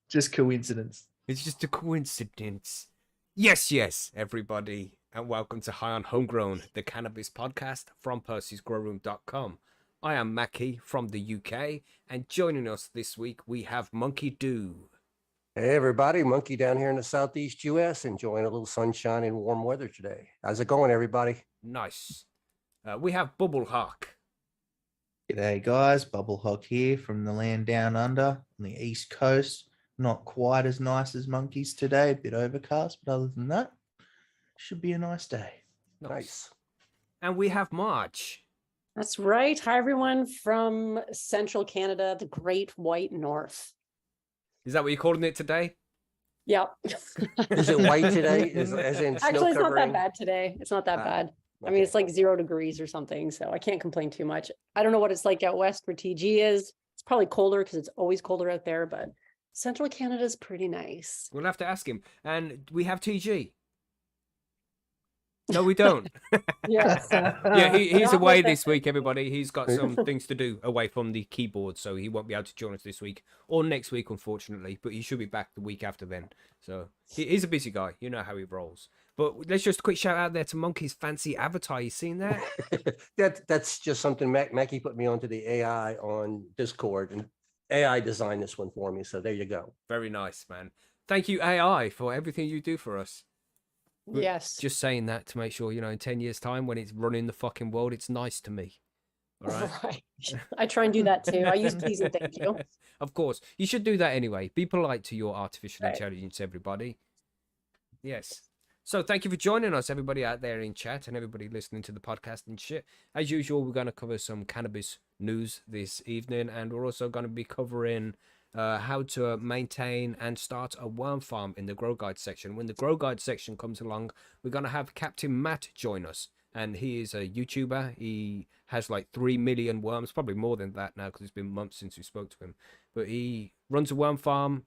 Just coincidence. It's just a coincidence. Yes, yes, everybody, and welcome to High on Homegrown, the cannabis podcast from Percy'sGrowroom.com. I am Mackie from the UK, and joining us this week we have Monkey Do. Hey everybody, Monkey down here in the Southeast US, enjoying a little sunshine and warm weather today. How's it going, everybody? Nice. We have Bubble Hawk. G'day guys, Bubble Hawk here from the land down under on the east coast. Not quite as nice as Monkeys today, a bit overcast, but other than that, should be a nice day. Nice. And we have March. That's right. Hi, everyone from central Canada, the Great White North. Is that what you're calling it today? Yep. Is it white today? As in snow Actually, it's not covering? that bad today. It's not that Ah, bad. I okay. mean, it's like 0 degrees or something, so I can't complain too much. I don't know what it's like out west where TG is. It's probably colder because it's always colder out there, but central Canada is pretty nice. We'll have to ask him. And we have TG. No, we don't. Yes. Yeah, he's Not away with this week, everybody. He's got some things to do away from the keyboard, so he won't be able to join us this week or next week, unfortunately. But he should be back the week after then. So he's a busy guy. You know how he rolls. But let's just a quick shout out there to Monkey's fancy avatar. You seen that? That's just something Mackie put me onto the AI on Discord, and AI designed this one for me. So there you go. Very nice, man. Thank you, AI, for everything you do for us. But Yes. Just saying that to make sure, you know, in 10 years' time when it's running the fucking world, it's nice to me. All right. Right. I try and do that too. I use please and thank you. Of course. You should do that anyway. Be polite to your artificial Right. intelligence, everybody. Yes. So thank you for joining us, everybody out there in chat and everybody listening to the podcast and shit. As usual, we're going to cover some cannabis news this evening, and we're also going to be covering how to maintain and start a worm farm in the Grow Guide section. When the Grow Guide section comes along, we're going to have Captain Matt join us. And he is a YouTuber. He has like 3 million worms, probably more than that now because it's been months since we spoke to him. But he runs a worm farm,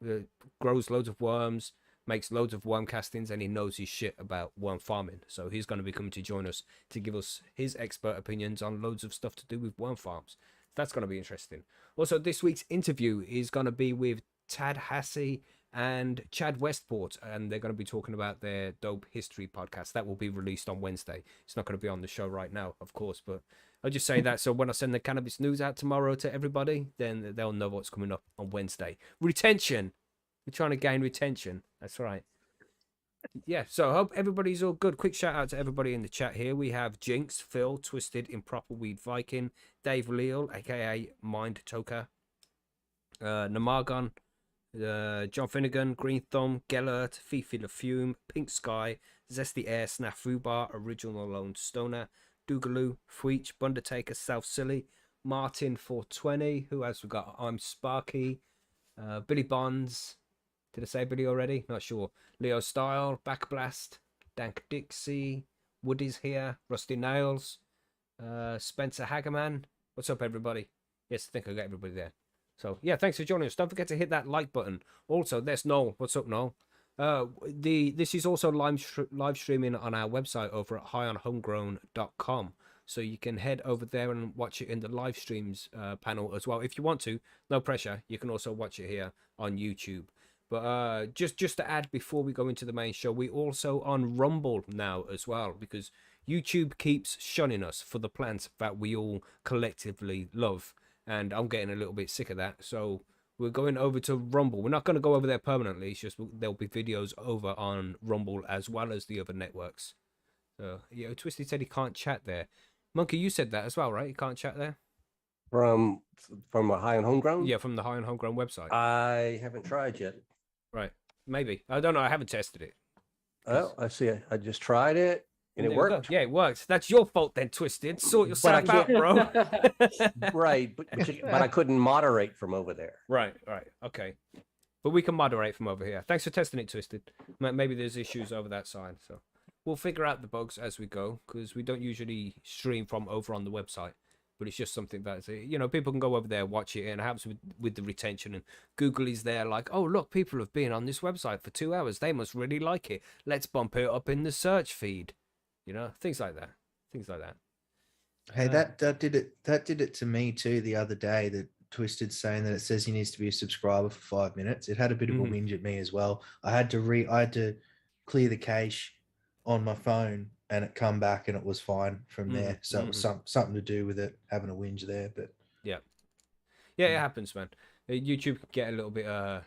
grows loads of worms, makes loads of worm castings, and he knows his shit about worm farming. So he's going to be coming to join us to give us his expert opinions on loads of stuff to do with worm farms. That's going to be interesting. Also, this week's interview is going to be with Tad Hasse and Chad Westport, and they're going to be talking about their Dope History podcast. That will be released on Wednesday. It's not going to be on the show right now, of course, but I'll just say that so when I send the cannabis news out tomorrow to everybody, then they'll know what's coming up on Wednesday. Retention. We're trying to gain retention. That's right. Yeah, so I hope everybody's all good. Quick shout out to everybody in the chat here. We have Jinx, Phil, Twisted, Improper Weed Viking, Dave Leal, aka Mind Toker, Namargon, John Finnegan, Green Thumb, Gellert, Fifi LaFume, Pink Sky, Zesty Air, Snafu Bar, Original Lone Stoner, Dougaloo, Fweech, Bundertaker, South Silly, Martin 420, who else we got? I'm Sparky, Billy Bonds. Did I say Billy already? Not sure. Leo Style, Backblast, Dank Dixie, Woody's here, Rusty Nails, Spencer Hagerman. What's up, everybody? Yes, I think I got everybody there. So, yeah, thanks for joining us. Don't forget to hit that like button. Also, there's Noel. What's up, Noel? This is also live streaming on our website over at highonhomegrown.com. So you can head over there and watch it in the live streams panel as well. If you want to, no pressure. You can also watch it here on YouTube. But just to add before we go into the main show, we also on Rumble now as well, because YouTube keeps shunning us for the plants that we all collectively love. And I'm getting a little bit sick of that. So we're going over to Rumble. We're not going to go over there permanently. It's just there'll be videos over on Rumble as well as the other networks. So, yeah, Twisty said he can't chat there. Monkey, you said that as well, right? You can't chat there? From a High and Homegrown? Yeah, from the High and Homegrown website. I haven't tried yet. Right. Maybe. I don't know. I haven't tested it. Oh, I see. I just tried it and it There we go. worked. Yeah, it works. That's your fault then, Twisted. Sort yourself out, bro. Right, but I couldn't moderate from over there. Right. Okay. But we can moderate from over here. Thanks for testing it, Twisted. Maybe there's issues over that side. So we'll figure out the bugs as we go, because we don't usually stream from over on the website. But it's just something that, you know, people can go over there, watch it, and it helps with the retention. And Google is there like, oh, look, people have been on this website for 2 hours. They must really like it. Let's bump it up in the search feed. You know, things like that. Hey, that did it to me too the other day. That Twisted saying that it says he needs to be a subscriber for 5 minutes. It had a bit of a Mhm. whinge at me as well. I had to clear the cache on my phone and it come back and it was fine from there. So it was something to do with it having a whinge there. But Yeah, it happens, man. YouTube can get a little bit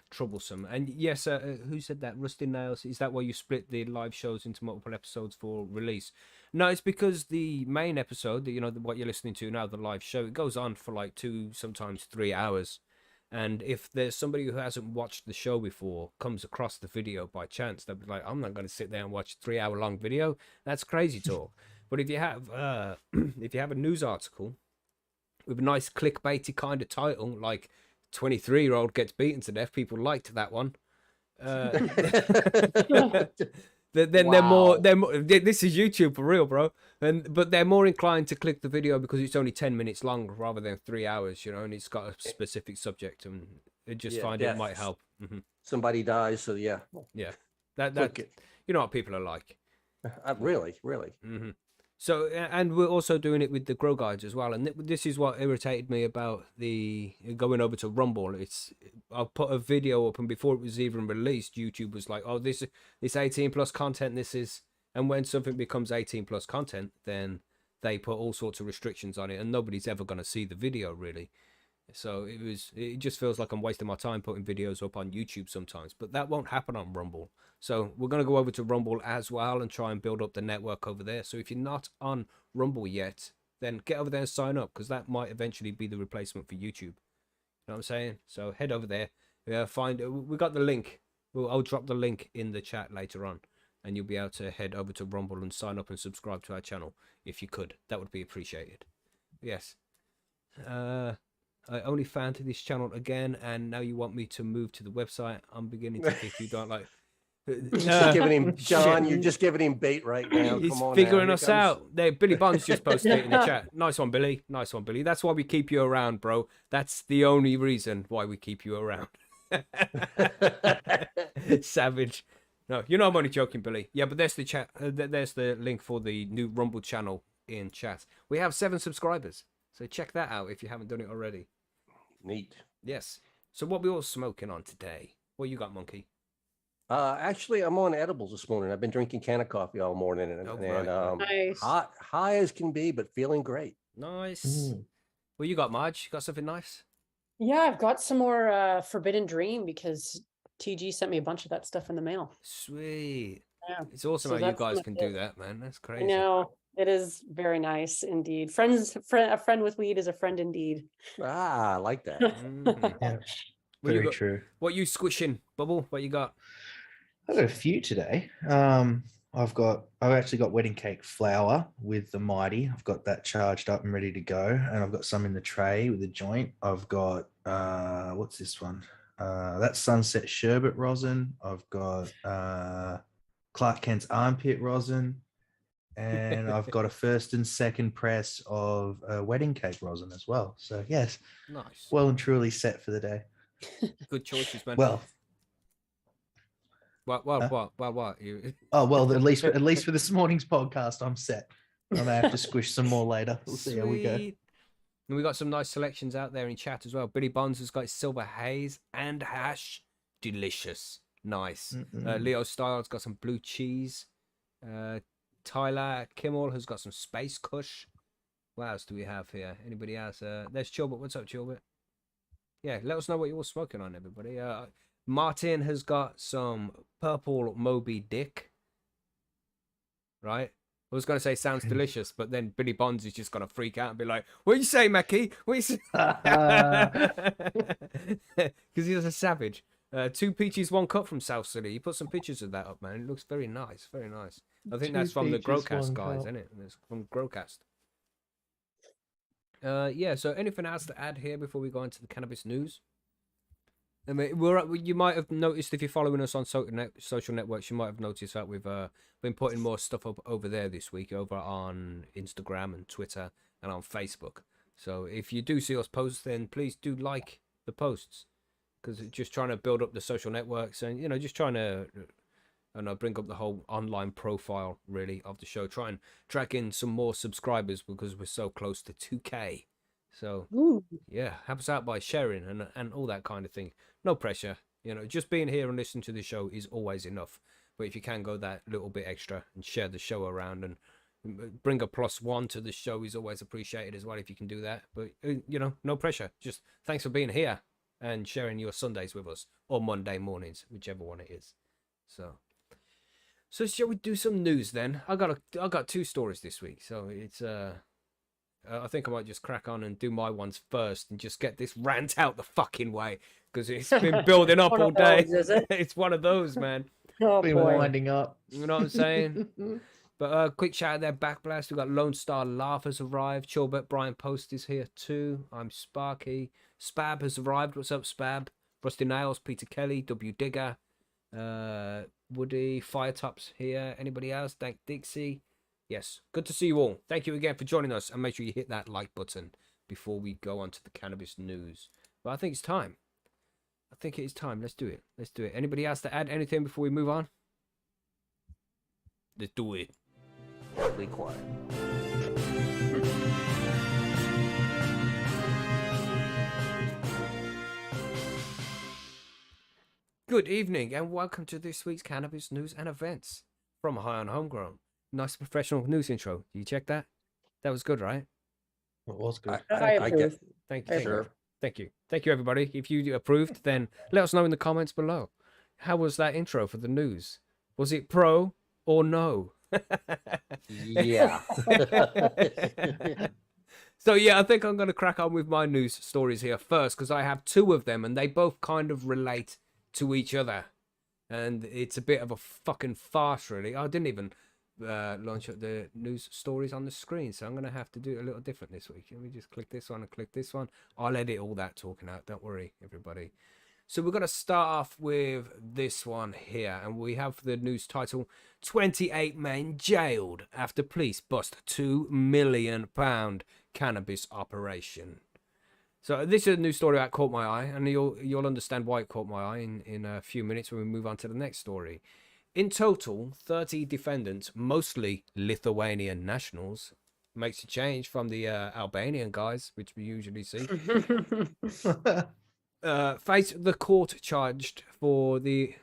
troublesome. And yes, who said that? Rusty Nails. Is that why you split the live shows into multiple episodes for release? No, it's because the main episode, what you're listening to now, the live show, it goes on for like 2, sometimes 3 hours. And if there's somebody who hasn't watched the show before comes across the video by chance, they'll be like, I'm not going to sit there and watch a 3-hour long video. That's crazy talk. But if you have if you have a news article with a nice clickbaity kind of title, like 23-year-old gets beaten to death, people liked that one. Then they're more. This is YouTube for real, bro. But they're more inclined to click the video because it's only 10 minutes long rather than 3 hours, and it's got a specific subject, and they just find it might help. Somebody dies, so yeah. That Click it. you know what people are like. Really. So, and we're also doing it with the Grow Guides as well. And this is what irritated me about the going over to Rumble. I put a video up, and before it was even released, YouTube was like, "Oh, this 18 plus content. This is," and when something becomes 18 plus content, then they put all sorts of restrictions on it, and nobody's ever going to see the video really. So it just feels like I'm wasting my time putting videos up on YouTube sometimes, but that won't happen on Rumble. So we're going to go over to Rumble as well and try and build up the network over there. So if you're not on Rumble yet, then get over there and sign up, because that might eventually be the replacement for YouTube. You know what I'm saying? So head over there. We got the link. I'll drop the link in the chat later on, and you'll be able to head over to Rumble and sign up and subscribe to our channel if you could. That would be appreciated. Yes. I only found this channel again, and now you want me to move to the website. I'm beginning to think you don't like. Just giving him, John, you're just giving him bait right now. He's Come on, figuring now. us out. There, Billy Bonds just posted it in the chat. Nice one, Billy. Nice one, Billy. That's why we keep you around, bro. That's the only reason why we keep you around. Savage. No, I'm only joking, Billy. Yeah, but there's the chat. There's the link for the new Rumble channel in chat. We have 7 subscribers, so check that out if you haven't done it already. Neat. Yes. So what we all smoking on today? What you got, Monkey? Actually, I'm on edibles this morning. I've been drinking can of coffee all morning, and Nice. high as can be, but feeling great. Nice. What you got, Marge? You got something nice? Yeah, I've got some more Forbidden Dream because TG sent me a bunch of that stuff in the mail. Sweet. Yeah. It's awesome So how you that's guys my can feel. do that, man. That's crazy. I know it is very nice indeed. A friend with weed is a friend indeed. I like that. Yeah, What you very got? true. What you squishing, Bubble? What you got? I've got a few today. I've actually got wedding cake flour with the Mighty. I've got that charged up and ready to go, and I've got some in the tray with a joint. I've got what's this one? That's Sunset Sherbet rosin. I've got Clark Kent's armpit rosin, and I've got a first and second press of wedding cake rosin as well. So yes, Nice. well and truly set for the day. Good choices, man. Well, What? You... oh well, at least for this morning's podcast, I'm set. I may have to squish some more later. We'll see how we go. Sweet. And we got some nice selections out there in chat as well. Billy Bonds has got silver haze and hash. Delicious. Nice. Leo Styles got some blue cheese. Tyler Kimmel has got some space kush. What else do we have here? Anybody else? There's Chilbert. What's up, Chilbert? Yeah, let us know what you're all smoking on, everybody. Martin has got some purple Moby Dick. Right? I was going to say sounds delicious, but then Billy Bonds is just going to freak out and be like, what you say, Mackie? What you say? Because he's a savage. 2 peaches, 1 cup from South City. He put some pictures of that up, man. It looks very nice. Very nice. I think that's from the Growcast guys, isn't it? It's from Growcast. Yeah, so anything else to add here before we go into the cannabis news? I mean, you might have noticed if you're following us on social networks, you might have noticed that we've been putting more stuff up over there this week, over on Instagram and Twitter and on Facebook. So if you do see us post, then please do like the posts, because it's just trying to build up the social networks and, just trying to bring up the whole online profile, really, of the show. Try and track in some more subscribers because we're so close to 2K. So Ooh. yeah, help us out by sharing and all that kind of thing. No pressure, you know. Just being here and listening to the show is always enough. But if you can go that little bit extra and share the show around and bring a +1 to the show is always appreciated as well. If you can do that, but you know, no pressure. Just thanks for being here and sharing your Sundays with us or Monday mornings, whichever one it is. So shall we do some news then? I got 2 stories this week, so it's I think I might just crack on and do my ones first and just get this rant out the fucking way because it's been building up One all of day. those, is it? It's one of those, man. Oh Been boy. winding up. You know what I'm saying? But quick shout out there, Backblast. We've got Lone Star Laugh has arrived. Chilbert Brian Post is here too. I'm Sparky. Spab has arrived. What's up, Spab? Rusty Nails, Peter Kelly, W Digger, Woody, Firetop's here. Anybody else? Thank Dixie. Yes, good to see you all. Thank you again for joining us, and make sure you hit that like button before we go on to the cannabis news. But I think it's time. I think it is time. Let's do it. Let's do it. Anybody else to add anything before we move on? Let's do it. Be quiet. Good evening and welcome to this week's cannabis news and events from High on Homegrown. Nice professional news intro. Did you check that? That was good, right? It was good. I I approve. get Thank I you. sure. Thank you. Thank you, everybody. If you approved, then let us know in the comments below. How was that intro for the news? Was it pro or no? Yeah. So yeah, I think I'm going to crack on with my news stories here first because I have 2 of them and they both kind of relate to each other. And it's a bit of a fucking farce, really. I didn't even launch up the news stories on the screen, so I'm going to have to do it a little different this week. Let me just click this one and click this one. I'll edit all that talking out. Don't worry, everybody. So we're going to start off with this one here, and we have the news title, 28 men jailed after police bust £2 million cannabis operation. So this is a news story that caught my eye, and you'll understand why it caught my eye in a few minutes when we move on to the next story. In total, 30 defendants, mostly Lithuanian nationals, makes a change from the Albanian guys, which we usually see, faced the court charged for their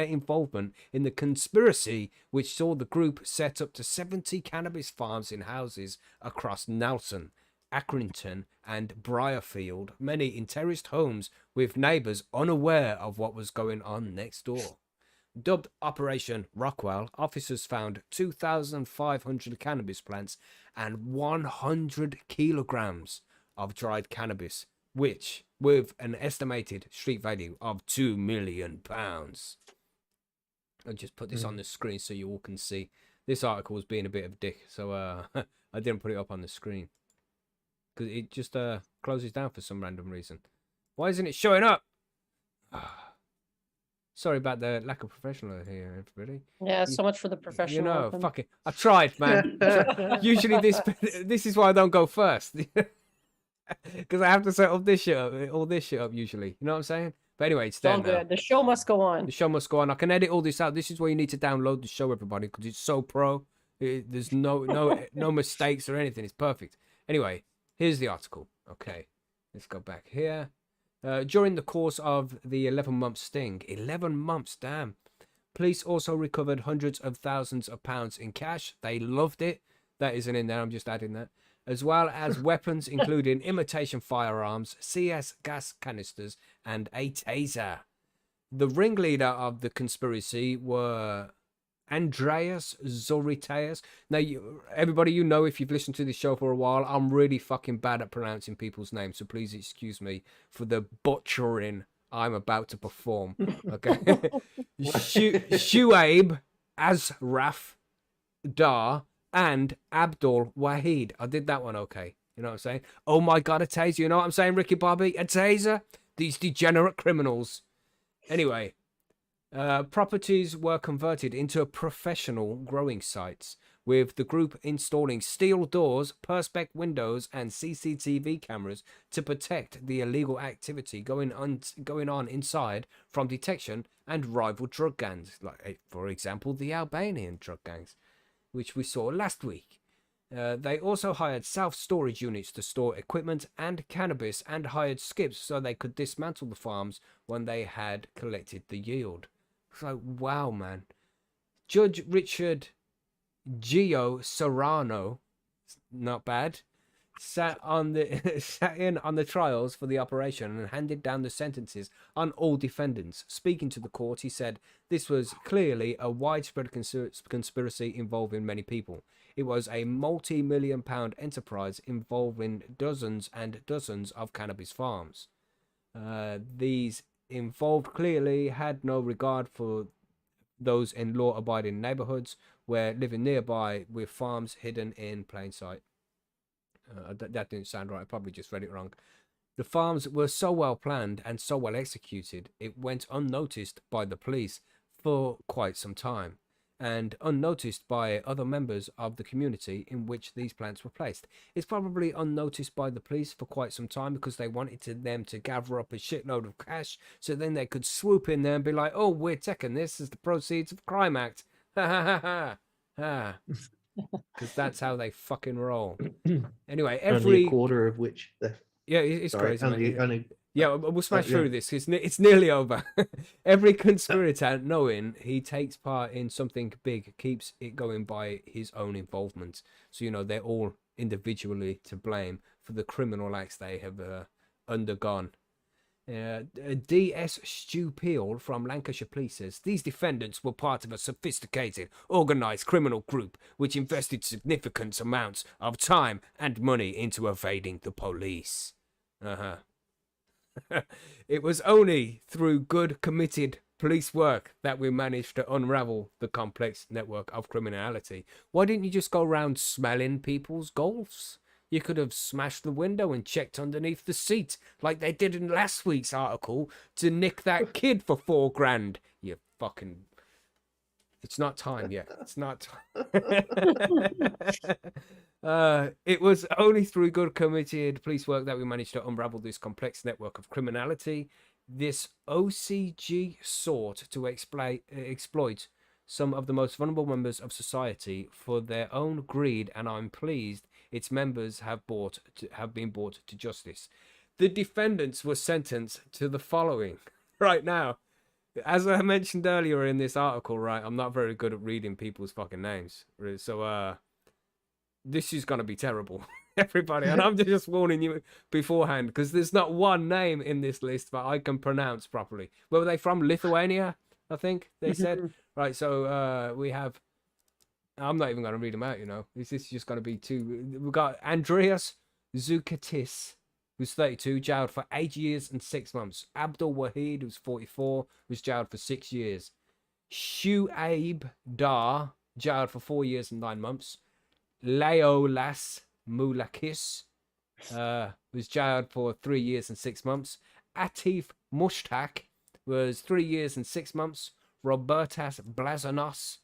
involvement in the conspiracy which saw the group set up to 70 cannabis farms in houses across Nelson, Accrington and Briarfield, many in terraced homes with neighbours unaware of what was going on next door. Dubbed Operation Rockwell, officers found 2,500 cannabis plants and 100 kilograms of dried cannabis, which, with an estimated street value of £2 million. I'll just put this on the screen so you all can see. This article was being a bit of a dick, so I didn't put it up on the screen. Because it just closes down for some random reason. Why isn't it showing up? Sorry about the lack of professional here, everybody. Yeah, so much for the professional. You know, open. fuck it. I tried, man. Usually this is why I don't go first. Because I have to set up all this shit up usually. You know what I'm saying? But anyway, it's It's all there now. good. The show must go on. The show must go on. I can edit all this out. This is where you need to download the show, everybody, because it's so pro. There's no mistakes or anything. It's perfect. Anyway, here's the article. Okay, let's go back here. During the course of the 11-month sting, 11 months, damn. Police also recovered hundreds of thousands of pounds in cash. They loved it. That isn't in there. I'm just adding that. As well as weapons, including imitation firearms, CS gas canisters, and a taser. The ringleader of the conspiracy were Andreas Zoriteas. Now, everybody, you know, if you've listened to this show for a while, I'm really fucking bad at pronouncing people's names, so please excuse me for the butchering I'm about to perform. Okay, Shuaib Azraf Dar and Abdul Wahid. I did that one okay. You know what I'm saying? Oh my god, a taser. You know what I'm saying, Ricky Bobby? A taser? These degenerate criminals. Anyway. Properties were converted into professional growing sites, with the group installing steel doors, perspex windows, and CCTV cameras to protect the illegal activity going on inside from detection and rival drug gangs, like, for example, the Albanian drug gangs, which we saw last week. They also hired self-storage units to store equipment and cannabis, and hired skips so they could dismantle the farms when they had collected the yield. So, wow, man. Judge Richard Gio Serrano, not bad, sat in on the trials for the operation and handed down the sentences on all defendants. Speaking to the court, he said this was clearly a widespread conspiracy involving many people. It was a multi-million-pound enterprise involving dozens and dozens of cannabis farms. These involved clearly had no regard for those in law-abiding neighborhoods where living nearby with farms hidden in plain sight. That didn't sound right. I probably just read it wrong. The farms were so well planned and so well executed, it went unnoticed by the police for quite some time, and unnoticed by other members of the community in which these plants were placed. It's probably unnoticed by the police for quite some time because they wanted them to gather up a shitload of cash so then they could swoop in there and be like, oh, we're taking this as the proceeds of Crime Act. Ha ha ha ha. Because that's how they fucking roll. Anyway, Only a quarter of which it's sorry, crazy. only Yeah, we'll smash yeah. through this. It's nearly over. Every conspirator, knowing he takes part in something big, keeps it going by his own involvement. So, they're all individually to blame for the criminal acts they have undergone. D.S. Stu Peel from Lancashire Police says, these defendants were part of a sophisticated, organised criminal group which invested significant amounts of time and money into evading the police. It was only through good, committed police work that we managed to unravel the complex network of criminality. Why didn't you just go around smelling people's golfs? You could have smashed the window and checked underneath the seat, like they did in last week's article, to nick that kid for $4,000. You fucking... It's not time yet. It's not time. It was only through good committed police work that we managed to unravel this complex network of criminality. This OCG sought to exploit some of the most vulnerable members of society for their own greed, and I'm pleased its members have been brought to justice. The defendants were sentenced to the following right now. As I mentioned earlier in this article, right, I'm not very good at reading people's fucking names. So, this is going to be terrible, everybody. And I'm just warning you beforehand, because there's not one name in this list that I can pronounce properly. Where were they from? Lithuania, I think they said. Right, so we have... I'm not even going to read them out, This is just going to be two... We've got Andreas Zukatis, who's 32, jailed for 8 years and 6 months. Abdul Wahid, who's 44, was jailed for 6 years. Shuaib Dar, jailed for 4 years and 9 months. Leolas Mulakis was jailed for 3 years and 6 months. Atif Mushtaq was 3 years and 6 months. Robertas Blazanos,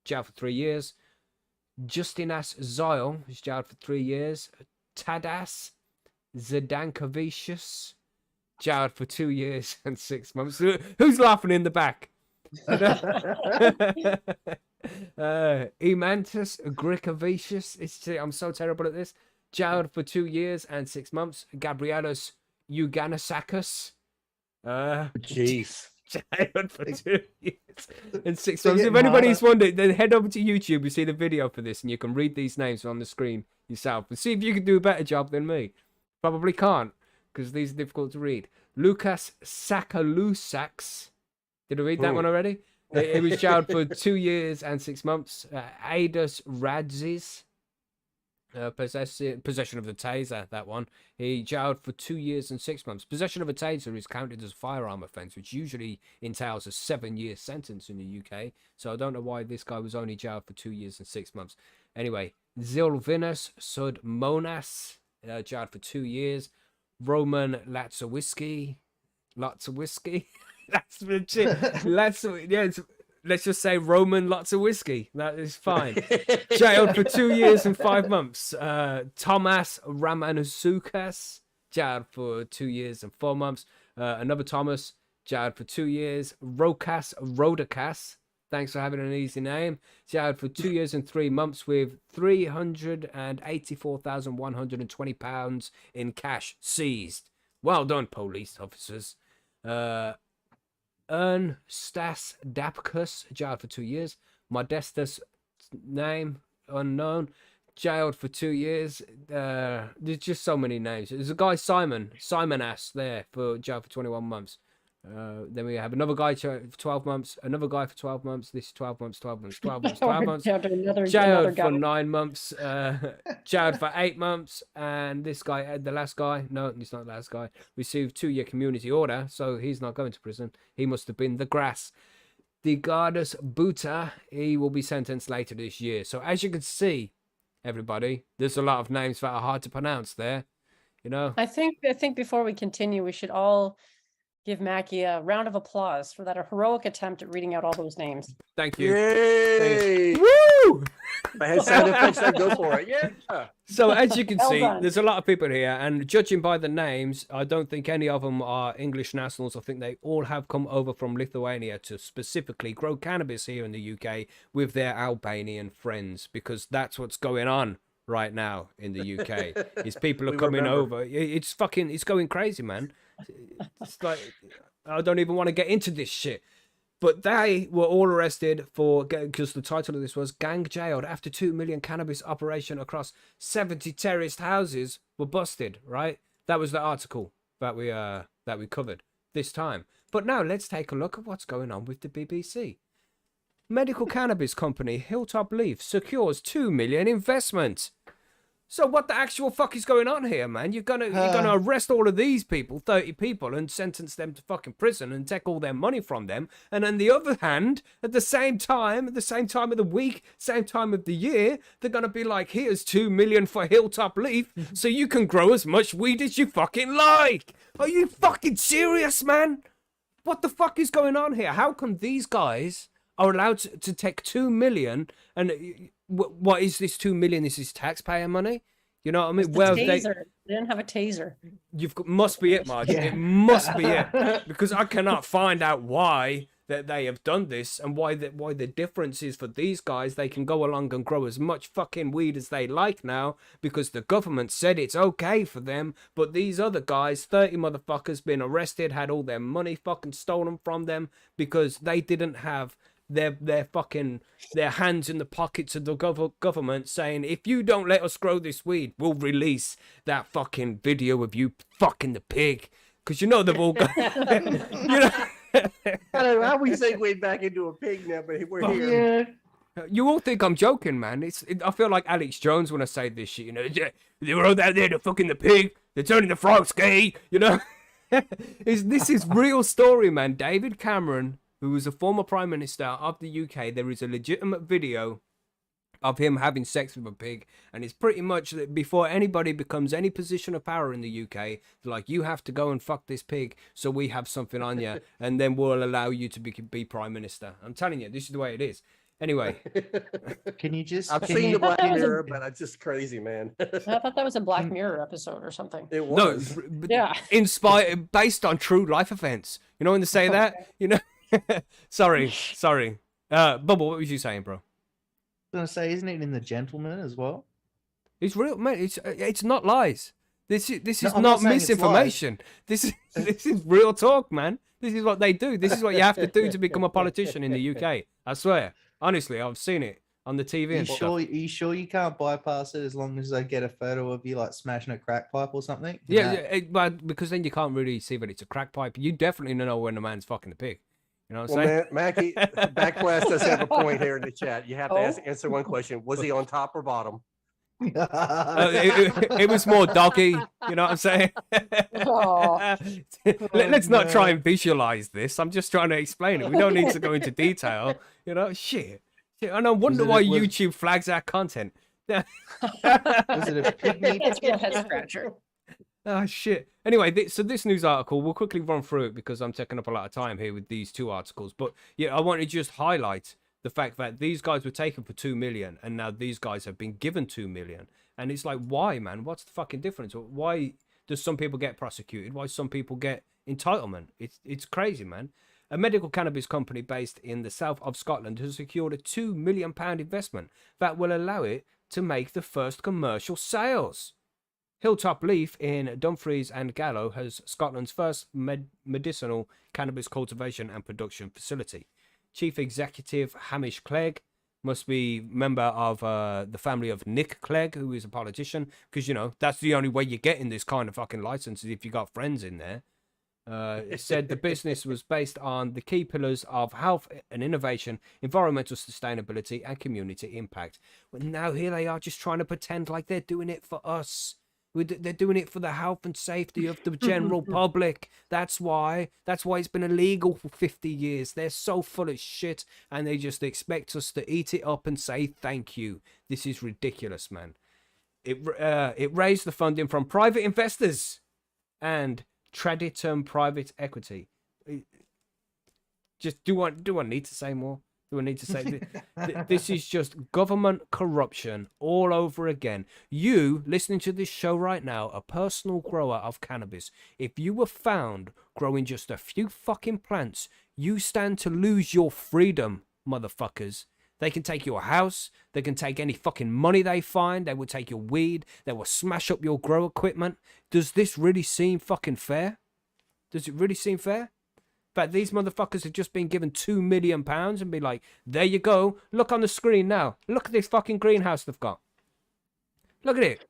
jailed for 3 years. Justinas Zyle was jailed for 3 years. Tadas Zdankovicius, jailed for 2 years and 6 months. Who's laughing in the back? Emantus Grikovicius, I'm so terrible at this, jailed for 2 years and 6 months. Gabrielos Euganasakis, Jeez. jailed for 2 years and 6 months. If anybody's wondered, then head over to YouTube, you see the video for this, and you can read these names on the screen yourself and see if you can do a better job than me. Probably can't, because these are difficult to read. Lucas Sakalusaks, did I read that one already? He was jailed for 2 years and 6 months. Adus Radzis, possession of the taser, that one. He jailed for 2 years and 6 months. Possession of a taser is counted as a firearm offence, which usually entails a 7-year sentence in the UK. So I don't know why this guy was only jailed for 2 years and 6 months. Anyway, Zilvinus Sudmonas, jailed for 2 years. Roman Latsawiski. That's legit. Let's just say Roman lots of whiskey. That is fine. Jailed for 2 years and 5 months. Thomas Ramanusukas, jailed for 2 years and 4 months. Another Thomas, jailed for 2 years. Rokas Rodakas, Thanks for having an easy name. Jailed for 2 years and 3 months with £384,120 in cash seized. Well done, police officers. Ern Stas Dapkus, jailed for 2 years. Modestus, name unknown, jailed for 2 years. There's just so many names. There's a guy, Simon Ass, there for jailed for 21 months. Then we have another guy for 12 months, another guy for 12 months. This is 12 months, 12 months, 12 months, 12 months. Jailed for 9 months, jailed for 8 months, and this guy, the last guy, no, he's not the last guy, received 2-year community order, so he's not going to prison. He must have been the grass. The Gardus Buta, he will be sentenced later this year. So as you can see, everybody, there's a lot of names that are hard to pronounce there, you know. I think before we continue, we should all give Mackie a round of applause for that heroic attempt at reading out all those names. Thank you. Yay! Woo! If I had sound effects, I'd go for it. Yeah. So as you can Well see, done. there's a lot of people here, and judging by the names, I don't think any of them are English nationals. I think they all have come over from Lithuania to specifically grow cannabis here in the UK with their Albanian friends, because that's what's going on right now in the UK. Is people are We coming remember. over. It's going crazy, man. It's like, I don't even want to get into this shit. But they were all arrested for, because the title of this was Gang Jailed After 2 Million Cannabis Operation Across 70 Terraced Houses Were Busted, right? That was the article that we covered this time. But now let's take a look at what's going on with the BBC. Medical cannabis company Hilltop Leaf secures 2 million investment. So what the actual fuck is going on here, man? You're gonna arrest all of these people, 30 people, and sentence them to fucking prison and take all their money from them. And on the other hand, at the same time of the week, same time of the year, they're gonna be like, here's 2 million for Hilltop Leaf, so you can grow as much weed as you fucking like. Are you fucking serious, man? What the fuck is going on here? How come these guys are allowed to take 2 million and what is this 2 million? This is taxpayer money, you know what I mean? The Well, taser. They didn't have a taser. must be it, Marge. Yeah. It must be it, because I cannot find out why that they have done this and why the difference is for these guys. They can go along and grow as much fucking weed as they like now because the government said it's okay for them. But these other guys, 30 motherfuckers, been arrested, had all their money fucking stolen from them because they didn't have their hands in the pockets of the government saying, if you don't let us grow this weed, we'll release that fucking video of you fucking the pig. Because you know they've all got, you know. I don't know how we segue back into a pig now, but we're here. You all think I'm joking, man. I feel like Alex Jones when I say this shit, you know. They were all out there, they're fucking the pig, they're turning the frogs gay, you know. This is real story, man. David Cameron, who was a former Prime Minister of the UK, there is a legitimate video of him having sex with a pig, and it's pretty much that before anybody becomes any position of power in the UK, they're like, you have to go and fuck this pig so we have something on you, and then we'll allow you to be Prime Minister. I'm telling you, this is the way it is. Anyway. Can you just? I've can seen you- the Black That was a- Mirror, but it's just crazy, man. I thought that was a Black Mirror episode or something. It No, was. Yeah. inspired, based on true life events. You know when they say that? You know? Sorry. Bubble, what was you saying, bro? I was gonna say, isn't it in The Gentleman as well? It's real, man. It's not lies. This is I'm not not saying it's misinformation. This is real talk, man. This is what they do. This is what you have to do to become a politician in the UK. I swear. Honestly, I've seen it on the TV Are you and stuff. sure? Are you sure you can't bypass it as long as they get a photo of you like smashing a crack pipe or something? Can Yeah, that- but because then you can't really see that it's a crack pipe. You definitely know when a man's fucking the pig. You know what I'm Well, saying? Mackie, Backblast does have a point here in the chat. You have to Oh. answer one question. Was he on top or bottom? It was more doggy. You know what I'm saying? Oh. Let's not try and visualize this. I'm just trying to explain it. We don't need to go into detail. You know, shit. And I wonder it- why was- YouTube flags our content. Was it a picnic? That's real head scratcher. Oh shit. Anyway, so this news article, we'll quickly run through it because I'm taking up a lot of time here with these two articles. But yeah, I want to just highlight the fact that these guys were taken for 2 million and now these guys have been given 2 million. And it's like, why, man? What's the fucking difference? Why does some people get prosecuted? Why some people get entitlement? It's crazy, man. A medical cannabis company based in the south of Scotland has secured a £2 million investment that will allow it to make the first commercial sales. Hilltop Leaf in Dumfries and Gallo has Scotland's first medicinal cannabis cultivation and production facility. Chief Executive Hamish Clegg must be member of the family of Nick Clegg, who is a politician, because, you know, that's the only way you get in this kind of fucking license is if you got friends in there. It said the business was based on the key pillars of health and innovation, environmental sustainability, and community impact. But now here they are just trying to pretend like they're doing it for us. They're doing it for the health and safety of the general public. That's why it's been illegal for 50 years. They're so full of shit, and they just expect us to eat it up and say thank you. This is ridiculous, man. It raised the funding from private investors and Traditum Private Equity. Just do I need to say more? Do I need to say this is just government corruption all over again? You listening to this show right now, a personal grower of cannabis, if you were found growing just a few fucking plants, you stand to lose your freedom, motherfuckers. They can take your house. They can take any fucking money they find. They will take your weed. They will smash up your grow equipment. Does this really seem fucking fair? Does it really seem fair? But these motherfuckers have just been given £2 million and be like, there you go. Look on the screen now. Look at this fucking greenhouse they've got. Look at it.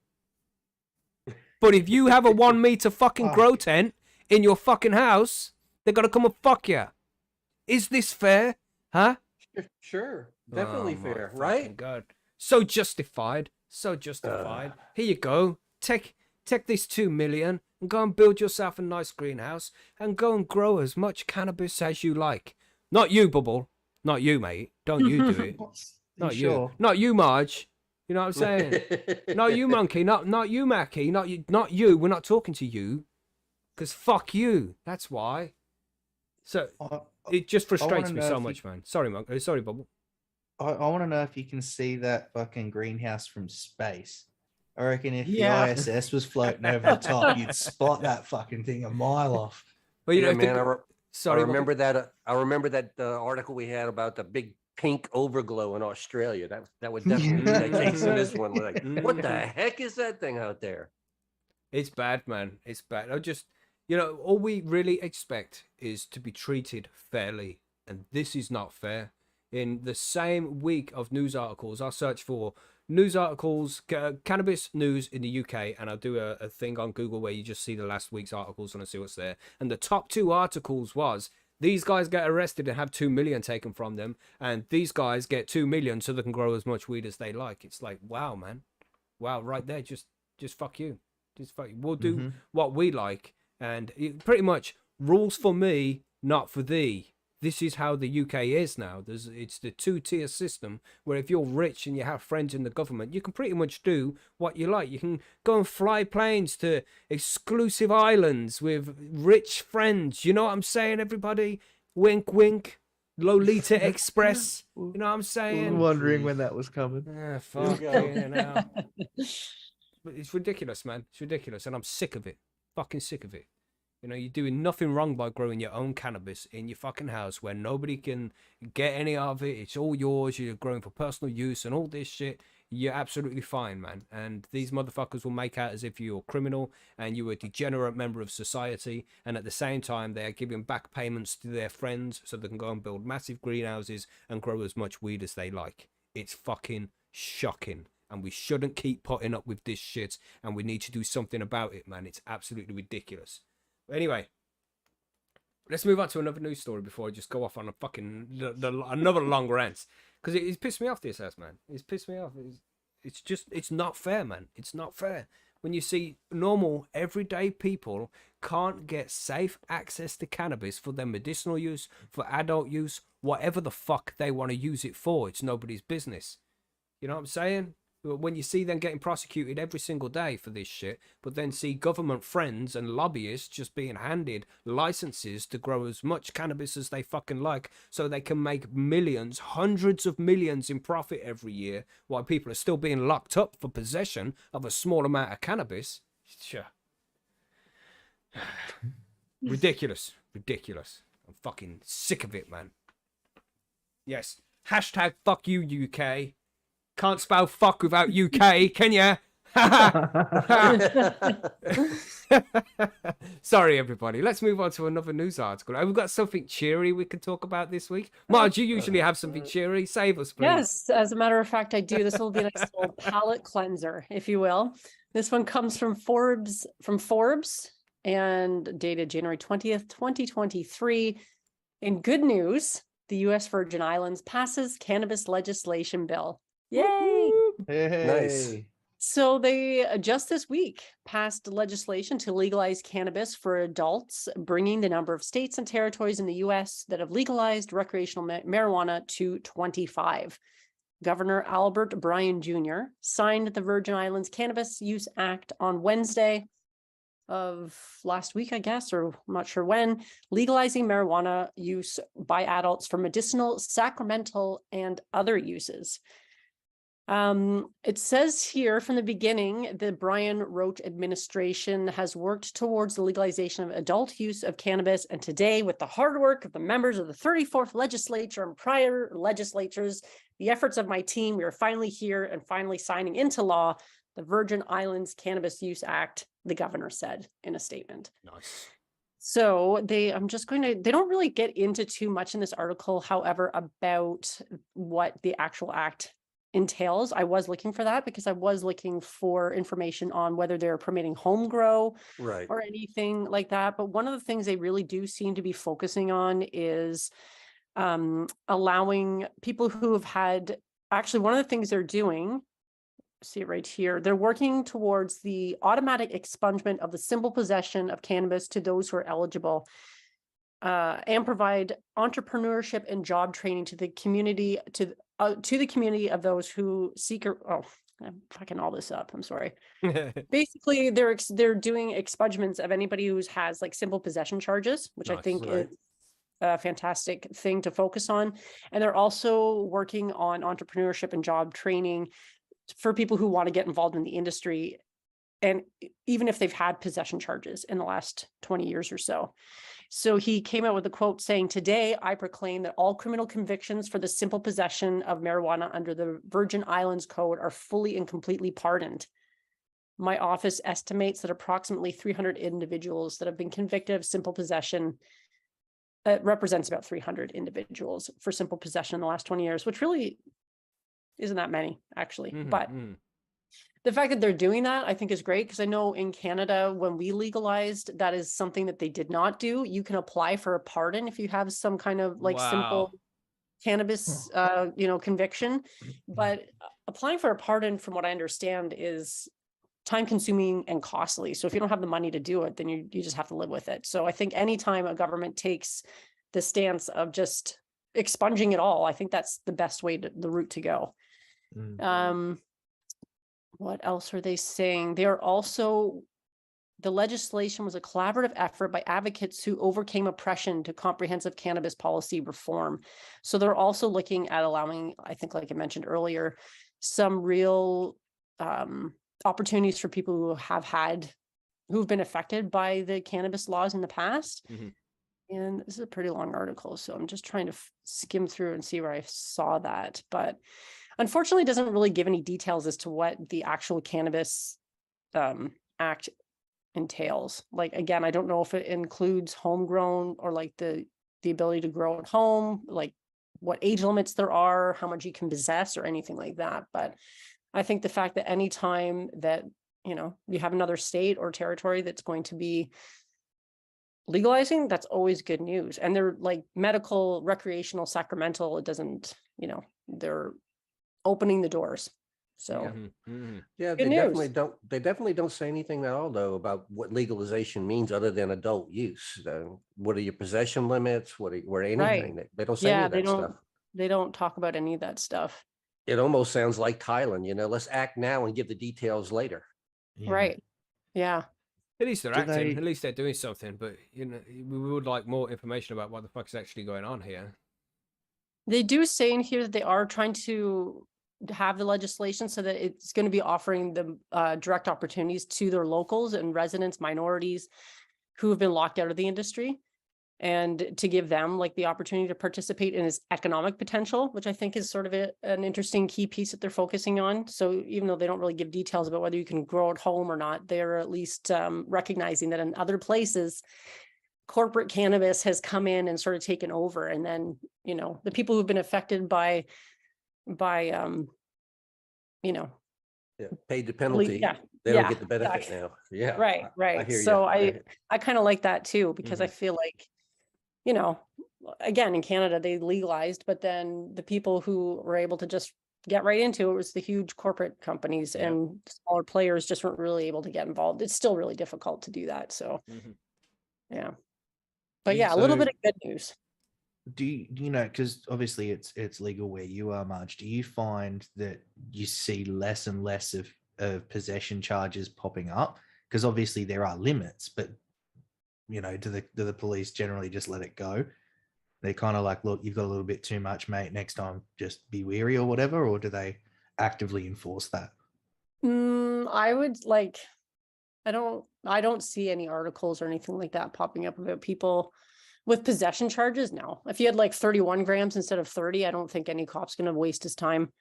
But if you have a 1 meter fucking grow tent in your fucking house, they're gonna come and fuck you. Is this fair? Huh? Sure. Definitely Oh, my fair, fucking right? God. So justified. So justified. Here you go. Take this 2 million and go and build yourself a nice greenhouse and go and grow as much cannabis as you like. Not you, Bubble. Not you, mate. Don't you do it. Not you. Sure. Not you, Marge. You know what I'm saying? Not you, Monkey. Not you, Mackie. Not you. We're not talking to you. Because fuck you. That's why. So it just frustrates me know so if much, man. Sorry, sorry, Bubble. I want to know if you can see that fucking greenhouse from space. I reckon if Yeah. the ISS was floating over the top, you'd spot that fucking thing a mile off. Well, you Yeah, know, man, I sorry, remember that. I remember that article we had about the big pink overglow in Australia. That would definitely be the case in this one. Like, what the heck is that thing out there? It's bad, man. It's bad. I just, you know, all we really expect is to be treated fairly, and this is not fair. In the same week of news articles, I'll search for news articles, cannabis news in the UK, and I'll do a thing on Google where you just see the last week's articles and I see what's there. And the top 2 articles was, these guys get arrested and have 2 million taken from them, and these guys get 2 million so they can grow as much weed as they like. It's like, wow, man. Wow, right there. Just fuck you. Just fuck you. We'll do what we like. And pretty much rules for me, not for thee. This is how the UK is now. It's the 2-tier system where if you're rich and you have friends in the government, you can pretty much do what you like. You can go and fly planes to exclusive islands with rich friends. You know what I'm saying, everybody? Wink, wink. Lolita Express. You know what I'm saying? Wondering when that was coming. Ah, fuck you now. But it's ridiculous, man. It's ridiculous. And I'm sick of it. Fucking sick of it. You know, you're doing nothing wrong by growing your own cannabis in your fucking house where nobody can get any of it. It's all yours. You're growing for personal use and all this shit. You're absolutely fine, man. And these motherfuckers will make out as if you're a criminal and you're a degenerate member of society. And at the same time, they're giving back payments to their friends so they can go and build massive greenhouses and grow as much weed as they like. It's fucking shocking. And we shouldn't keep putting up with this shit. And we need to do something about it, man. It's absolutely ridiculous. Anyway, let's move on to another news story before I just go off on a fucking another long rant, because it's pissed me off, this ass, man. It's pissed me off. It's not fair, man. It's not fair when you see normal everyday people can't get safe access to cannabis for their medicinal use, for adult use, whatever the fuck they want to use it for. It's nobody's business. You know what I'm saying? When you see them getting prosecuted every single day for this shit, but then see government friends and lobbyists just being handed licenses to grow as much cannabis as they fucking like so they can make millions, hundreds of millions in profit every year while people are still being locked up for possession of a small amount of cannabis. Sure. Ridiculous. Ridiculous. I'm fucking sick of it, man. Yes. Hashtag fuck you, UK. Can't spell fuck without UK, can ya? Sorry, everybody. Let's move on to another news article. Have we got something cheery we can talk about this week? Marge, you usually have something cheery. Save us, please. Yes, as a matter of fact, I do. This will be a nice little palate cleanser, if you will. This one comes from Forbes, and dated January 20th, 2023. In good news, the U.S. Virgin Islands passes cannabis legislation bill. Yay! Hey. So they just this week passed legislation to legalize cannabis for adults, bringing the number of states and territories in the U.S. that have legalized recreational marijuana to 25. Governor Albert Bryan Jr. signed the Virgin Islands Cannabis Use Act on Wednesday of last week, I guess, or I'm not sure when, legalizing marijuana use by adults for medicinal, sacramental, and other uses. It says here from the beginning, the Brian Roach administration has worked towards the legalization of adult use of cannabis. And today, with the hard work of the members of the 34th legislature and prior legislatures, the efforts of my team, we are finally here and finally signing into law the Virgin Islands Cannabis Use Act, the governor said in a statement. Nice. So they don't really get into too much in this article, however, about what the actual act entails. I was looking for that because I was looking for information on whether they're permitting home grow Right. or anything like that. But one of the things they really do seem to be focusing on is allowing people who have had, actually one of the things they're doing, see it right here, they're working towards the automatic expungement of the simple possession of cannabis to those who are eligible, and provide entrepreneurship and job training to the community, to the community of those who seek. I'm fucking all this up. I'm sorry. Basically, they're doing expungements of anybody who has like simple possession charges, which I Nice. think Right. is a fantastic thing to focus on. And they're also working on entrepreneurship and job training for people who want to get involved in the industry, and even if they've had possession charges in the last 20 years or so. So he came out with a quote saying, "Today, I proclaim that all criminal convictions for the simple possession of marijuana under the Virgin Islands Code are fully and completely pardoned. My office estimates that approximately 300 individuals that have been convicted of simple possession, represents about 300 individuals for simple possession in the last 20 years, which really isn't that many, actually. But the fact that they're doing that, I think, is great, because I know in Canada, when we legalized, that is something that they did not do. You can apply for a pardon if you have some kind of like simple cannabis, conviction. But applying for a pardon, from what I understand, is time consuming and costly. So if you don't have the money to do it, then you just have to live with it. So I think anytime a government takes the stance of just expunging it all, I think that's the best way the route to go. What else are they saying? They are also, the legislation was a collaborative effort by advocates who overcame oppression to comprehensive cannabis policy reform. So they're also looking at allowing, I think, like I mentioned earlier, some real opportunities for people who've been affected by the cannabis laws in the past. And this is a pretty long article, so I'm just trying to skim through and see where I saw that. But unfortunately, it doesn't really give any details as to what the actual cannabis act entails. Like, again, I don't know if it includes homegrown or like the ability to grow at home, like what age limits there are, how much you can possess or anything like that. But I think the fact that any time that, you have another state or territory that's going to be legalizing, that's always good news. And they're like medical, recreational, sacramental. It doesn't, they're opening the doors. So Yeah, Good news. they definitely don't say anything at all though about what legalization means other than adult use. What are your possession limits? What anything? Right. They don't say any of that stuff. They don't talk about any of that stuff. It almost sounds like Thailand, let's act now and give the details later. Right. Yeah. At least they're Do acting. they- At least they're doing something. But we would like more information about what the fuck is actually going on here. They do say in here that they are trying to have the legislation so that it's going to be offering them direct opportunities to their locals and residents, minorities who have been locked out of the industry. and to give them like the opportunity to participate in its economic potential, which I think is sort of an interesting key piece that they're focusing on. So even though they don't really give details about whether you can grow at home or not, they're at least recognizing that in other places, corporate cannabis has come in and sort of taken over. And then, you know, the people who've been affected by you know, Yeah, paid the penalty. yeah, They don't yeah, get the benefit exactly. now. Yeah. Right, right. hear So ya. I kind of like that too, because I Mhm. feel like, you know, again, in Canada, they legalized, but then the people who were able to just get right into it was the huge corporate companies, Yeah. and smaller players just weren't really able to get involved. It's still really difficult to do that. So Mhm. yeah. But You- yeah, a little So- bit of good news. Do you know, because obviously it's legal where you are, Marge, do you find that you see less and less of possession charges popping up? Because obviously there are limits, but you know, do the police generally just let it go? They kind of like, look, you've got a little bit too much, mate, next time just be wary or whatever, or do they actively enforce that? I would like, I don't see any articles or anything like that popping up about people with possession charges. No, if you had like 31 grams instead of 30, I don't think any cop's going to waste his time.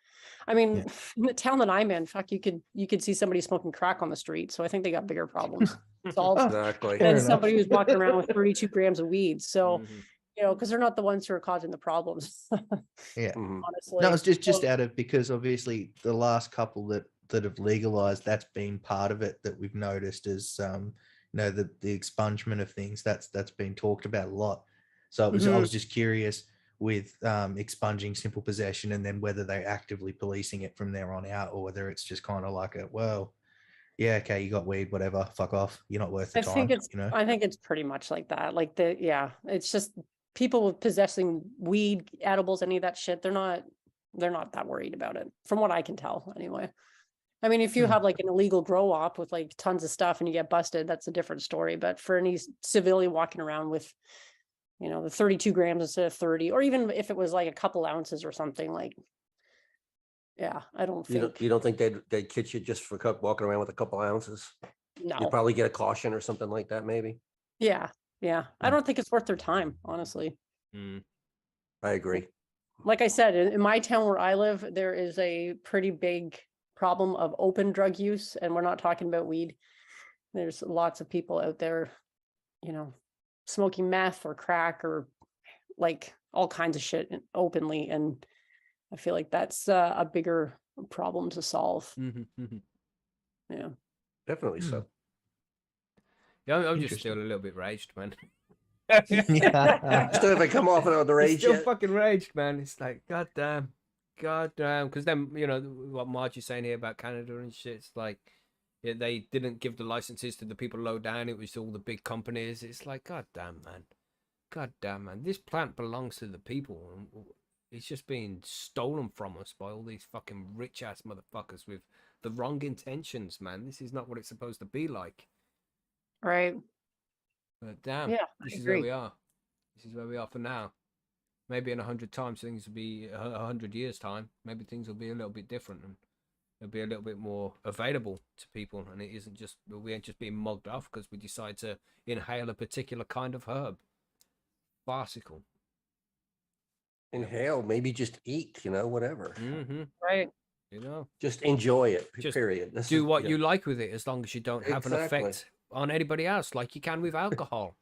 I mean, Yeah. in the town that I'm in, fuck, you could see somebody smoking crack on the street. So I think they got bigger problems solved Exactly. Fair than enough. somebody who's walking around with 32 grams of weed. So, Mhm. you know, because they're not the ones who are causing the problems, Yeah. Mhm. honestly. No, it's just So- out of, because obviously the last couple that have legalized, that's been part of it that we've noticed is you know, the expungement of things that's been talked about a lot. So it was I Mhm. was just curious with expunging simple possession, and then whether they're actively policing it from there on out, or whether it's just kind of like a, well, yeah, okay, you got weed, whatever, fuck off, you're not worth the I time, think you know. I think it's pretty much like that. Like yeah, it's just people with possessing weed, edibles, any of that shit, they're not that worried about it, from what I can tell anyway. I mean, if you Hmm. have like an illegal grow op with like tons of stuff and you get busted, that's a different story. But for any civilian walking around with, you know, the 32 grams instead of 30, or even if it was like a couple ounces or something, like, yeah, I don't You think, don't think they'd catch you just for walking around with a couple ounces? no. You'd probably get a caution or something like that, maybe. Yeah, yeah. I Mm. don't think it's worth their time, honestly. Mm. I agree. Like I said, in my town where I live, there is a pretty big problem of open drug use, and we're not talking about weed. There's lots of people out there, you know, smoking meth or crack or like all kinds of shit openly, and I feel like that's a bigger problem to solve. Mhm. Mhm. Yeah. Definitely Hmm. so. Yeah, I'm just Interesting. still a little bit raged, man. Yeah. Still haven't come off of the It's rage still yet. fucking raged, man. It's like, goddamn. Because then, you know, what Marge is saying here about Canada and shit, it's like, yeah, they didn't give the licenses to the people low down. It was all the big companies. It's like, goddamn, man. Goddamn, man. This plant belongs to the people. And it's just being stolen from us by all these fucking rich ass motherfuckers with the wrong intentions, man. This is not what it's supposed to be like. Right. But damn, Yeah, this I is where agree. we are. This is where we are for now. Maybe in 100 times things will be 100 years time. Maybe things will be a little bit different and it'll be a little bit more available to people. And it isn't just, we ain't just being mugged off because we decide to inhale a particular kind of herb. Farcical. Inhale, maybe just eat, whatever. Mm-hmm. Right. You know, Just enjoy it. Just Period. This do is- what yeah. you like with it as long as you don't have an Exactly. effect on anybody else like you can with alcohol.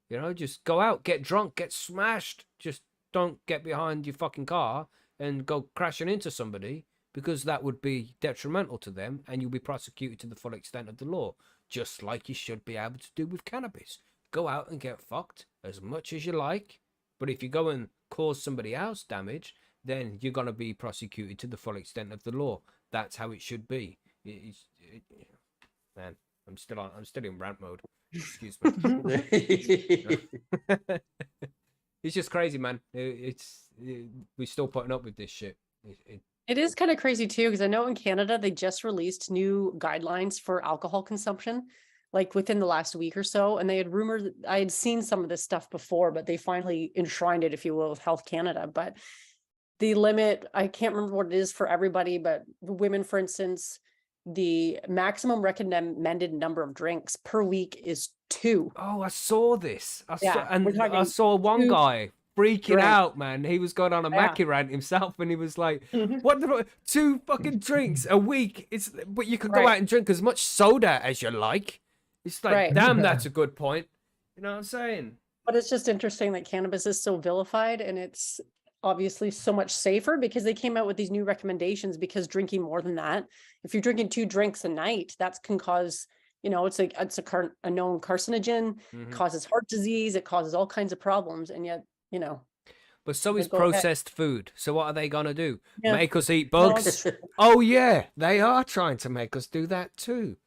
You know, just go out, get drunk, get smashed. Just don't get behind your fucking car and go crashing into somebody, because that would be detrimental to them and you'll be prosecuted to the full extent of the law, just like you should be able to do with cannabis. Go out and get fucked as much as you like, but if you go and cause somebody else damage, then you're going to be prosecuted to the full extent of the law. That's how it should be. Man, I'm still in rant mode. Excuse me. It's just crazy, man. We're still putting up with this shit. It is kind of crazy too, because I know in Canada they just released new guidelines for alcohol consumption, like within the last week or so. And they had rumored, I had seen some of this stuff before, but they finally enshrined it, if you will, with Health Canada. But the limit, I can't remember what it is for everybody, but women, for instance, the maximum recommended number of drinks per week is 2. Oh, I saw this. I Yeah, saw, we're and I talking saw one 2 guy freaking drinks. out, man. He was going on a Yeah. Mackie rant himself, and he was like, "What the 2 fucking drinks a week? But you can go Right. out and drink as much soda as you like." It's like, Right. damn, that's a good point. You know what I'm saying? But it's just interesting that cannabis is so vilified, and it's obviously so much safer because they came out with these new recommendations, because drinking more than that, if you're drinking 2 drinks a night, that can cause, it's like a known carcinogen, Mhm. causes heart disease, it causes all kinds of problems, and yet, But so is go ahead. processed food. So what are they gonna do? Yeah. Make us eat No, bugs? Oh yeah, they are trying to make us do that too.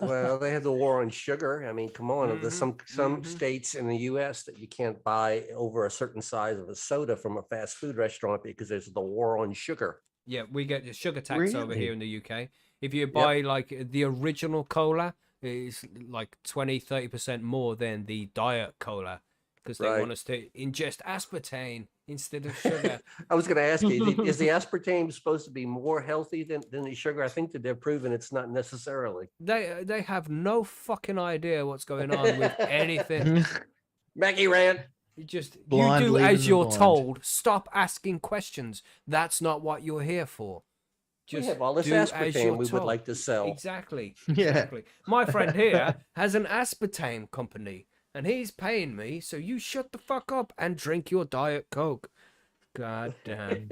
Well, they have the war on sugar. I mean, come on. There's some mhm. states in the U.S. that you can't buy over a certain size of a soda from a fast food restaurant because there's the war on sugar. Yeah, we get the sugar tax over Really? here in the UK. If you buy like the original cola, it's like 20-30% more than the diet cola, because they Right. want us to ingest aspartame instead of sugar. I was going to ask you, is the aspartame supposed to be more healthy than the sugar? I think that they're proven it's not necessarily. They have no fucking idea what's going on with anything. Mackie rant. You Blind do leading as the you're blind. told. Stop asking questions. That's not what you're here for. We have all this do as aspartame you're we would told. like to sell. Exactly. Yeah. Exactly. My friend here has an aspartame company, and he's paying me, so you shut the fuck up and drink your Diet Coke. God damn.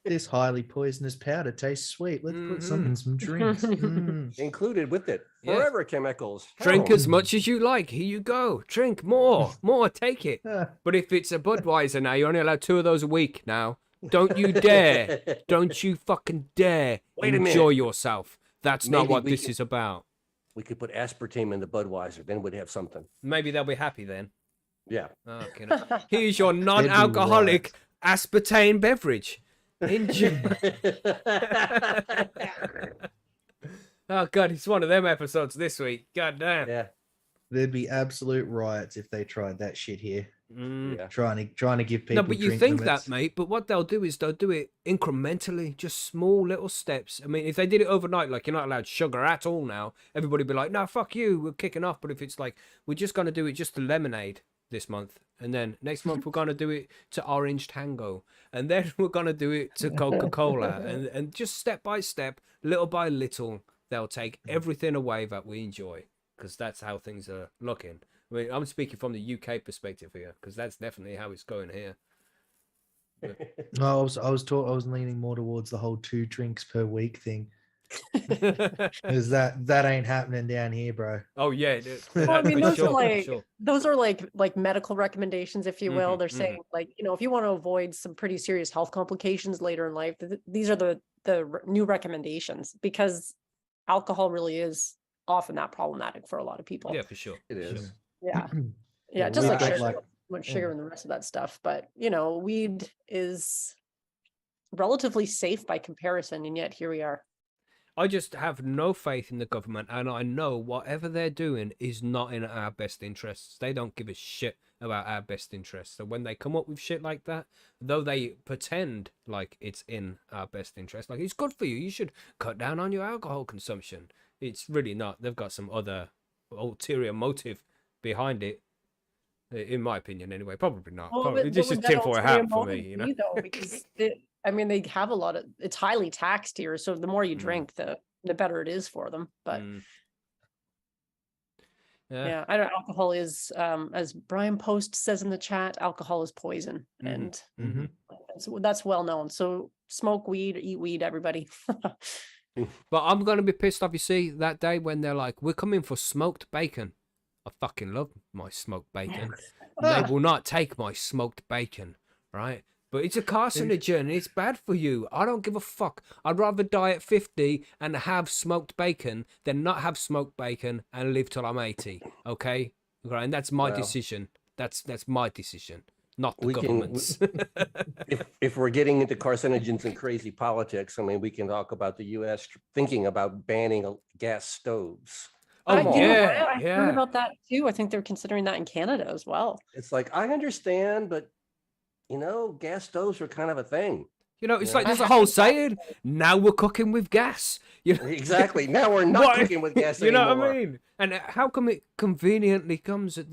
This highly poisonous powder tastes sweet. Let's put some Mhm. in some drinks. Mm. Included with it. Yeah. Forever chemicals. Drink Hell. as much as you like. Here you go. Drink more. More. Take it. Ah, But if it's a Budweiser now, you're only allowed 2 of those a week now. Don't you dare. Don't you fucking dare Wait a enjoy minute. yourself. That's not Maybe what we this could- is about. We could put aspartame in the Budweiser, then we'd have something. Maybe they'll be happy then. Yeah. Okay. Here's your non-alcoholic aspartame beverage. Enjoy. Oh god, it's one of them episodes this week. God damn. Yeah. there'd be absolute riots if they tried that shit here. Mm. Yeah. Trying to give people. No, but you drink think limits. that, mate. But what they'll do is they'll do it incrementally, just small little steps. I mean, if they did it overnight, like you're not allowed sugar at all now, everybody would be like, no, fuck you, we're kicking off. But if it's like, we're just going to do it just to lemonade this month, and then next month we're going to do it to orange tango, and then we're going to do it to Coca-Cola, and just step by step, little by little, they'll take everything away that we enjoy, because that's how things are looking. I mean, I'm speaking from the UK perspective here, because that's definitely how it's going here. No, I was leaning more towards the whole 2 drinks per week thing. Because that ain't happening down here, bro. Oh yeah, Well, I mean, for those sure, are for like sure. those are like medical recommendations, if you will. Mhm, They're saying like, if you want to avoid some pretty serious health complications later in life, these are the new recommendations, because alcohol really is often that problematic for a lot of people. Yeah, for sure. It for is. sure. Yeah. Yeah, Yeah, just we've like got, sugar, like- much yeah. sugar and the rest of that stuff. But weed is relatively safe by comparison, and yet here we are. I just have no faith in the government, and I know whatever they're doing is not in our best interests. They don't give a shit about our best interests. So when they come up with shit like that, though they pretend like it's in our best interest, like it's good for you, you should cut down on your alcohol consumption. It's really not. They've got some other ulterior motive behind it, in my opinion anyway. Probably not. Well, Probably, but this what is would that tinfoil ulterior hat for me, motive you know. be, though? Because they have a lot of, it's highly taxed here, so the more you drink, the better it is for them. But Mm. yeah, I don't. Alcohol is, as Brian Post says in the chat, alcohol is poison, Mhm. and Mhm. that's well known. So smoke weed, eat weed, everybody. But I'm gonna be pissed off, you see, that day when they're like, we're coming for smoked bacon. I fucking love my smoked bacon. They will not take my smoked bacon, right? But it's a carcinogen and it's bad for you. I don't give a fuck. I'd rather die at 50 and have smoked bacon than not have smoked bacon and live till I'm 80. Okay? Right, and that's my Wow. decision. That's my decision, not the We can- government's. If we're getting into carcinogens and crazy politics, I mean, we can talk about the U.S. thinking about banning gas stoves. Oh, Come on. You know what? yeah, I heard yeah. about that too. I think they're considering that in Canada as well. It's like, I understand, but gas stoves are kind of a thing. You know, it's Yeah. like there's a whole saying. Now we're cooking with gas. You know, Exactly. Now we're not What- cooking with gas you know anymore. what I mean? And how come it conveniently comes at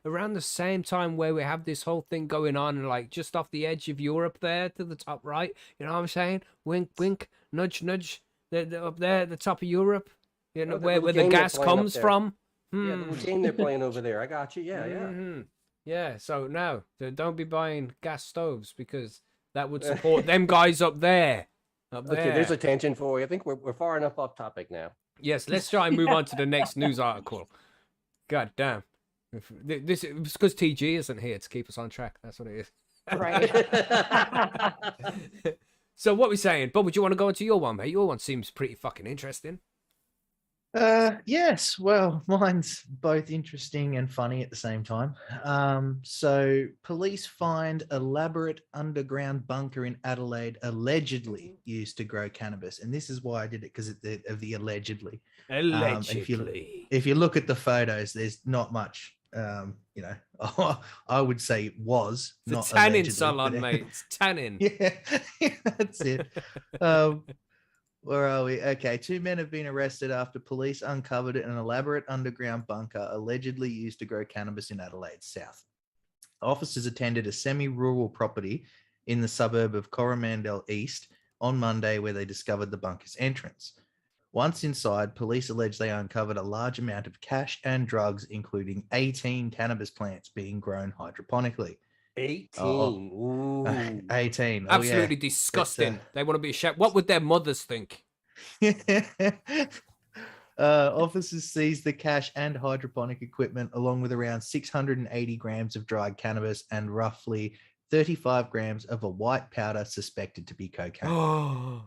around the same time where we have this whole thing going on, like just off the edge of Europe there to the top right? You know what I'm saying? Wink, wink, nudge, nudge. They're up there at the top of Europe. You know Oh, that where little the game they're gas playing up comes there. from. Yeah, the Hmm. little game they're playing over there. I got you. Yeah, yeah. Mhm. Yeah, so no, don't be buying gas stoves because that would support them guys up there. Up Okay, there. there's a tangent for you. I think we're far enough off topic now. Yes, let's try and move on to the next news article. God damn. This it's because TG isn't here to keep us on track. That's what it is. Right. So what we saying? Bob, would you want to go into your one, mate? Your one seems pretty fucking interesting. Yes, well, mine's both interesting and funny at the same time. So police find elaborate underground bunker in Adelaide allegedly used to grow cannabis, and this is why I did it because of the allegedly. Allegedly. If you look at the photos, there's not much. I would say it was It's a not tanning allegedly, salon, but- mate. It's tanning. Yeah, that's it. Where are we? Okay, 2 men have been arrested after police uncovered an elaborate underground bunker allegedly used to grow cannabis in Adelaide South. Officers attended a semi-rural property in the suburb of Coromandel East on Monday where they discovered the bunker's entrance. Once inside, police allege they uncovered a large amount of cash and drugs, including 18 cannabis plants being grown hydroponically. 18. Ooh. 18. Absolutely disgusting. They want to be ashamed. What would their mothers think? Officers seized the cash and hydroponic equipment along with around 680 grams of dried cannabis and roughly 35 grams of a white powder suspected to be cocaine. Oh,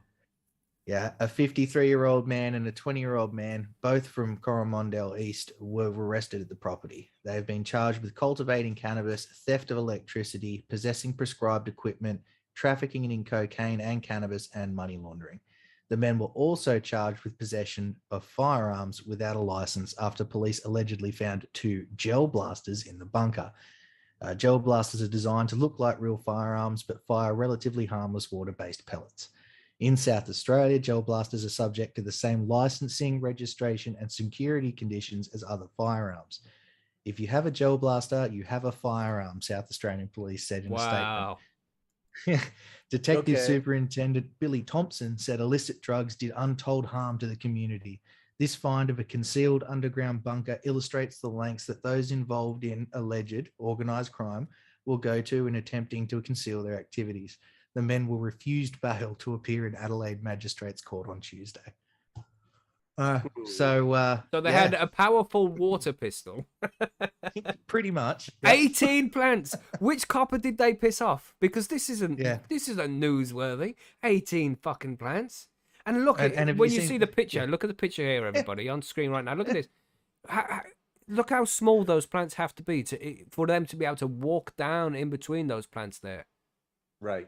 Yeah, a 53-year-old man and a 20-year-old man, both from Coromandel East, were arrested at the property. They have been charged with cultivating cannabis, theft of electricity, possessing prescribed equipment, trafficking in cocaine and cannabis, and money laundering. The men were also charged with possession of firearms without a license after police allegedly found 2 gel blasters in the bunker. Gel blasters are designed to look like real firearms but fire relatively harmless water-based pellets. In South Australia, gel blasters are subject to the same licensing, registration, and security conditions as other firearms. If you have a gel blaster, you have a firearm, South Australian Police said in a wow. statement. Detective Okay. Superintendent Billy Thompson said illicit drugs did untold harm to the community. This find of a concealed underground bunker illustrates the lengths that those involved in alleged organised crime will go to in attempting to conceal their activities. The men were refused bail to appear in Adelaide Magistrates Court on Tuesday. So they yeah, had a powerful water pistol. pretty much 18 plants. Which copper did they piss off? Because this isn't Yeah. newsworthy. 18 fucking plants. And look And at have when you you seen- see the picture. yeah. Look at the picture here, everybody, on screen right now. Look at this. Look how small those plants have to be for them to be able to walk down in between those plants there. Right.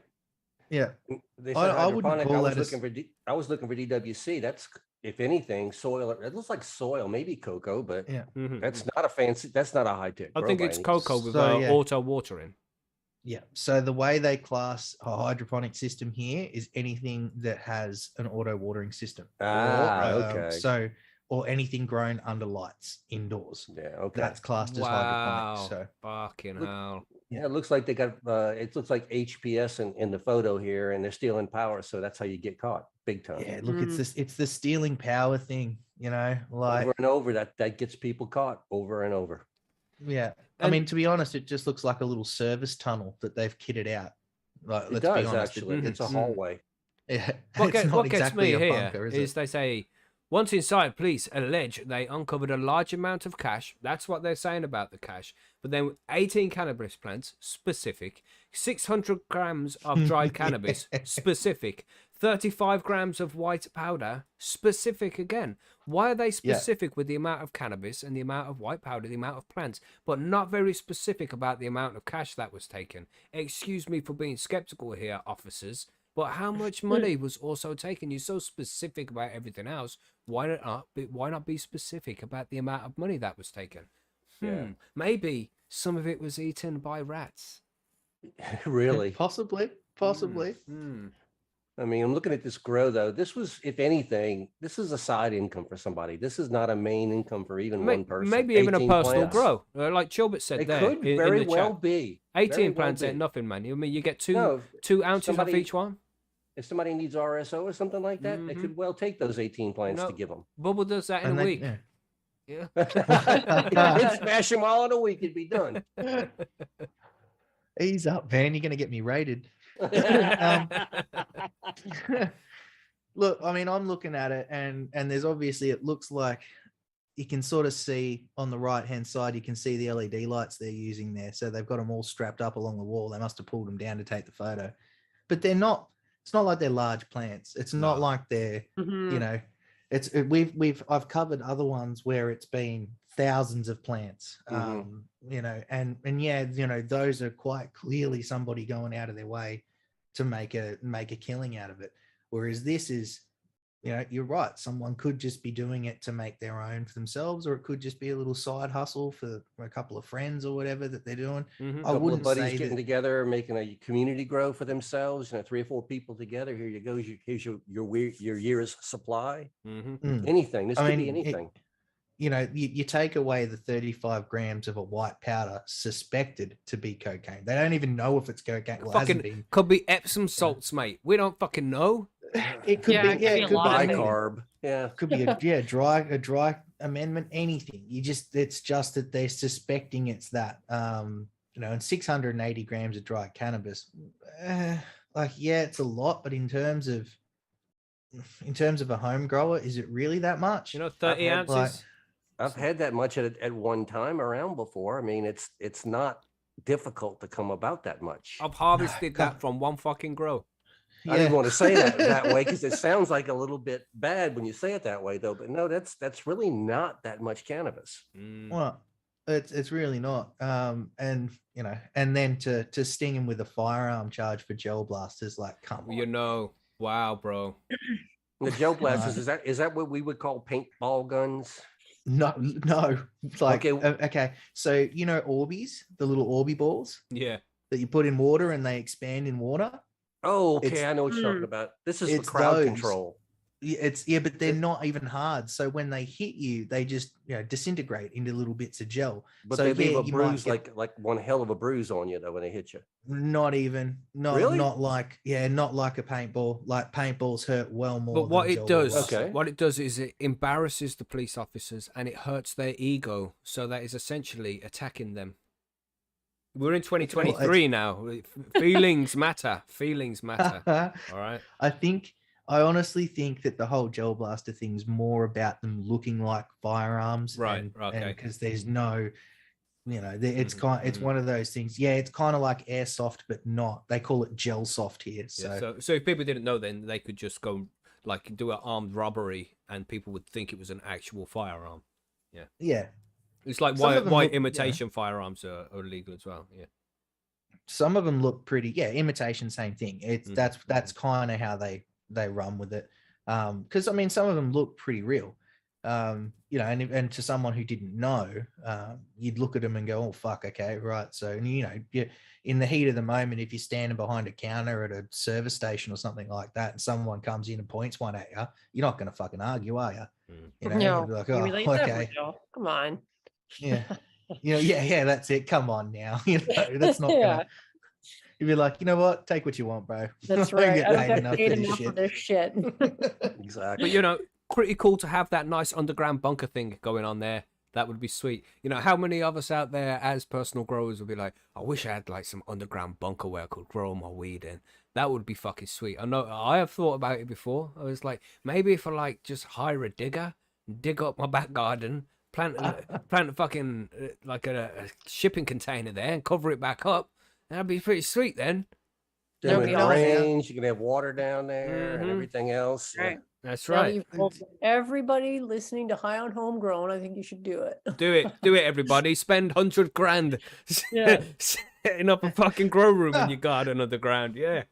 Yeah. They I- said I wouldn't hydroponic. call I was that a looking for I was looking for DWC. That's, if anything, soil. It looks like soil, maybe cocoa, but Yeah. Mhm. that's not a fancy. That's not a high tech. I think it's cocoa with So, yeah. auto watering. Yeah. So the way they class a hydroponic system here is anything that has an auto watering system. Ah, okay. So, or anything grown under lights indoors. Yeah. Okay. That's classed as hydroponic. So, Fucking Look- hell. Yeah, it looks like they got. It looks like HPS in the photo here, and they're stealing power. So that's how you get caught, big time. yeah, look, it's the stealing power thing, like, Over and over. That gets people caught over and over. yeah. I And- mean, to be honest, it just looks like a little service tunnel that they've kitted out. Like, It let's does be honest. actually. It's a Mhm. hallway. Yeah, What, it's not what gets exactly me a here bunker, is it? they say, once inside, police allege they uncovered a large amount of cash. That's what they're saying about the cash. But then 18 cannabis plants, specific. 600 grams of dried cannabis, specific. 35 grams of white powder, specific again. Why are they specific with the amount of cannabis and the amount of white powder, the amount of plants, but not very specific about the amount of cash that was taken? Excuse me for being skeptical here, officers. But how much money was also taken? You're so specific about everything else. Why not be specific about the amount of money that was taken? Yeah. Maybe some of it was eaten by rats. Really. Possibly. Hmm. I mean, I'm looking at this grow though. This was, if anything, this is a side income for somebody. This is not a main income for even one person. Maybe even a 18 personal plants. grow. Like Chilbert said It there. could in very the well chat. be. 18 Very well plants be. ain't nothing, man. I mean, you get No, 2 ounces somebody- of each one. If somebody needs RSO or something like that, they Mhm. could well take those 18 plants No. to give them. Bubble does that in And a they- week. yeah. Yeah. He'd smash them all in a week, it'd be done. Ease up, Van. You're gonna get me raided. Look, I mean, I'm looking at it, and there's obviously, it looks like you can sort of see on the right hand side, you can see the LED lights they're using there. So they've got them all strapped up along the wall. They must have pulled them down to take the photo, but they're not. It's not like they're large plants. It's not No. like they're, Mhm. you know, I've covered other ones where it's been thousands of plants, Mhm. you know, and yeah, you know, those are quite clearly somebody going out of their way to make a killing out of it. Whereas this is, you know, you're right. Someone could just be doing it to make their own for themselves, or it could just be a little side hustle for a couple of friends or whatever that they're doing. Mhm. I Couple wouldn't of buddies say getting that. together, making a community grow for themselves. You know, 3 or 4 people together. Here you go. Here's your year's supply. Mhm. Mm. Anything. This I could be mean, it- anything. You know, you take away the 35 grams of a white powder suspected to be cocaine. They don't even know if it's cocaine. Well, it hasn't Fucking been. could be Epsom salts, mate. We don't fucking know. It could Yeah, be. it could Yeah, be it a could lot be of anything. Bicarb. Yeah. Could be a dry amendment, anything. It's just that they're suspecting it's that. You know, and 680 grams of dry cannabis. Like, yeah, it's a lot, but in terms of a home grower, is it really that much? You know, 30 had, ounces. like- I've had that much at one time around before. I mean, it's not difficult to come about that much. I've harvested come- that from one fucking grow. I didn't want to say that way because it sounds like a little bit bad when you say it that way, though. But no, that's really not that much cannabis. Mm. Well, it's really not. And you know, and then to sting him with a firearm charge for gel blasters, like, come on. You know, wow, bro. The gel blasters, is that what we would call paintball guns? No, it's like, Okay. okay. So you know Orbeez, the little Orby balls Yeah. that you put in water and they expand in water. Oh, okay, It's- I know what you're talking Mm. about. This is for It's crowd those. control. Yeah, but they're not even hard. So when they hit you, they just, you know, disintegrate into little bits of gel. But So, they leave yeah, a you might bruise, get- like one hell of a bruise on you though when they hit you. Not even, Really? not like a paintball. Like paintballs hurt well more. But what than it gel does, balls. Okay. what it does is it embarrasses the police officers and it hurts their ego. So that is essentially attacking them. We're in 2023 now. Feelings matter. Feelings matter. All right. I honestly think that the whole gel blaster thing's more about them looking like firearms, Right, okay. because there's no, you know, it's Mhm, it's mhm. one of those things. Yeah, it's kind of like airsoft, but not. They call it gel soft here. So, Yeah, so if people didn't know, then they could just go like do an armed robbery, and people would think it was an actual firearm. yeah, It's like Some why of them look, you know- imitation firearms are illegal as well. Yeah. some of them look pretty. Yeah, imitation, same thing. It's Mhm, that's kind of how they run with it. Because I mean, some of them look pretty real. You know, and to someone who didn't know, you'd look at them and go, "Oh fuck, okay, right." So, and you know, in the heat of the moment, if you're standing behind a counter at a service station or something like that, and someone comes in and points one at you, you're not going to fucking argue, are you? Mm. You know, No, you'd be like, you "Oh, relate that, okay, Rachel. Come on. yeah." You know, yeah, that's it. Come on now, you know, that's not Yeah. gonna. You'd be like, you know what? Take what you want, bro. That's I don't right. get I don't paid get enough paid for this enough shit. for this shit. Exactly. But you know, pretty cool to have that nice underground bunker thing going on there. That would be sweet. You know, how many of us out there as personal growers would be like, I wish I had like some underground bunker where I could grow my weed in. That would be fucking sweet. I know I have thought about it before. I was like, maybe if I like just hire a digger, dig up my back garden, plant a fucking like a shipping container there and cover it back up. That'd be pretty sweet then. Then That'd with be awesome. range, you can have water down there Mhm. and everything else. yeah. Right. That's Now right. you've told everybody listening to High on Homegrown, I think you should do it. Do it, everybody. Spend 100 grand Yeah. setting up a fucking grow room in your garden underground. Yeah,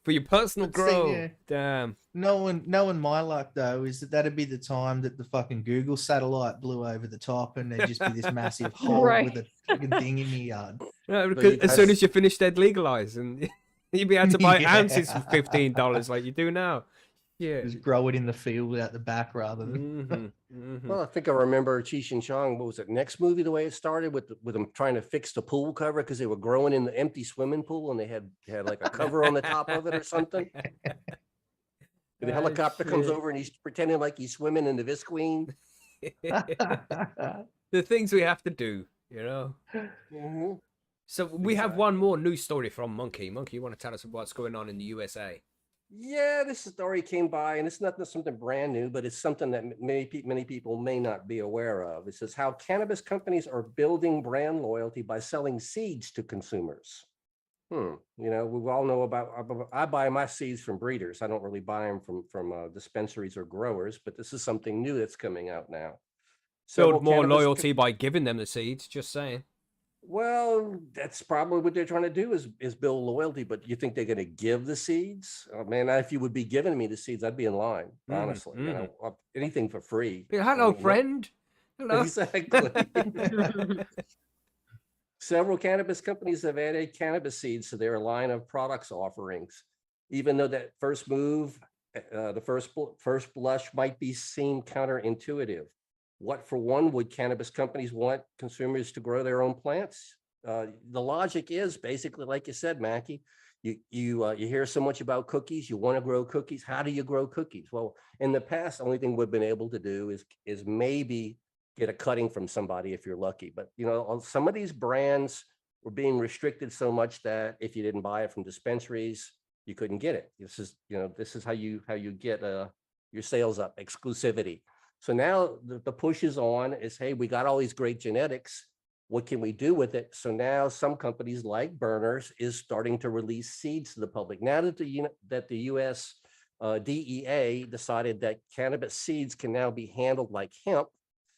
for your personal But see, grow. yeah. Damn. Knowing my luck though is that'd be the time that the fucking Google satellite blew over the top and there'd just be this massive hole Right. with a fucking thing in your yard. No, you because as soon guys- as you finish, they'd legalize, and You'd be able to buy Yeah. ounces for $15 like you do now. Yeah. Just grow it in the field out the back rather than. Well, I think I remember Cheech and Chong. What was it? Next movie, the way it started with them trying to fix the pool cover because they were growing in the empty swimming pool and they had like a cover on the top of it or something. And the helicopter comes over and he's pretending like he's swimming in the Visqueen. The things we have to do, you know. Mhm. So we have one more news story from Monkey. Monkey, you want to tell us what's going on in the USA? Yeah, this story came by, and it's not something brand new, but it's something that many people may not be aware of. It says how cannabis companies are building brand loyalty by selling seeds to consumers. You know, we all know about. I buy my seeds from breeders. I don't really buy them from dispensaries or growers, but this is something new that's coming out now. Build more loyalty by giving them the seeds. Just saying. Well, that's probably what they're trying to do is build loyalty. But you think they're going to give the seeds? Oh, man, if you would be giving me the seeds, I'd be in line. Honestly, you know, anything for free. Hello, friend. Hello. Exactly. Several cannabis companies have added cannabis seeds to their line of products offerings, even though that first move, the first blush might be seen counterintuitive. What, for one, would cannabis companies want consumers to grow their own plants? The logic is basically, like you said, Mackie, you hear so much about cookies. You want to grow cookies. How do you grow cookies? Well, in the past, the only thing we've been able to do is maybe get a cutting from somebody if you're lucky. But you know, some of these brands were being restricted so much that if you didn't buy it from dispensaries, you couldn't get it. This is how you get your sales up, exclusivity. So now the push is on is, hey, we got all these great genetics. What can we do with it? So now some companies like Berners is starting to release seeds to the public. Now that the U.S. DEA decided that cannabis seeds can now be handled like hemp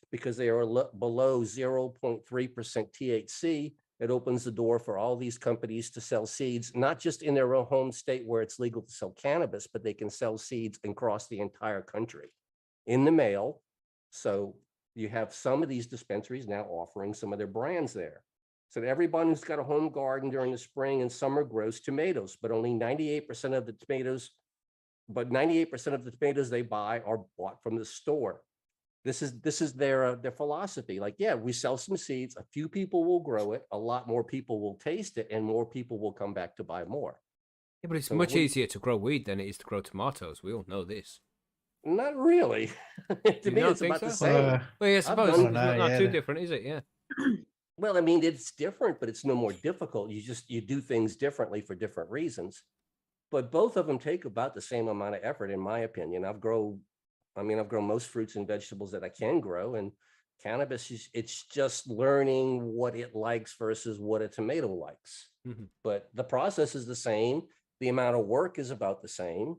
because they are below 0.3% THC, it opens the door for all these companies to sell seeds, not just in their own home state where it's legal to sell cannabis, but they can sell seeds across the entire country in the mail. So you have some of these dispensaries now offering some of their brands there. So that everyone who's got a home garden during the spring and summer grows tomatoes, but only 98% of the tomatoes, they buy are bought from the store. This is their philosophy. Like, yeah, we sell some seeds, a few people will grow it, a lot more people will taste it, and more people will come back to buy more. Yeah, but it's much easier to grow weed than it is to grow tomatoes. We all know this. Not really. To me, it's about the same. Well, yeah, I suppose it's not too different, is it? Yeah. Well, I mean, it's different, but it's no more difficult. You do things differently for different reasons. But both of them take about the same amount of effort, in my opinion. I've grown most fruits and vegetables that I can grow, and cannabis it's just learning what it likes versus what a tomato likes. But the process is the same. The amount of work is about the same.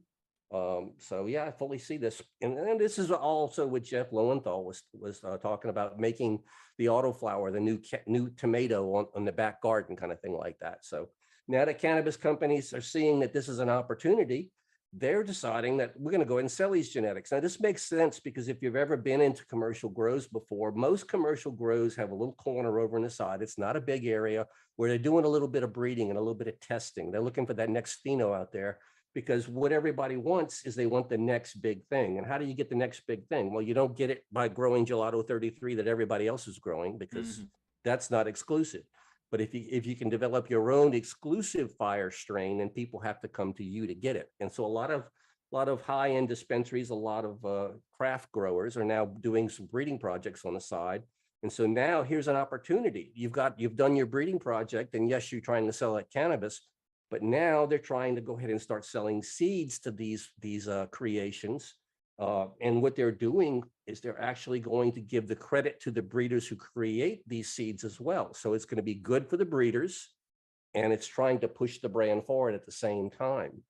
So yeah, I fully see this, and this is also what Jeff Lowenthal was talking about, making the autoflower the new tomato on the back garden kind of thing like that. So now that cannabis companies are seeing that this is an opportunity, they're deciding that we're going to go ahead and sell these genetics. Now, this makes sense because if you've ever been into commercial grows before, most commercial grows have a little corner over on the side. It's not a big area where they're doing a little bit of breeding and a little bit of testing. They're looking for that next pheno out there, because what everybody wants is they want the next big thing. And how do you get the next big thing? Well, you don't get it by growing Gelato 33 that everybody else is growing, because that's not exclusive. But if you can develop your own exclusive fire strain, then people have to come to you to get it. And so a lot of high-end dispensaries, a lot of craft growers are now doing some breeding projects on the side. And so now here's an opportunity. You've done your breeding project, and yes, you're trying to sell that cannabis, but now they're trying to go ahead and start selling seeds to these creations. And what they're doing is they're actually going to give the credit to the breeders who create these seeds as well. So it's going to be good for the breeders, and it's trying to push the brand forward at the same time.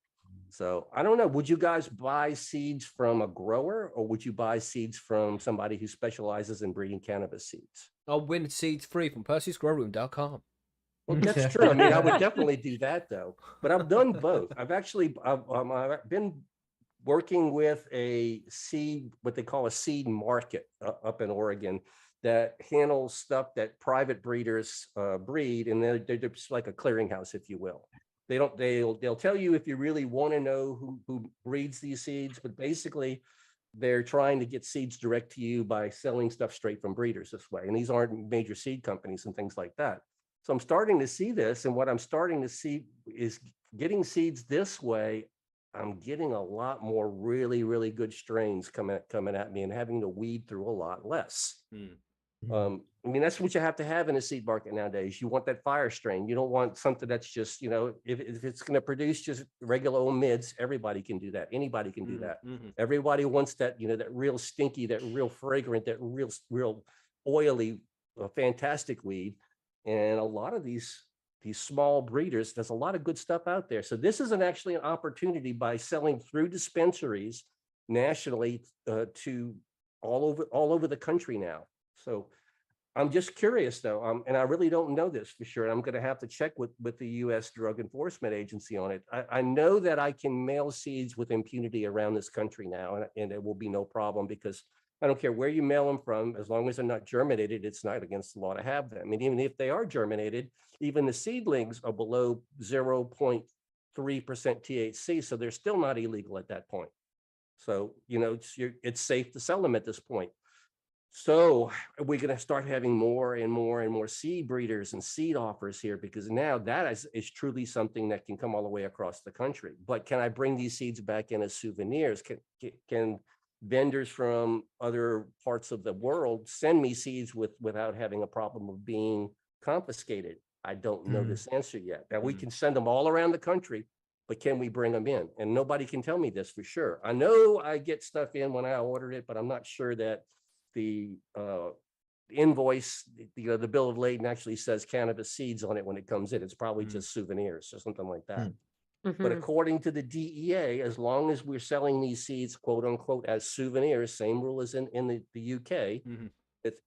So I don't know, would you guys buy seeds from a grower, or would you buy seeds from somebody who specializes in breeding cannabis seeds? I'll win seeds free from Percy'sGrowroom.com. Well, that's true. I mean, I would definitely do that though, but I've done both. I've been working with what they call a seed market up in Oregon, that handles stuff that private breeders breed, and they're just like a clearinghouse, if you will. they'll tell you if you really want to know who breeds these seeds, but basically they're trying to get seeds direct to you by selling stuff straight from breeders this way. And these aren't major seed companies and things like that. So I'm starting to see this, and what I'm starting to see is getting seeds this way. I'm getting a lot more really, really good strains coming at me and having to weed through a lot less. I mean, that's what you have to have in a seed market nowadays. You want that fire strain. You don't want something that's just, you know, if it's going to produce just regular old mids, everybody can do that. Anybody can do that. Everybody wants that, you know, that real stinky, that real fragrant, that real oily, fantastic weed. And a lot of these small breeders, there's a lot of good stuff out there. So this isn't actually an opportunity by selling through dispensaries nationally to all over the country now. So I'm just curious though, and I really don't know this for sure. I'm going to have to check with the U.S. Drug Enforcement Agency on it. I know that I can mail seeds with impunity around this country now, and it will be no problem, because I don't care where you mail them from, as long as they're not germinated, it's not against the law to have them. I mean, even if they are germinated, even the seedlings are below 0.3% THC, so they're still not illegal at that point. So, you know, it's safe to sell them at this point. So we're going to start having more and more and more seed breeders and seed offers here, because now that is truly something that can come all the way across the country. But can I bring these seeds back in as souvenirs? Can vendors from other parts of the world send me seeds without having a problem of being confiscated? I don't know this answer yet. Now we can send them all around the country, but can we bring them in? And nobody can tell me this for sure. I know I get stuff in when I ordered it, but I'm not sure that the invoice, the bill of lading actually says cannabis seeds on it when it comes in. It's probably just souvenirs or something like that. But according to the DEA, as long as we're selling these seeds, quote unquote, as souvenirs, same rule as in the UK,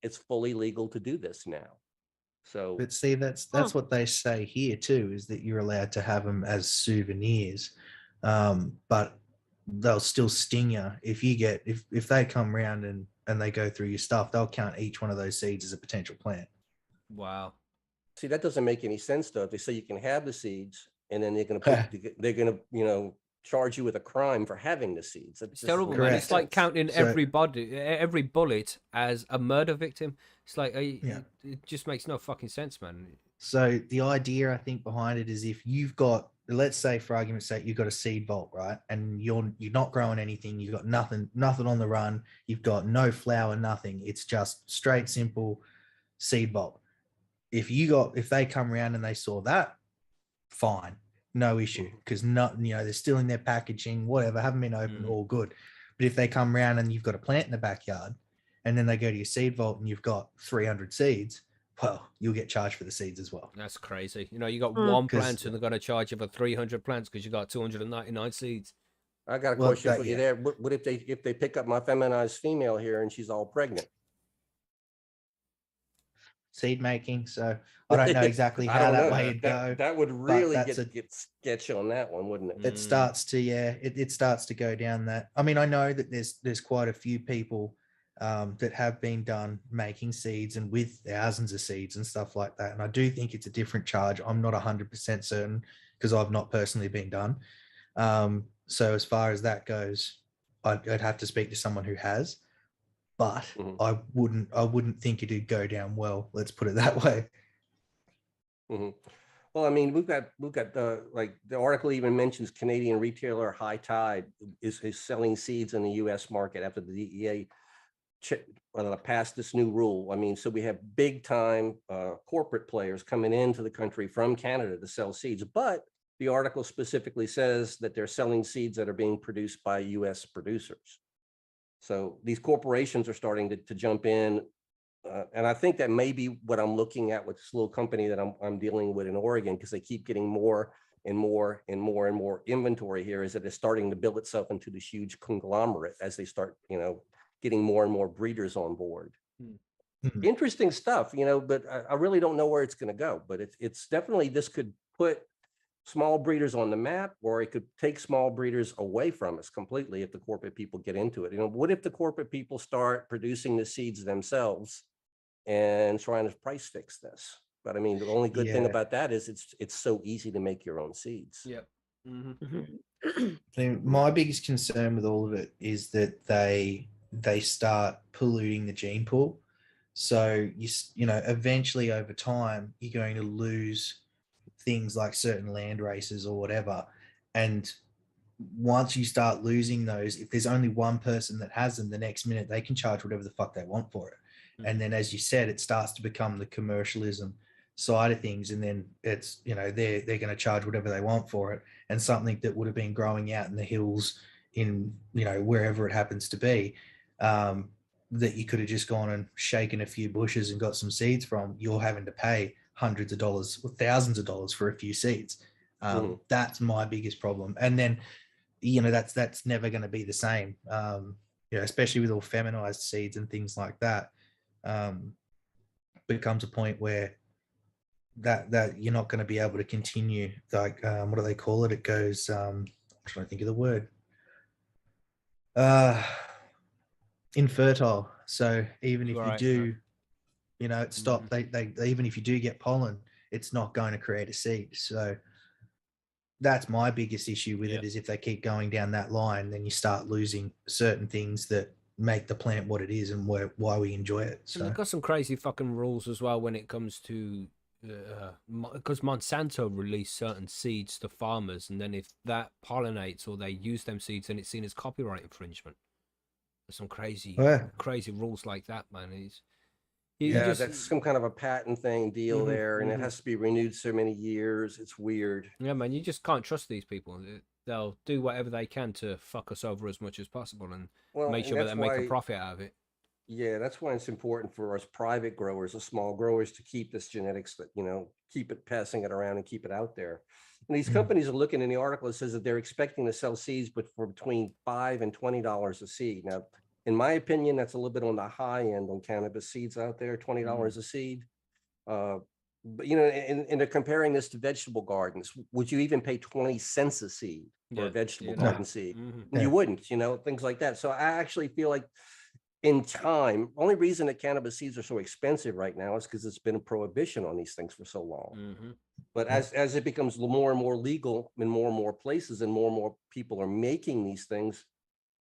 it's fully legal to do this now. So, but see, that's what they say here too, is that you're allowed to have them as souvenirs, but they'll still sting you if you get if they come around and they go through your stuff. They'll count each one of those seeds as a potential plant. Wow. see, that doesn't make any sense though. If they say you can have the seeds, and then they're going to you know, charge you with a crime for having the seeds. It's terrible, man. It's like counting every bullet as a murder victim. It's like, it just makes no fucking sense, man. So the idea, I think, behind it is if you've got, let's say for argument's sake, you've got a seed vault, right? And you're not growing anything. You've got nothing on the run. You've got no flower, nothing. It's just straight, simple seed vault. If they come around and they saw that, fine, no issue, because they're still in their packaging, whatever, haven't been opened, all good. But if they come around and you've got a plant in the backyard, and then they go to your seed vault and you've got 300 seeds, well, you'll get charged for the seeds as well. That's crazy. You know, you got one plant and they're going to charge you for 300 plants because you got 299 seeds. I got a question for you there. What if they pick up my feminized female here and she's all pregnant? Seed making, so I don't know exactly how that way would go. That would really get sketchy on that one, wouldn't it? It starts to it starts to go down that. I mean, I know that there's quite a few people that have been done making seeds and with thousands of seeds and stuff like that, and I do think it's a different charge. I'm not 100% certain because I've not personally been done. So as far as that goes, I'd have to speak to someone who has. But I wouldn't think it'd go down well. Let's put it that way. Well, I mean, we've got like the article even mentions Canadian retailer High Tide is selling seeds in the U.S. market after the DEA passed this new rule. I mean, so we have big time corporate players coming into the country from Canada to sell seeds, but the article specifically says that they're selling seeds that are being produced by U.S. producers. So these corporations are starting to jump in. And I think that may be what I'm looking at with this little company that I'm dealing with in Oregon, because they keep getting more and more and more and more inventory here, is that it's starting to build itself into this huge conglomerate as they start, getting more and more breeders on board. Interesting stuff, but I really don't know where it's going to go. But it's definitely, this could put small breeders on the map, or it could take small breeders away from us completely if the corporate people get into it. What if the corporate people start producing the seeds themselves and trying to price fix this? But I mean, the only good thing Yeah. about that is it's so easy to make your own seeds. Yep. Mhm. I mean, my biggest concern with all of it is that they start polluting the gene pool. So you know, eventually over time you're going to lose things like certain land races or whatever. And once you start losing those, if there's only one person that has them, the next minute they can charge whatever the fuck they want for it. And then, as you said, it starts to become the commercialism side of things, and then it's, you know, they're going to charge whatever they want for it, and something that would have been growing out in the hills in, you know, wherever it happens to be, that you could have just gone and shaken a few bushes and got some seeds from, you're having to pay hundreds of dollars or thousands of dollars for a few seeds. That's my biggest problem. And then, you know, that's never going to be the same, you know, especially with all feminized seeds and things like that. Becomes a point where that you're not going to be able to continue, like, what do they call it? It goes, I'm trying to think of the word, infertile. So even if you Right, do, you know, it stop, they even if you do get pollen, it's not going to create a seed. So that's my biggest issue with it, is if they keep going down that line, then you start losing certain things that make the plant what it is and why we enjoy it. And So they've got some crazy fucking rules as well when it comes to, because Monsanto release certain seeds to farmers, and then if that pollinates or they use them seeds, then it's seen as copyright infringement. There's some crazy rules like that, man. Yeah, that's some kind of a patent thing deal there, and it has to be renewed so many years. It's weird. Yeah, man, you just can't trust these people. They'll do whatever they can to fuck us over as much as possible and make sure that they make a profit out of it. Yeah, that's why it's important for us private growers, the small growers, to keep this genetics, that, you know, keep it, passing it around and keep it out there. And these companies are looking, in the article, it says that they're expecting to sell seeds, but for between $5 and $20 a seed. Now, in my opinion, that's a little bit on the high end on cannabis seeds out there, $20 a seed. But, you know, and they're comparing this to vegetable gardens. Would you even pay 20 cents a seed for a vegetable garden seed? You wouldn't, you know, things like that. So I actually feel like in time, only reason that cannabis seeds are so expensive right now is because it's been a prohibition on these things for so long. But as it becomes more and more legal in more and more places and more people are making these things,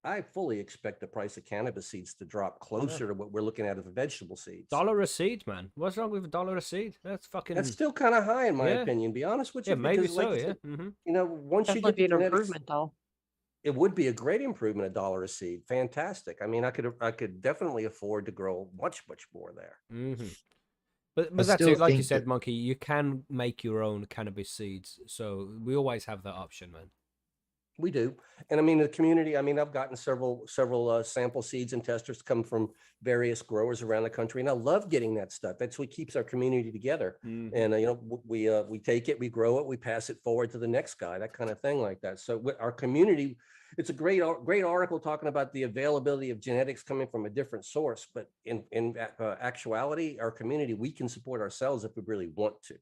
I fully expect the price of cannabis seeds to drop closer to what we're looking at of vegetable seeds. $1 a seed, man. What's wrong with $1 a seed? That's still kind of high in my opinion, be honest with you. Yeah, maybe because, like so, you said, you know, once you get Definitely the be an genetics, improvement, though. it would be a great improvement, $1 a seed. Fantastic. I mean, I could definitely afford to grow much more there. But that's it. Like you said, Monkey, you can make your own cannabis seeds. So we always have that option, man. We do. And I mean, the community, I mean, I've gotten several sample seeds and testers come from various growers around the country. And I love getting that stuff. That's what keeps our community together. And, you know, we take it, we grow it, we pass it forward to the next guy, that kind of thing like that. So with our community, it's a great article talking about the availability of genetics coming from a different source. But in actuality, our community, we can support ourselves if we really want to.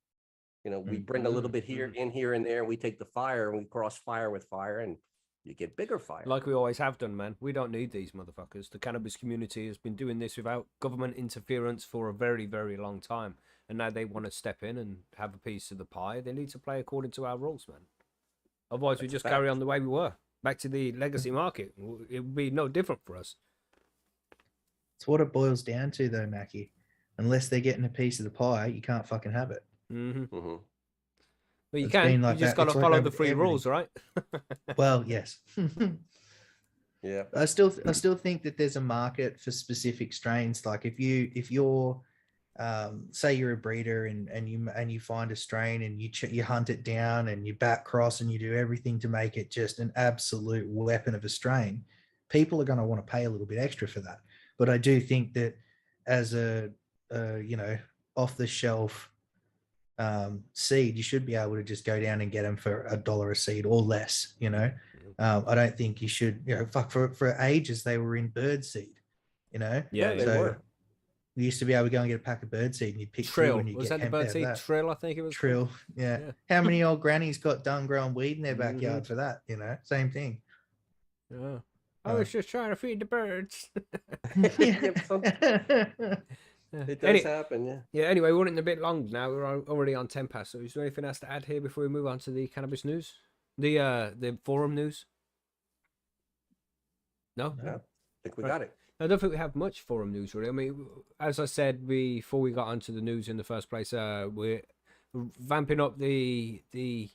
You know, we bring a little bit here and there. We take the fire and we cross fire with fire, and you get bigger fire. Like we always have done, man. We don't need these motherfuckers. The cannabis community has been doing this without government interference for a very, very long time. And now they want to step in and have a piece of the pie. They need to play according to our rules, man. Otherwise, we just carry on the way we were. Back to the legacy market. It would be no different for us. It's what it boils down to, though, Mackie. Unless they're getting a piece of the pie, you can't fucking have it. But you can. You just got to follow the free rules, right? Well, yes. Yeah. I still think that there's a market for specific strains. Like if you're say you're a breeder and you find a strain and you hunt it down and you back cross and you do everything to make it just an absolute weapon of a strain, people are going to want to pay a little bit extra for that. But I do think that as a you know, off the shelf seed, you should be able to just go down and get them for $1 a seed or less. You know, I don't think you should. You know, fuck, for ages they were in bird seed. You know, yeah, they were. We used to be able to go and get a pack of bird seed and you'd pick Trill. two and you Was get that the bird seed? Trill, I think it was. Trill, yeah. How many old grannies got done growing weed in their backyard for that? You know, same thing. Yeah. I was just trying to feed the birds. Yeah. It does happen, yeah. Yeah, anyway, we're running a bit long now. We're already on 10 past. So is there anything else to add here before we move on to the cannabis news? The forum news? No? Yeah, I think we Right. got it. I don't think we have much forum news really. I mean, as I said before we got onto the news in the first place, we're vamping up the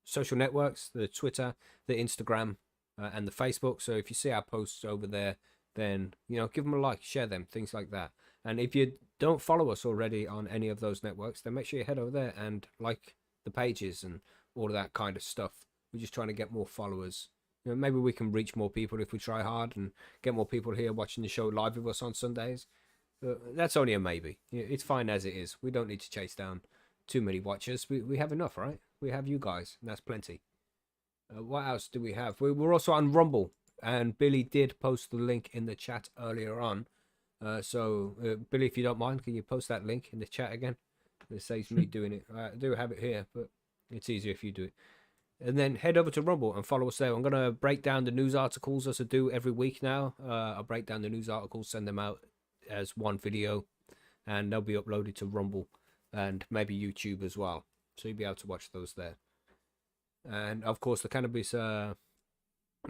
social networks, the Twitter, the Instagram, and the Facebook. So if you see our posts over there, then give them a like, share them, things like that. And if you don't follow us already on any of those networks, then make sure you head over there and like the pages and all of that kind of stuff. We're just trying to get more followers. Maybe we can reach more people if we try hard and get more people here watching the show live with us on Sundays. That's only a maybe. It's fine as it is. We don't need to chase down too many watchers. We have enough, right? We have you guys, and that's plenty. What else do we have? We're also on Rumble, and Billy did post the link in the chat earlier on. So, Billy, if you don't mind, can you post that link in the chat again? It saves me doing it. I do have it here, but it's easier if you do it. And then head over to Rumble and follow us there. I'm going to break down the news articles as I do every week now. I'll break down the news articles, send them out as one video, and they'll be uploaded to Rumble and maybe YouTube as well. So you'll be able to watch those there. And of course, the cannabis. I'm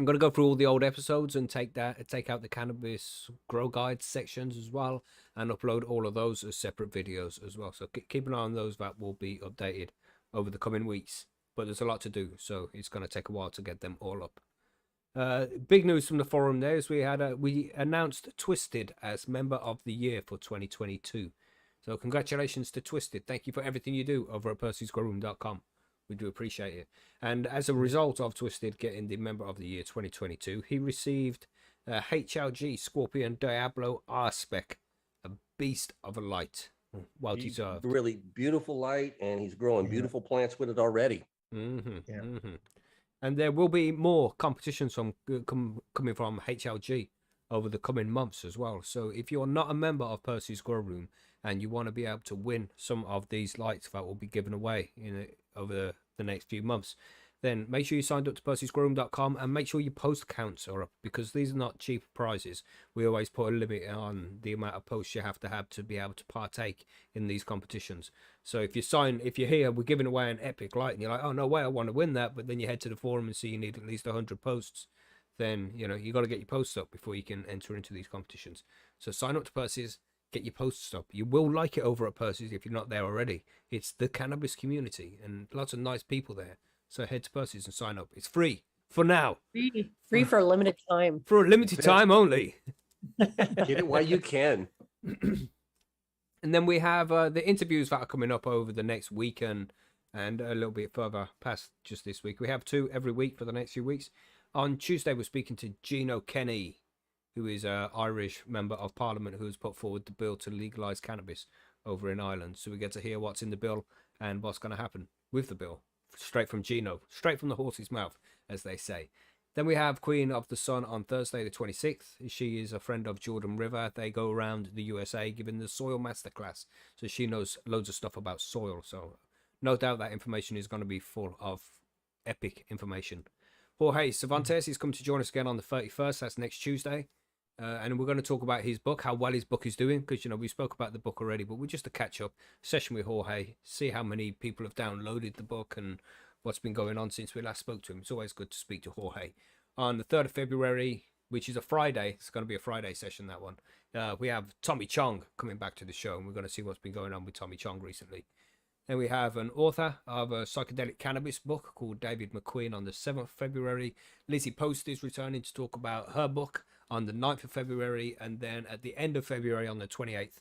going to go through all the old episodes and take out the cannabis grow guide sections as well, and upload all of those as separate videos as well. So keep an eye on those. That will be updated over the coming weeks. But there's a lot to do, so it's going to take a while to get them all up. Big news from the forum there is we announced Twisted as Member of the Year for 2022. So congratulations to Twisted. Thank you for everything you do over at percysgrowroom.com. We do appreciate it. And as a result of Twisted getting the Member of the Year 2022, he received HLG Scorpion Diablo R-Spec, a beast of a light. Well deserved. Really beautiful light, and he's growing beautiful plants with it already. And there will be more competitions coming from HLG over the coming months as well. So if you're not a member of Percy's Grow Room and you want to be able to win some of these lights that will be given away over the next few months, then make sure you signed up to percysgrowroom.com and make sure your post counts are up, because these are not cheap prizes. We always put a limit on the amount of posts you have to be able to partake in these competitions. So if you're here, we're giving away an epic light and you're like, oh no way, I want to win that, but then you head to the forum and see you need at least 100 posts, then you got to get your posts up before you can enter into these competitions. So sign up to Percy's, get your posts up. You will like it over at Percy's if you're not there already. It's the cannabis community and lots of nice people there. So head to Percy's and sign up. It's free for now. Free for a limited time. For a limited time only. Get it while you can. And then we have the interviews that are coming up over the next week and a little bit further past just this week. We have 2 every week for the next few weeks. On Tuesday, we're speaking to Gino Kenny, who is an Irish member of Parliament who has put forward the bill to legalise cannabis over in Ireland. So we get to hear what's in the bill and what's going to happen with the bill. Straight from Gino, straight from the horse's mouth, as they say. Then we have Queen of the Sun on Thursday the 26th. She is a friend of Jordan River. They go around the USA giving the soil masterclass. So she knows loads of stuff about soil. So no doubt that information is going to be full of epic information. Jorge Cervantes is coming to join us again on the 31st. That's next Tuesday. And we're going to talk about his book, how well his book is doing, because, we spoke about the book already, but we're just a catch-up session with Jorge, see how many people have downloaded the book and what's been going on since we last spoke to him. It's always good to speak to Jorge. On the 3rd of February, which is a Friday, it's going to be a Friday session, that one, we have Tommy Chong coming back to the show, and we're going to see what's been going on with Tommy Chong recently. Then we have an author of a psychedelic cannabis book called David McQueen on the 7th of February. Lizzie Post is returning to talk about her book on the 9th of February. And then at the end of February on the 28th,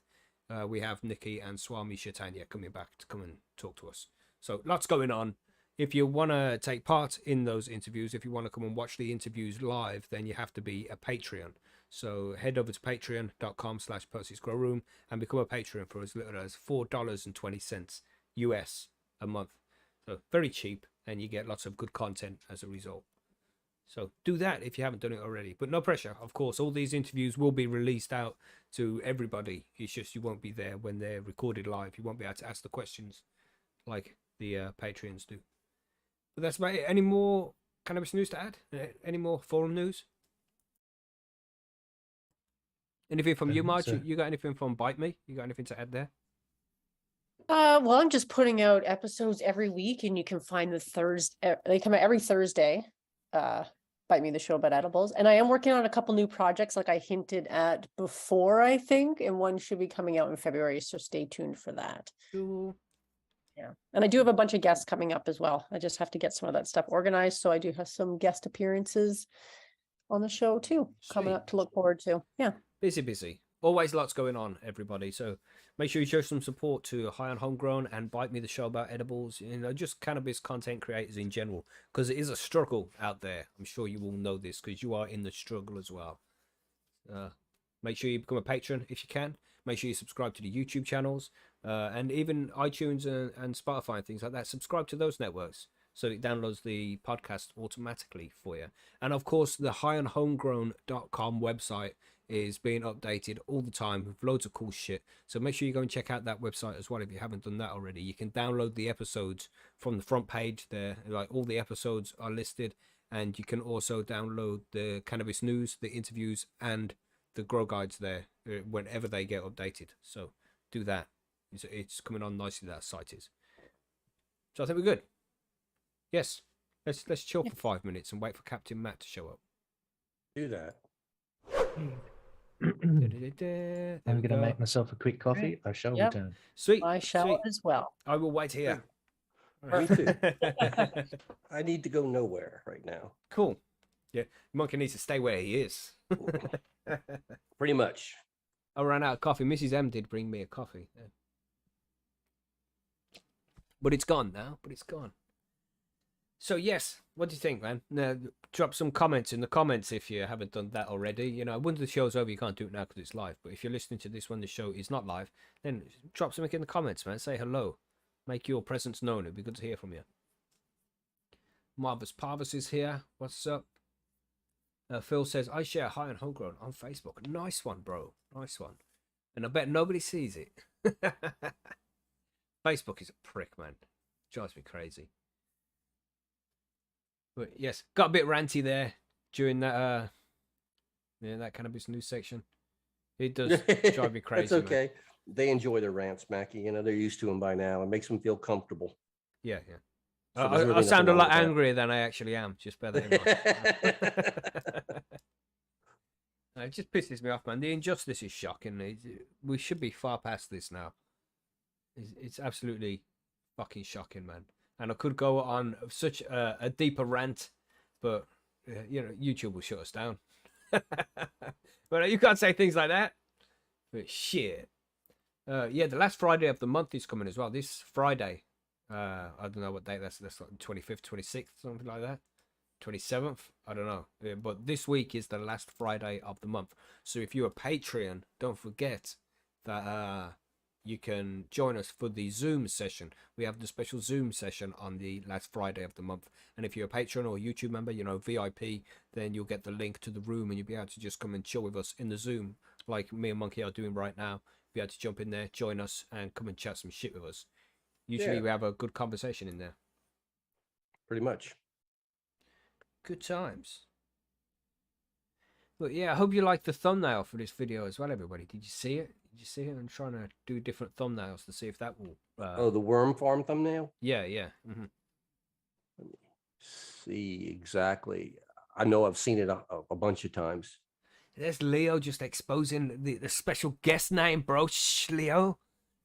we have Nikki and Swami Chaitanya coming back to come and talk to us. So lots going on. If you want to take part in those interviews, if you want to come and watch the interviews live, then you have to be a Patreon. So head over to patreon.com/Percy's Grow Room and become a Patreon for as little as $4.20 US a month. So very cheap, and you get lots of good content as a result. So do that if you haven't done it already, but no pressure. Of course, all these interviews will be released out to everybody. It's just you won't be there when they're recorded live. You won't be able to ask the questions like the Patreons do. But that's about it. Any more cannabis news to add? Any more forum news? Anything from you, Marge? So- You got anything from Bite Me? You got anything to add there? Well, I'm just putting out episodes every week, and you can find the Thursday. They come out every Thursday. Bite Me, the show about edibles, and I am working on a couple new projects, like I hinted at before, I think, and one should be coming out in February. So stay tuned for that. Cool. Yeah, and I do have a bunch of guests coming up as well. I just have to get some of that stuff organized. So I do have some guest appearances on the show too, coming Sweet. up to look forward to. Yeah. Busy. Always lots going on, everybody. So make sure you show some support to High on Homegrown and Bite Me, the show about edibles. You know, just cannabis content creators in general, because it is a struggle out there. I'm sure you all know this because you are in the struggle as well. Make sure you become a patron if you can. Make sure you subscribe to the YouTube channels and even iTunes and Spotify and things like that. Subscribe to those networks so it downloads the podcast automatically for you. And of course, the highandhomegrown.com website is being updated all the time with loads of cool shit. So make sure you go and check out that website as well if you haven't done that already. You can download the episodes from the front page there. Like all the episodes are listed, and you can also download the cannabis news, the interviews, and the grow guides there whenever they get updated. So do that. It's coming on nicely, that site is. So I think we're good. Yes. Let's chill for 5 minutes and wait for Captain Matt to show up. Do that. There I'm we going to go. make myself a quick coffee. I shall Yep. return. Sweet. I shall sweet. as well. I will wait here. Me too. I need to go nowhere right now. Cool. Yeah, Monkey needs to stay where he is. Pretty much. I ran out of coffee. Mrs. M did bring me a coffee. Yeah. But it's gone now. So yes, what do you think, man? Now, drop some comments in the comments if you haven't done that already. You know, once the show's over, you can't do it now because it's live. But if you're listening to this when the show is not live, then drop something in the comments, man. Say hello. Make your presence known. It'd be good to hear from you. Marvelous Parvis is here. What's up? Phil says, I share High on Homegrown on Facebook. Nice one, bro. Nice one. And I bet nobody sees it. Facebook is a prick, man. Drives me crazy. But yes, got a bit ranty there during that that cannabis news section. It does drive me crazy. It's okay. They enjoy their rants, Mackie. You know, they're used to them by now. It makes them feel comfortable. Yeah. So there's really I sound a nothing lot wrong with angrier than I actually am. Just bear that in mind. It just pisses me off, man. The injustice is shocking. We should be far past this now. It's absolutely fucking shocking, man. And I could go on such a deeper rant, but you know, YouTube will shut us down. But you can't say things like that. But shit. Yeah, the last Friday of the month is coming as well. This Friday. I don't know what date that's like 25th, 26th, something like that. 27th, I don't know. But this week is the last Friday of the month. So if you're a Patreon, don't forget that you can join us for the Zoom session. We have the special Zoom session on the last Friday of the month. And if you're a Patreon or a YouTube member, you know, VIP, then you'll get the link to the room and you'll be able to just come and chill with us in the Zoom, like me and Monkey are doing right now. Be able to jump in there, join us, and come and chat some shit with us. Usually we have a good conversation in there. Pretty much. Good times. But yeah, I hope you liked the thumbnail for this video as well, everybody. Did you see it? Did you see it? I'm trying to do different thumbnails to see if that will... Oh, the worm farm thumbnail? Yeah. Mm-hmm. Let me see exactly. I know I've seen it a bunch of times. There's Leo just exposing the special guest name, bro. Shh, Leo.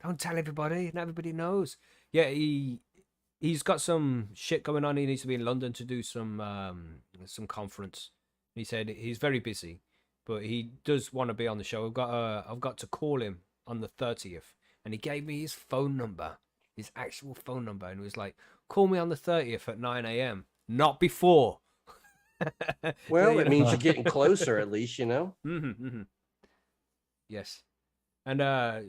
Don't tell everybody. Not everybody knows. Yeah, he's got some shit going on. He needs to be in London to do some conference. He said he's very busy, but he does want to be on the show. I've got to call him on the 30th, and he gave me his phone number, his actual phone number, and he was like, "Call me on the 30th at 9 a.m. Not before." Well, You it know? means you're getting closer, at least, you know. Yes, and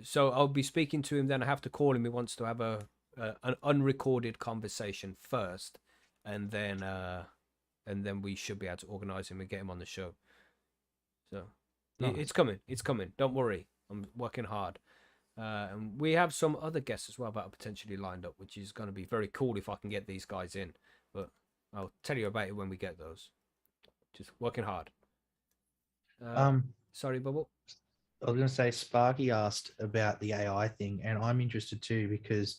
so I'll be speaking to him. Then I have to call him. He wants to have an unrecorded conversation first, and then we should be able to organize him and get him on the show. So Nice. it's coming. It's coming. Don't worry. I'm working hard. And we have some other guests as well that are potentially lined up, which is going to be very cool if I can get these guys in. But I'll tell you about it when we get those. Just working hard. Sorry, Bubble. I was going to say Sparky asked about the AI thing, and I'm interested too because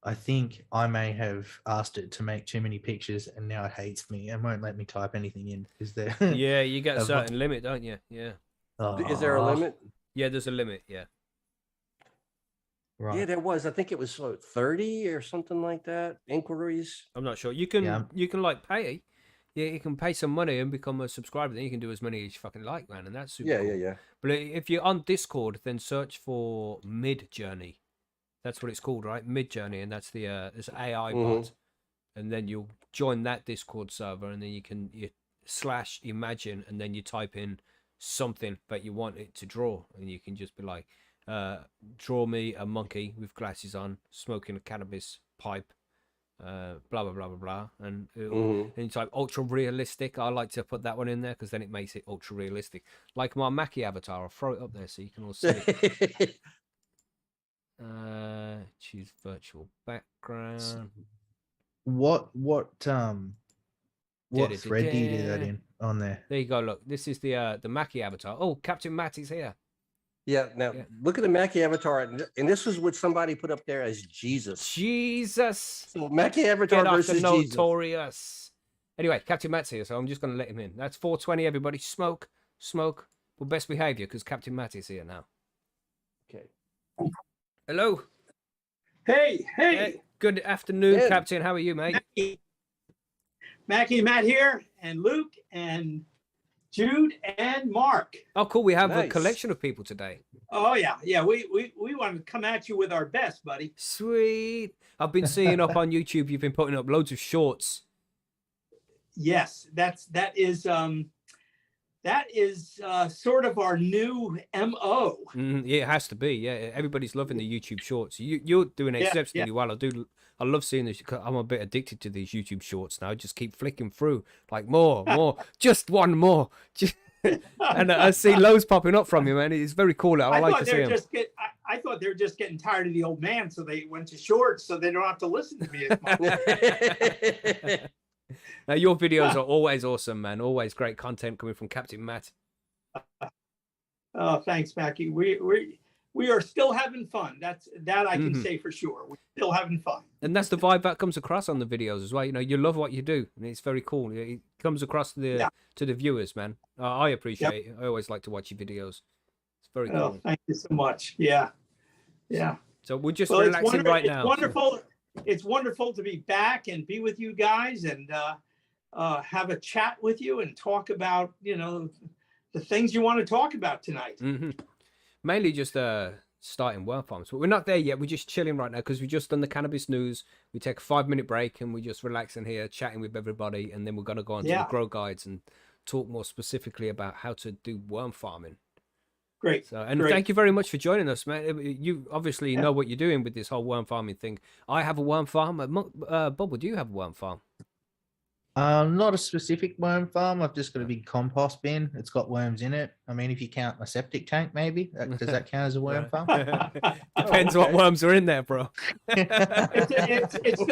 I think I may have asked it to make too many pictures, and now it hates me and won't let me type anything in. Is there? Yeah, you get a Have- certain limit, don't you? Yeah. Is there a Oh, limit? Yeah, there's a limit. Yeah. Right. Yeah, there was. I think it was 30 or something like that. Inquiries. I'm not sure. You can Yeah. you can like pay. Yeah, you can pay some money and become a subscriber. Then you can do as many as you fucking like, man, and that's super Yeah, cool. yeah, yeah. But if you're on Discord, then search for Mid Journey. That's what it's called, right? Mid Journey, and that's the this AI bot. And then you'll join that Discord server, and then you / imagine, and then you type in something that you want it to draw, and you can just be like, draw me a monkey with glasses on, smoking a cannabis pipe, blah blah blah blah blah, and and you type ultra realistic. I like to put that one in there because then it makes it ultra realistic, like my Mackie avatar. I'll throw it up there so you can all see it. Choose virtual background. What thread do you do that in on there? There you go. Look, this is the Mackie avatar. Oh, Captain Matt is here. Yeah. Now Yeah. look at the Mackie avatar, and this was what somebody put up there as Jesus. Jesus. So Mackie avatar Get off the versus Jesus. notorious. Anyway, Captain Matt's here, so I'm just going to let him in. That's 420, everybody. Smoke. Well, best behavior because Captain Matt is here now. Okay. Hello. Hey, Good afternoon, Ed. Captain. How are you, mate? Mackie and Matt here, and Luke and Jude and Mark. Oh, cool. We have a Nice. collection of people today. Oh yeah. We want to come at you with our best, buddy. Sweet. I've been seeing up on YouTube, you've been putting up loads of shorts. Yes, that is sort of our new MO. Yeah, it has to be. Yeah, everybody's loving the YouTube shorts. You're doing Yeah, exceptionally well. I love seeing this. I'm a bit addicted to these YouTube shorts now. I just keep flicking through, like more, just one more. And I see loads popping up from you, man. It's very cool. I like to see them. I thought they were just getting tired of the old man, so they went to shorts, so they don't have to listen to me as much. Now, your videos are always awesome, man. Always great content coming from Captain Matt. Oh, thanks, Mackie. We are still having fun. That I can say for sure. We're still having fun. And that's the vibe that comes across on the videos as well. You know, you love what you do, and it's very cool. It comes across to the viewers, man. I appreciate it. I always like to watch your videos. It's very cool. Oh, thank you so much. Yeah. So we're just Well, relaxing right now. It's wonderful to be back and be with you guys and have a chat with you and talk about, the things you want to talk about tonight. Mainly just starting worm farms, but we're not there yet. We're just chilling right now because we just done the cannabis news. We take a 5-minute break and we just relaxing here, chatting with everybody, and then we're gonna go on to the grow guides and talk more specifically about how to do worm farming. Great. So, and great. thank you very much for joining us, man. You obviously know what you're doing with this whole worm farming thing. I have a worm farm. Bubble, do you have a worm farm? Not a specific worm farm. I've just got a big compost bin. It's got worms in it. I mean, if you count my septic tank, maybe does that count as a worm farm? Depends what worms are in there, bro. It's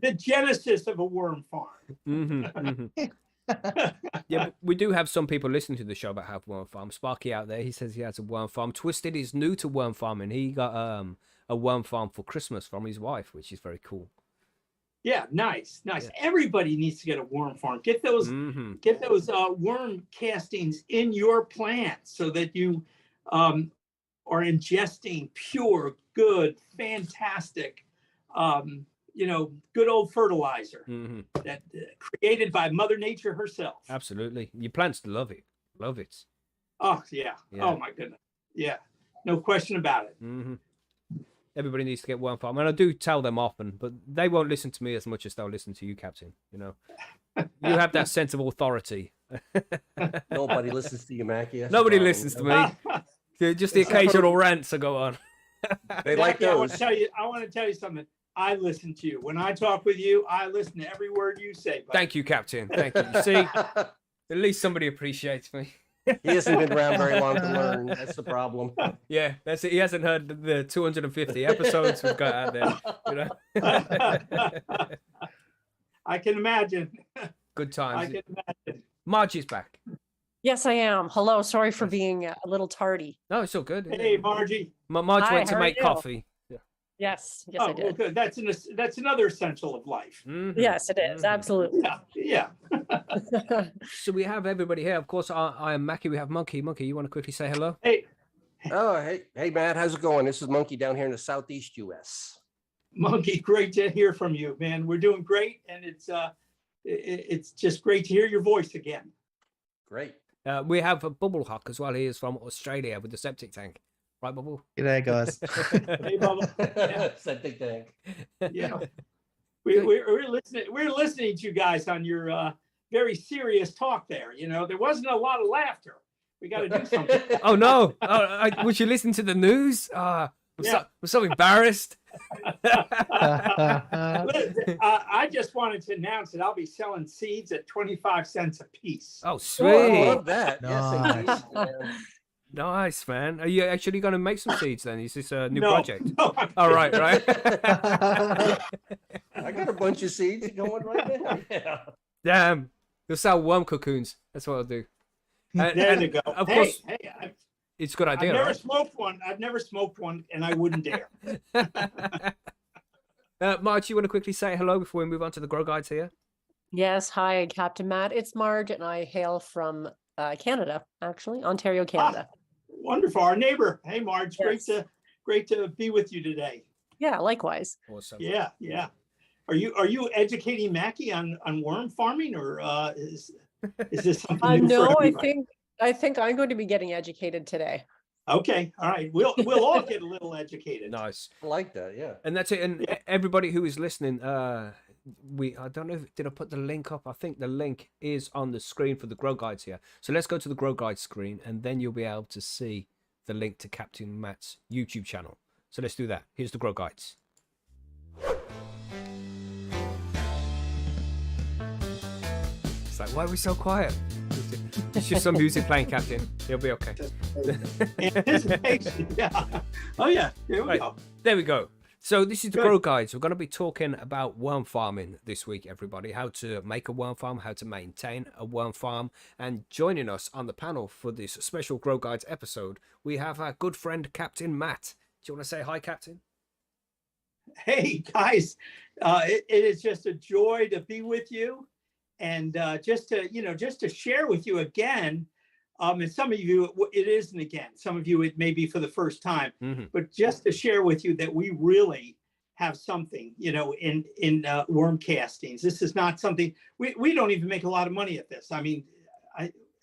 the genesis of a worm farm. Yeah, but we do have some people listening to the show that have worm farm. Sparky out there, he says he has a worm farm. Twisted is new to worm farming. He got a worm farm for Christmas from his wife, which is very cool. Yeah, nice. Yeah. Everybody needs to get a worm farm. Get those worm castings in your plants so that you are ingesting pure, good, fantastic, good old fertilizer that created by Mother Nature herself. Absolutely, your plants love it. Love it. Oh yeah. Oh my goodness. Yeah. No question about it. Everybody needs to get worm farm, and I do tell them often, but they won't listen to me as much as they'll listen to you, Captain. You have that sense of authority. Nobody listens to you, Mackie. That's the Nobody problem. listens to me. Just the occasional rants that go on. They like Jackie, I those. want to tell you something. I listen to you. When I talk with you, I listen to every word you say. Buddy. Thank you, Captain. Thank you. You see, at least somebody appreciates me. He hasn't been around very long to learn. That's the problem. Yeah, that's it. He hasn't heard the 250 episodes we've got out there. I can imagine. Good I times. can imagine. Margie's back. Yes, I am. Hello. Sorry for Yes. being a little tardy. No, it's all good. Hey, Margie. Marge Hi, went to how are make you? coffee. Yeah. Yes, yes, Oh, I well, did. good. That's another essential of life. Mhm, Yes, it is. mhm. Absolutely. Yeah. So we have everybody here. Of course, I am Mackie. We have Monkey. Monkey, you want to quickly say hello? Hey, Oh, hey, Matt, how's it going? This is Monkey down here in the Southeast US. Monkey, great to hear from you, man. We're doing great, and it's just great to hear your voice again. Great. We have a Bubble Hawk as well. He is from Australia with the septic tank. Right, Bubble? G'day, guys. Hey, Bubba. Yeah. Septic tank. Yeah. We're listening. We're listening to you guys on your very serious talk there. You know, there wasn't a lot of laughter. We got to do something. Oh, no. Would you listen to the news? I'm so embarrassed. I just wanted to announce that I'll be selling seeds at 25 cents a piece. Oh, Oh, I sweet. love that. Yes, indeed. Nice. man. Nice, man. Are you actually going to make some seeds then? Is this a new No, project? no, I'm All right, kidding. right. I got a bunch of seeds going right now. Yeah. Damn. You'll sell worm cocoons. That's what I'll do. There And you go. Of Hey, course, hey, it's a good I've idea, never right? smoked one. I've never smoked one, and I wouldn't dare. Marge, you want to quickly say hello before we move on to the grow guides here? Yes. Hi, Captain Matt. It's Marge, and I hail from Canada, actually, Ontario, Canada. Wonderful. Our neighbor. Hey, Marge. Yes. Great to be with you today. Yeah, likewise. Awesome. Yeah. Are you educating Mackie on worm farming, or is this something new No, for I everybody? think I'm going to be getting educated today. Okay. All right. We'll all get a little educated. Nice. I like that. Yeah. And that's it. And Yeah. everybody who is listening, I don't know did I put the link up? I think the link is on the screen for the grow guides here. So let's go to the grow guide screen, and then you'll be able to see the link to Captain Matt's YouTube channel. So let's do that. Here's the grow guides. It's like, why are we so quiet? It's just some music playing, Captain. It'll be okay. Anticipation. Yeah. Oh yeah. Here we Right. go. There we go. So this is the Good. grow guides. We're going to be talking about worm farming this week, everybody. How to make a worm farm, how to maintain a worm farm. And joining us on the panel for this special grow guides episode, we have our good friend, Captain Matt. Do you want to say hi, Captain? Hey guys, it is just a joy to be with you, and just to share with you again. And some of you it isn't again. Some of you it may be for the first time, Mm-hmm. but just to share with you that we really have something, in worm castings. This is not something we don't even make a lot of money at this. I mean,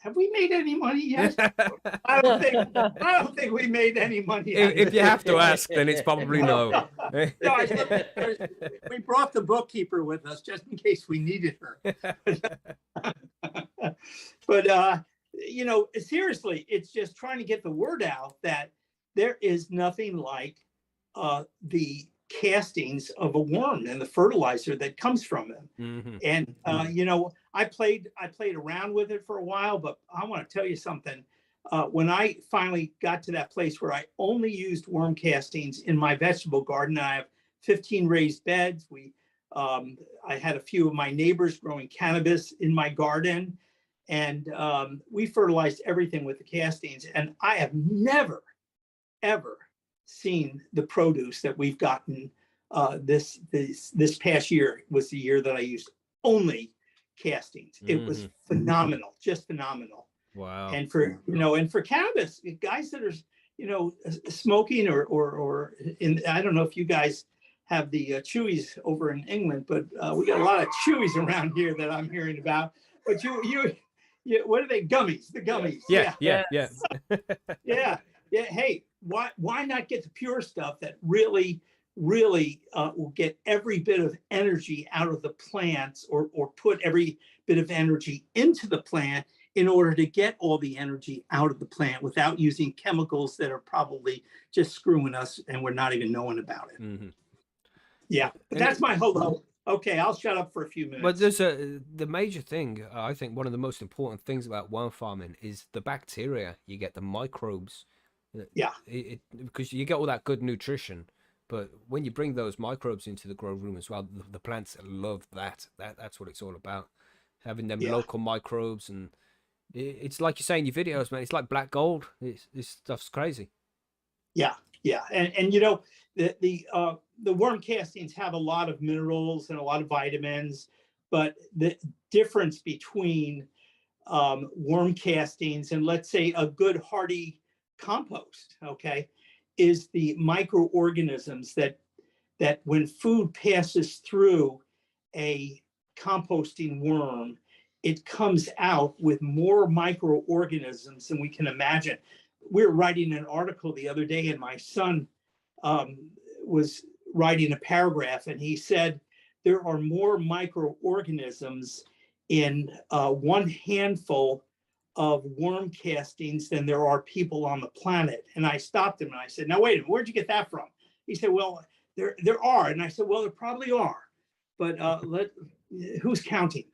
have we made any money yet? I don't think we made any money. If you have to ask, then it's probably no. No, we brought the bookkeeper with us just in case we needed her. But seriously, it's just trying to get the word out that there is nothing like the castings of a worm and the fertilizer that comes from them. Mm-hmm. And I played around with it for a while, but I want to tell you something. When I finally got to that place where I only used worm castings in my vegetable garden, I have 15 raised beds. I had a few of my neighbors growing cannabis in my garden, and we fertilized everything with the castings. And I have never, ever seen the produce that we've gotten. This past year was the year that I used only castings. It was phenomenal, just phenomenal. Wow. And for cannabis, guys that are smoking or I don't know if you guys have the chewies over in England, but we got a lot of chewies around here that I'm hearing about. But you what are they? Gummies, the gummies. Yeah. Yeah. Hey, why not get the pure stuff that really will get every bit of energy out of the plants, or put every bit of energy into the plant in order to get all the energy out of the plant without using chemicals that are probably just screwing us and we're not even knowing about it. Mm-hmm. Yeah, but that's my hello. Okay, I'll shut up for a few minutes. But there's the major thing, I think one of the most important things about worm farming is the bacteria. You get the microbes. Yeah. Because you get all that good nutrition, but when you bring those microbes into the grow room as well, the plants love that. That's what it's all about. Having them local microbes, and It's like you say in your videos, man. It's like black gold. This stuff's crazy. Yeah, yeah, and you know the worm castings have a lot of minerals and a lot of vitamins, but the difference between worm castings and, let's say, a good hardy compost, okay, is the microorganisms that when food passes through a composting worm, it comes out with more microorganisms than we can imagine. We were writing an article the other day, and my son was writing a paragraph, and he said there are more microorganisms in one handful of worm castings than there are people on the planet. And I stopped him and I said, now, wait a minute, where'd you get that from? He said, well, there are. And I said, well, there probably are, but who's counting?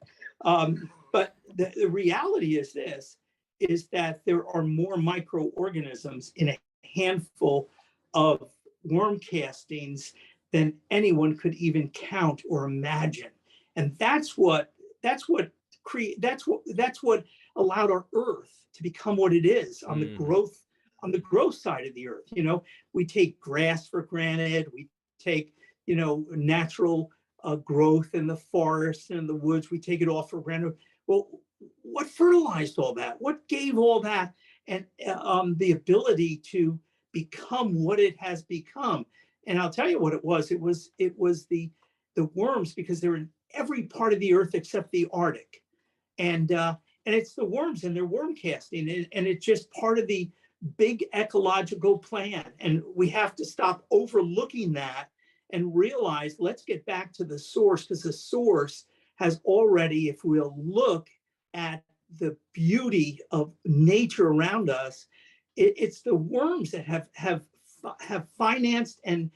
But the reality is this, is that there are more microorganisms in a handful of worm castings than anyone could even count or imagine. And that's what allowed our earth to become what it is on the growth side of the earth. You know, we take grass for granted. We take, you know, natural growth in the forest and the woods. We take it all for granted. Well, what fertilized all that? What gave all that and the ability to become what it has become? And I'll tell you what it was. It was the worms, because they're in every part of the earth except the Arctic. And it's the worms and their worm casting. And it's just part of the big ecological plan. And we have to stop overlooking that and realize, let's get back to the source, because the source has already, if we'll look at the beauty of nature around us, it's the worms that have financed and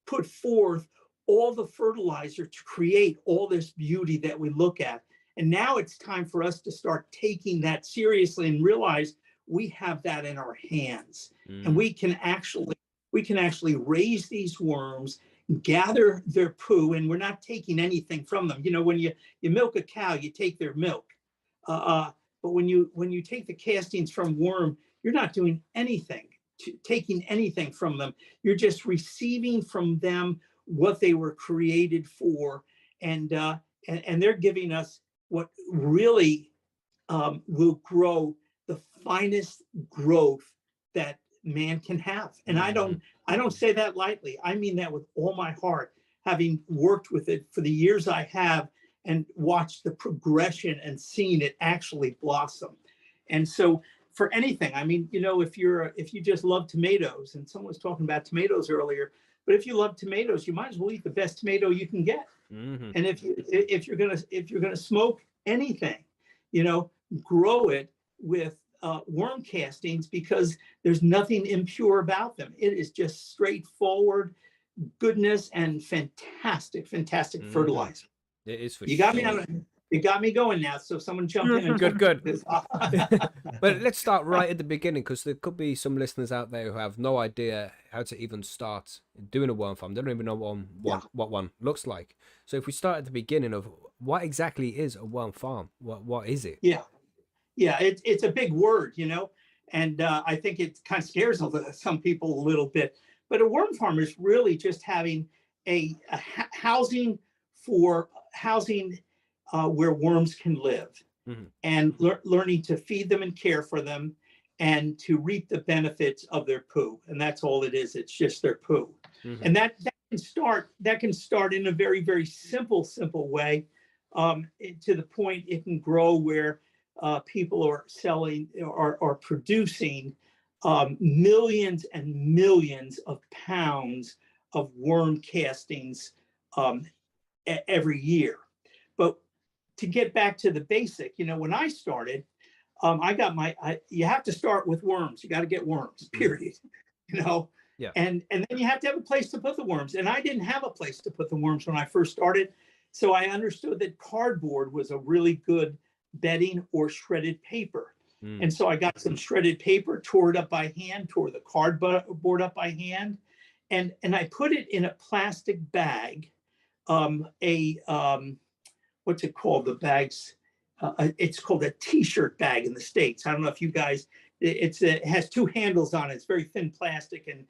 put forth all the fertilizer to create all this beauty that we look at. And now it's time for us to start taking that seriously and realize we have that in our hands. And we can actually raise these worms, gather their poo, and we're not taking anything from them. You know, when you milk a cow, you take their milk. But when you take the castings from worm, you're not doing anything, taking anything from them. You're just receiving from them what they were created for, and they're giving us what really will grow the finest growth that man can have. And I don't say that lightly. I mean that with all my heart, having worked with it for the years I have and watched the progression and seen it actually blossom. And so for anything, I mean, you know, if you just love tomatoes, and someone was talking about tomatoes earlier, but if you love tomatoes, you might as well eat the best tomato you can get. And if you're gonna smoke anything, you know, grow it with worm castings, because there's nothing impure about them. It is just straightforward goodness and fantastic fertilizer. It is for You got sure. you got me going now. So someone jump in and Good. this. But let's start right at the beginning, because there could be some listeners out there who have no idea how to even start doing a worm farm. They don't even know what one looks like. So if we start at the beginning of what exactly is a worm farm, what is it? Yeah, it's a big word, you know, and I think it kind of scares some people a little bit. But a worm farm is really just having a housing where worms can live, and learning to feed them and care for them, and to reap the benefits of their poo. And that's all it is. It's just their poo. And that can start in a very, very simple way, to the point it can grow where people are selling or producing millions and millions of pounds of worm castings every year. But to get back to the basic, you know, when I started, you have to start with worms. You got to get worms, period. You know, and then you have to have a place to put the worms. And I didn't have a place to put the worms when I first started. So I understood that cardboard was a really good bedding, or shredded paper. And so I got some shredded paper, tore it up by hand, tore the cardboard up by hand, and I put it in a plastic bag, what's it called? The bags, it's called a t-shirt bag in the States. I don't know if you guys, it has two handles on it. It's very thin plastic, and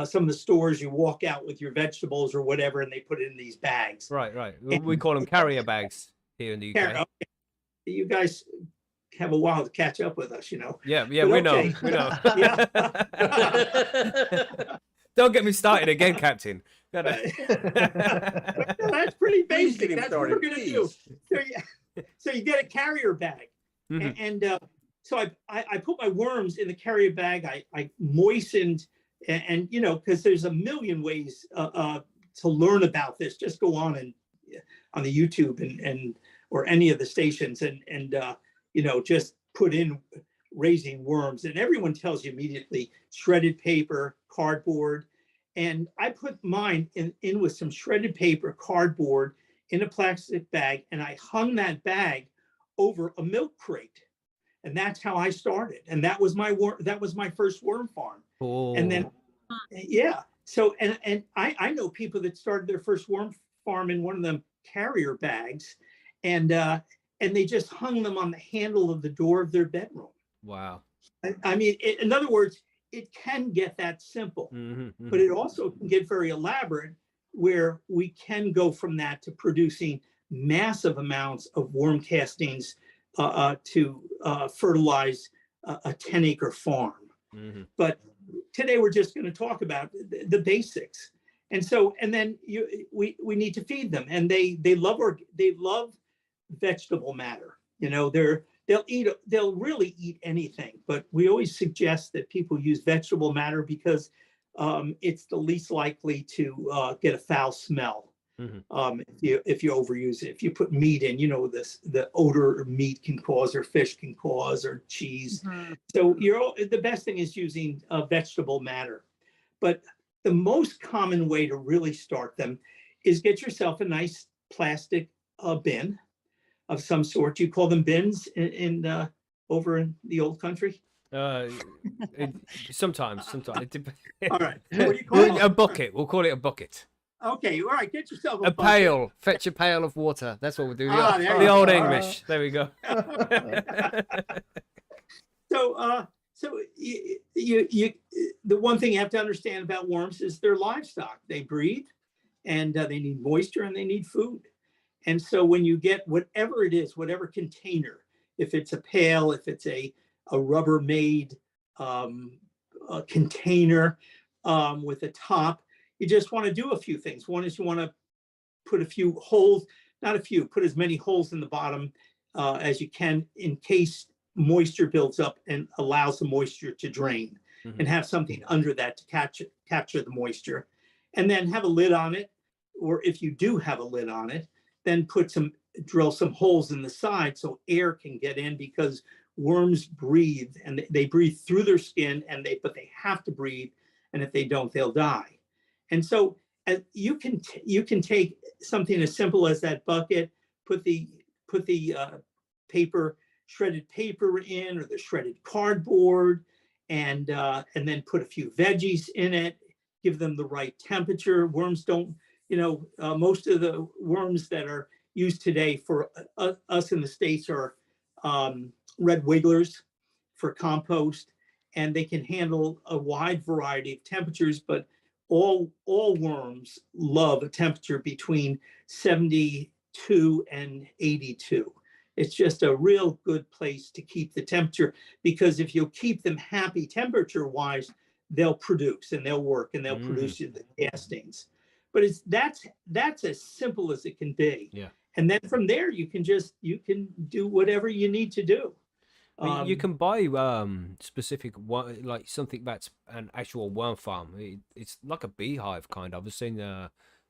some of the stores you walk out with your vegetables or whatever, and they put it in these bags. Right. We call them carrier bags here in the UK. Okay. You guys have a while to catch up with us, Yeah, But we okay. know. Yeah. Don't get me started again, Captain. That's pretty Please basic. get him That's what we're started, gonna do. please. So you get a carrier bag, Mhm. and so I put my worms in the carrier bag. I moistened, and because there's a million ways to learn about this. Just go on the YouTube and or any of the stations, and just put in raising worms, and everyone tells you immediately shredded paper, cardboard. And I put mine in with some shredded paper, cardboard in a plastic bag, and I hung that bag over a milk crate. And that's how I started. And that was my first worm farm. And then, yeah. So, and I know people that started their first worm farm in one of them carrier bags, and they just hung them on the handle of the door of their bedroom. Wow. I mean, in other words, it can get that simple, but it also can get very elaborate, where we can go from that to producing massive amounts of worm castings to fertilize a 10-acre farm. But today we're just going to talk about the basics. And then we need to feed them, and they love vegetable matter. They'll really eat anything, but we always suggest that people use vegetable matter because it's the least likely to get a foul smell. If you overuse it. If you put meat in, the odor meat can cause, or fish can cause, or cheese. So the best thing is using vegetable matter. But the most common way to really start them is get yourself a nice plastic bin of some sort. You call them bins in over in the old country? Sometimes. All right. What do you call it? A bucket. We'll call it a bucket. Okay. All right. Get yourself A bucket. pail. Fetch a pail of water. That's what we'll do. There The you old go. English. There we go. So the one thing you have to understand about worms is they're livestock. They breathe, and they need moisture, and they need food. And so when you get whatever it is, whatever container, if it's a pail, if it's a Rubbermaid container with a top, you just want to do a few things. One is you want to put a few holes, put as many holes in the bottom as you can, in case moisture builds up and allows the moisture to drain, and have something under that to capture the moisture. And then have a lid on it, or if you do have a lid on it, then drill some holes in the side so air can get in, because worms breathe, and they breathe through their skin, but they have to breathe, and if they don't, they'll die. And so you can take something as simple as that bucket, put the shredded paper in, or the shredded cardboard, and then put a few veggies in it, give them the right temperature. Worms don't, most of the worms that are used today for us in the States are red wigglers for compost, and they can handle a wide variety of temperatures, but all worms love a temperature between 72 and 82. It's just a real good place to keep the temperature, because if you'll keep them happy temperature wise, they'll produce, and they'll work, and they'll produce the castings. But that's as simple as it can be. Yeah. And then from there, you can do whatever you need to do. You can buy specific like something that's an actual worm farm. It's like a beehive kind of. I've seen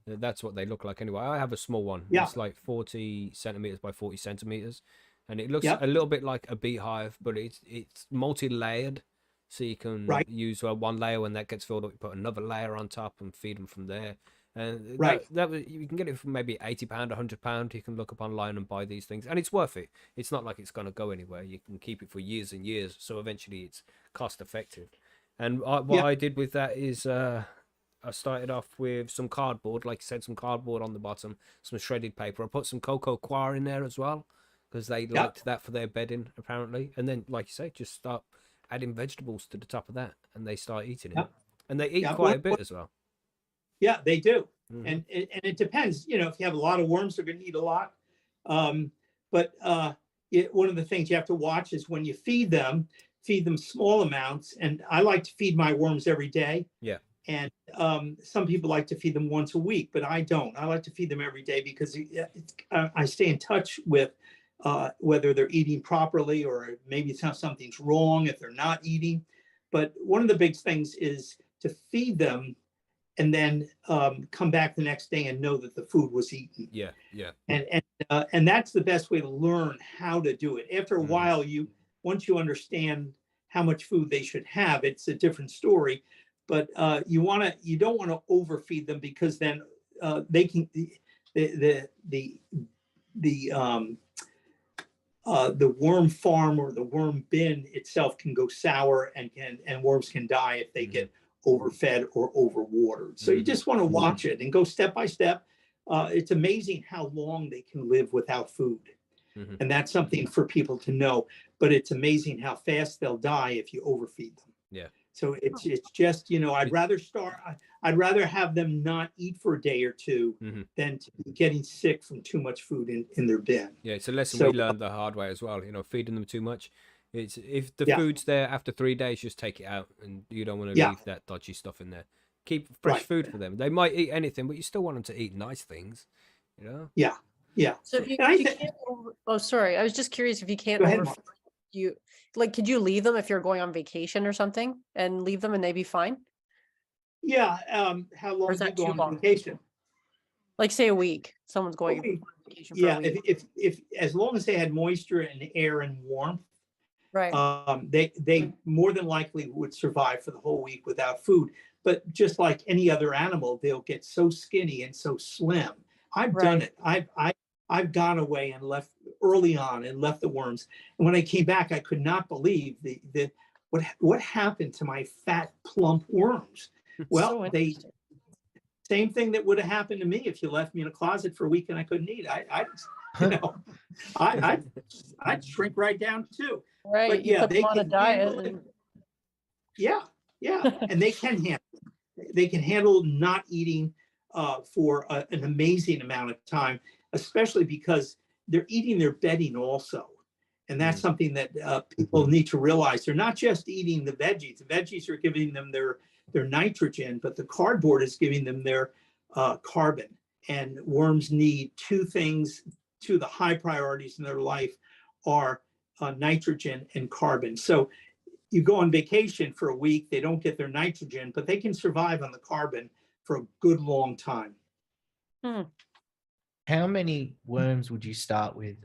that's what they look like anyway. I have a small one. Yeah. It's like 40 centimeters by 40 centimeters, and it looks a little bit like a beehive, but it's multi-layered. So you can use one layer. When that gets filled up, you put another layer on top and feed them from there. And you can get it for maybe £80, £100. You can look up online and buy these things, and it's worth it. It's not like it's going to go anywhere. You can keep it for years and years, so eventually it's cost effective. And what I did with that is I started off with some cardboard, like I said, some cardboard on the bottom, some shredded paper. I put some cocoa coir in there as well, because they liked that for their bedding apparently. And then, like you say, just start adding vegetables to the top of that, and they start eating it. And they eat quite a bit as well. Yeah, they do. Mhm. And it depends, you know, if you have a lot of worms, they're going to eat a lot. One of the things you have to watch is when you feed them small amounts. And I like to feed my worms every day. Yeah. And some people like to feed them once a week, but I don't. I like to feed them every day because I stay in touch with whether they're eating properly, or maybe something's wrong if they're not eating. But one of the big things is to feed them and then come back the next day and know that the food was eaten. Yeah, yeah. And that's the best way to learn how to do it. After a while, once you understand how much food they should have, it's a different story. But you don't want to overfeed them, because then they can the worm farm or the worm bin itself can go sour, and worms can die if they get overfed or overwatered. So you just want to watch it and go step by step. It's amazing how long they can live without food. And that's something for people to know. But it's amazing how fast they'll die if you overfeed them. Yeah. So it's just, you know, I'd rather have them not eat for a day or two than to be getting sick from too much food in their bin. Yeah, it's a lesson we learned the hard way as well. You know, feeding them too much. It's if the food's there after 3 days, just take it out, and you don't want to leave that dodgy stuff in there. Keep fresh food for them. They might eat anything, but you still want them to eat nice things. You know. Yeah. Yeah. So if you can't sorry, I was just curious if you can't could you leave them if you're going on vacation or something, and leave them and they be fine? Yeah. How long do you go on vacation? Like say a week. Someone's going on vacation for a week. If as long as they had moisture and air and warmth, right. They more than likely would survive for the whole week without food. But just like any other animal, they'll get so skinny and so slim. I've done it. I've gone away and left early on and left the worms. And when I came back, I could not believe what happened to my fat, plump worms. Well, same thing that would have happened to me if you left me in a closet for a week and I couldn't eat. I'd shrink right down too. Right. But yeah, they can on a diet. Yeah. And they can handle not eating for an amazing amount of time, especially because they're eating their bedding also. And that's something that people need to realize. They're not just eating the veggies. The veggies are giving them their nitrogen, but the cardboard is giving them their carbon. And worms need two things. Two of the high priorities in their life are nitrogen and carbon. So you go on vacation for a week, they don't get their nitrogen, but they can survive on the carbon for a good long time. How many worms would you start with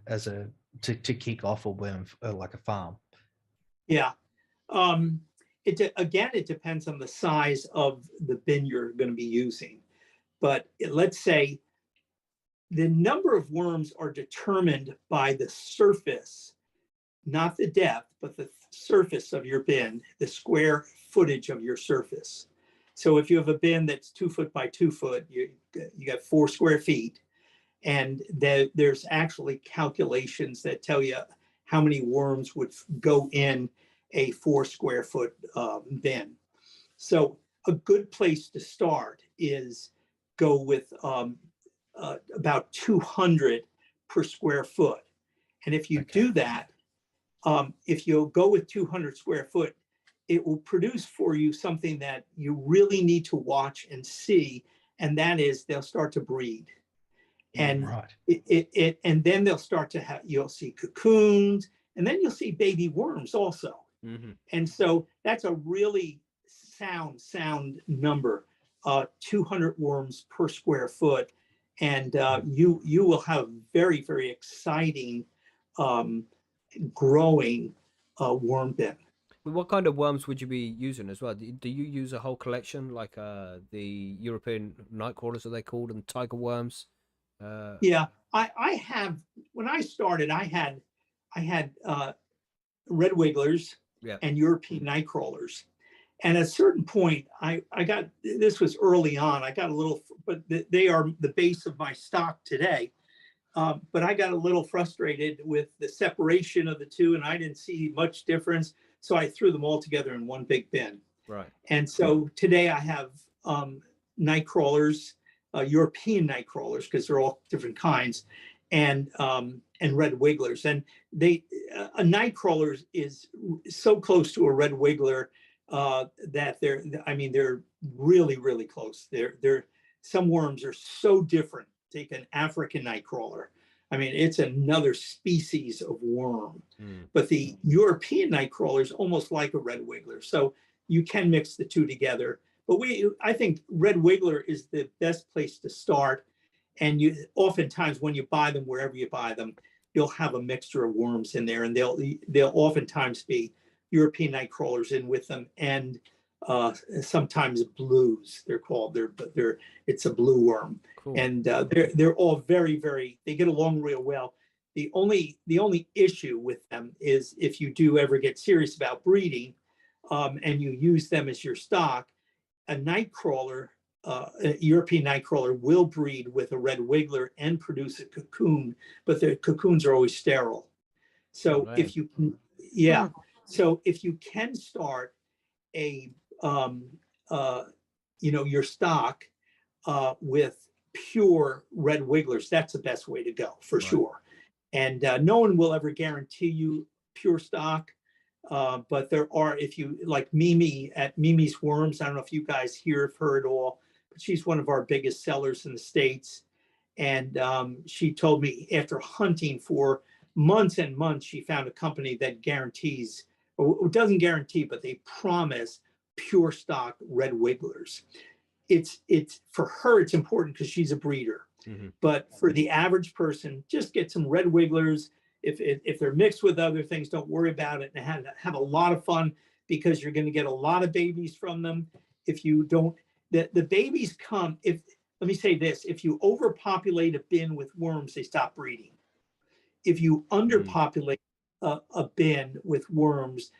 to kick off a worm like a farm? Yeah. It depends on the size of the bin you're going to be using. But let's say the number of worms are determined by the surface, not the depth, but the surface of your bin, the square footage of your surface. So if you have a bin that's 2 foot by 2 foot, you got 4 square feet. And there's actually calculations that tell you how many worms would go in a 4 square foot bin. So a good place to start is go with about 200 per square foot. And if you do that, if you go with 200 square foot, it will produce for you something that you really need to watch and see. And that is they'll start to breed. And and then they'll start to have, you'll see cocoons, and then you'll see baby worms also. And so that's a really sound number, 200 worms per square foot. And you will have very, very exciting growing worm bin. What kind of worms would you be using as well? Do you use a whole collection like the European night crawlers, are they called, and tiger worms? Yeah, I have. When I started, I had red wigglers and European night crawlers, and at a certain point, I got, this was early on. I got a little, but they are the base of my stock today. but I got a little frustrated with the separation of the two, and I didn't see much difference. So I threw them all together in one big bin. Right. And so today I have night crawlers, European night crawlers, because they're all different kinds, and red wigglers. And a night crawler is so close to a red wiggler that they're really, really close. Some worms are so different. Take an African night crawler. I mean, it's another species of worm. But the European night crawler is almost like a red wiggler. So you can mix the two together. But I think red wiggler is the best place to start. And oftentimes when you buy them, wherever you buy them, you'll have a mixture of worms in there, and they'll oftentimes be European night crawlers in with them, and sometimes blues. They're called. It's a blue worm. Cool. And they're all very, very. They get along real well. The only issue with them is if you do ever get serious about breeding, and you use them as your stock, a night crawler, a European night crawler, will breed with a red wiggler and produce a cocoon, but the cocoons are always sterile. So if you can start your stock with pure red wigglers, that's the best way to go for sure. And no one will ever guarantee you pure stock. But there are, if you like Mimi at Mimi's Worms, I don't know if you guys here have heard all, but she's one of our biggest sellers in the States. And she told me after hunting for months and months, she found a company that guarantees, or doesn't guarantee, but they promise pure stock red wigglers. It's for her, it's important because she's a breeder. But for the average person, just get some red wigglers. If they're mixed with other things, don't worry about it, and have a lot of fun, because you're going to get a lot of babies from them. If you don't, the babies come, let me say this, if you overpopulate a bin with worms, they stop breeding. If you underpopulate a bin with worms,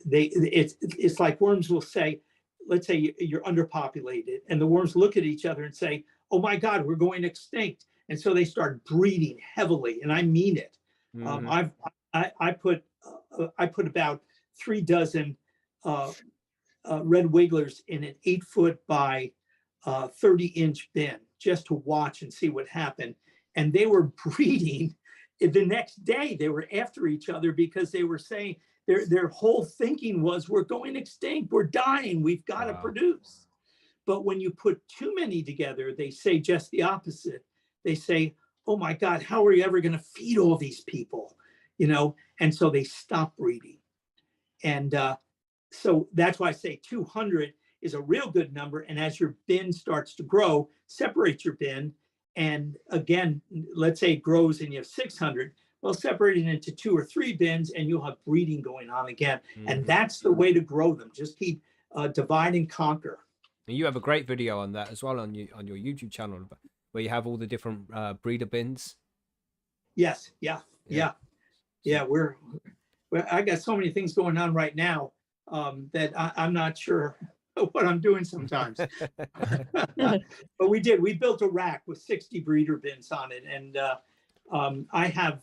it's like worms will say, let's say you're underpopulated, and the worms look at each other and say, oh my God, we're going extinct. And so they start breeding heavily, and I mean it. I put about 3 dozen red wigglers in an 8-foot by 30-inch bin just to watch and see what happened. And they were breeding. The next day they were after each other because they were saying their whole thinking was, we're going extinct, we're dying, we've got to produce. But when you put too many together, they say just the opposite. They say, oh my God, how are you ever going to feed all these people? And so they stop breeding. And so that's why I say 200 is a real good number. And as your bin starts to grow, separate your bin. And again, let's say it grows and you have 600, well, separate it into 2 or 3 bins and you'll have breeding going on again. And that's the way to grow them. Just keep divide and conquer. And you have a great video on that as well on your YouTube channel, where you have all the different breeder bins. Yes. Yeah. I got so many things going on right now that I'm not sure what I'm doing sometimes. But we built a rack with 60 breeder bins on it. And I have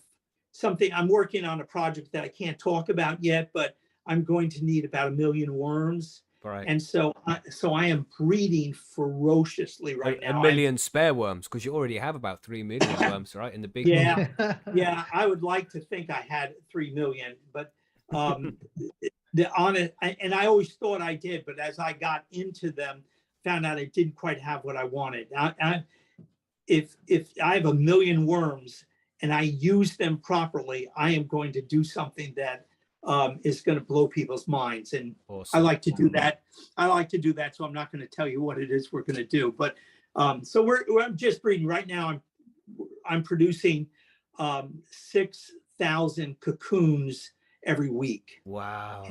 something, I'm working on a project that I can't talk about yet, but I'm going to need about 1 million worms. Right. And so I am breeding ferociously right now. 1 million spare worms, because you already have about 3 million worms, right? In the big yeah, yeah. I would like to think I had 3 million, but and I always thought I did, but as I got into them, found out I didn't quite have what I wanted. If I have 1 million worms and I use them properly, I am going to do something that is going to blow people's minds. And awesome. I like to do that. So I'm not going to tell you what it is we're going to do, but so I'm just breeding right now. I'm producing 6,000 cocoons every week. Wow.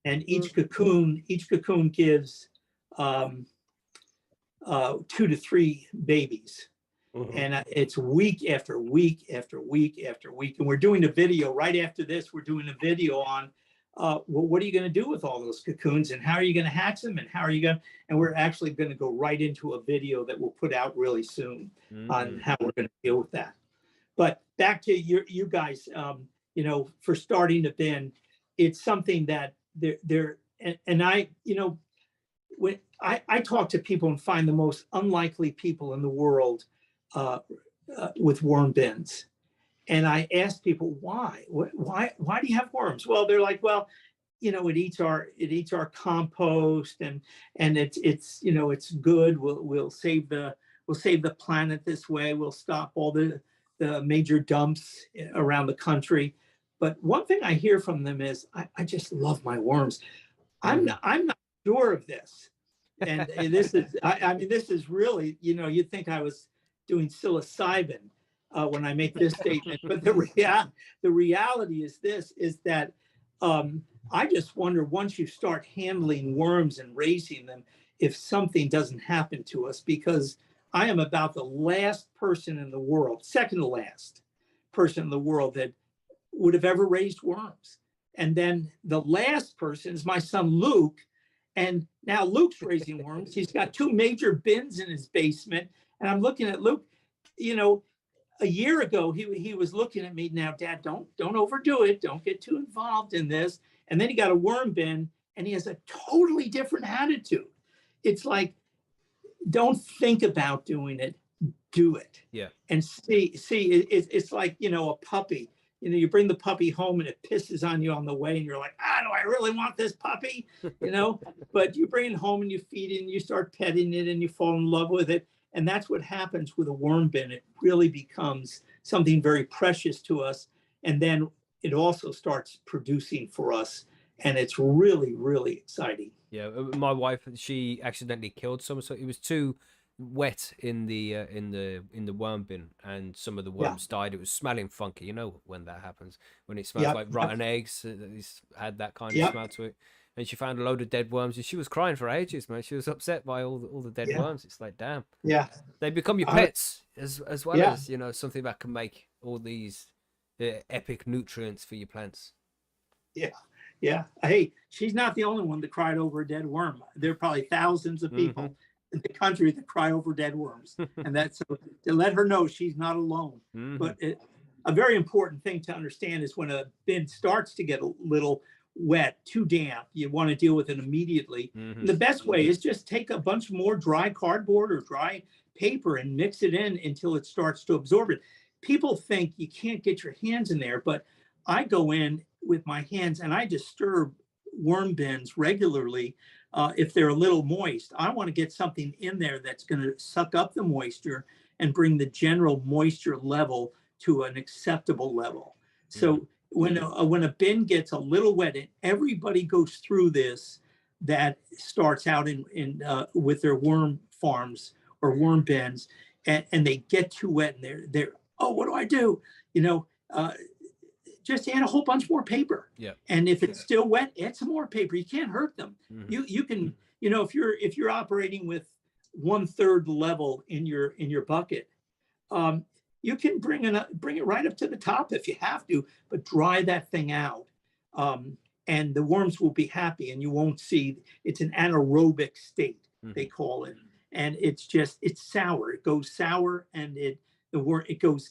And each cocoon gives 2 to 3 babies. And it's week after week after week after week. And we're doing a video right after this. We're doing a video on well, what are you going to do with all those cocoons, and how are you going to hatch them, and how are you going? And we're actually going to go right into a video that we'll put out really soon on how we're going to deal with that. But back to you guys, you know, for starting to bin, it's something that and I, you know, when I talk to people and find the most unlikely people in the world with worm bins. And I ask people, why do you have worms? Well, they're like, well, you know, it eats our compost, and it's you know, it's good. We'll save the planet this way. We'll stop all the major dumps around the country. But one thing I hear from them is, I just love my worms. I'm not sure of this. And this is, I mean, this is really, you know, you'd think I was doing psilocybin when I make this statement, but the reality is this, is that I just wonder, once you start handling worms and raising them, if something doesn't happen to us, because I am about the last person in the world, second to last person in the world that would have ever raised worms. And then the last person is my son, Luke. And now Luke's raising worms. He's got 2 major bins in his basement. And I'm looking at Luke, you know, a year ago, he was looking at me, now, Dad, don't overdo it. Don't get too involved in this. And then he got a worm bin, and he has a totally different attitude. It's like, don't think about doing it, do it. Yeah. And see, it's like, you know, a puppy. You know, you bring the puppy home and it pisses on you on the way, and you're like, do I really want this puppy? You know, but you bring it home and you feed it and you start petting it and you fall in love with it. And that's what happens with a worm bin. It really becomes something very precious to us. And then it also starts producing for us. And it's really, really exciting. Yeah, my wife, she accidentally killed some, so it was too wet in the worm bin, and some of the worms died. It was smelling funky. You know when that happens, when it smells like rotten eggs. It's had that kind of smell to it. And she found a load of dead worms, and she was crying for ages, man. She was upset by all the dead worms. It's like, damn. Yeah. They become your pets as well as, you know, something that can make all these epic nutrients for your plants. Yeah. Yeah. Hey, she's not the only one that cried over a dead worm. There are probably thousands of people in the country that cry over dead worms. And that's so to let her know she's not alone. But a very important thing to understand is when a bin starts to get a little wet, too damp, you want to deal with it immediately. The best way is just take a bunch more dry cardboard or dry paper and mix it in until it starts to absorb it. People think you can't get your hands in there, but I go in with my hands and I disturb worm bins regularly if they're a little moist. I want to get something in there that's going to suck up the moisture and bring the general moisture level to an acceptable level. So when a bin gets a little wet, and everybody goes through this that starts out in with their worm farms or worm bins, and they get too wet, and they're oh, what do I do? You know, just add a whole bunch more paper. Yeah. And if it's still wet, add some more paper. You can't hurt them. You can, you know, if you're operating with 1/3 level in your bucket, you can bring it right up to the top if you have to, but dry that thing out. And the worms will be happy, and you won't see, it's an anaerobic state, they call it. And it's sour. It goes sour, and it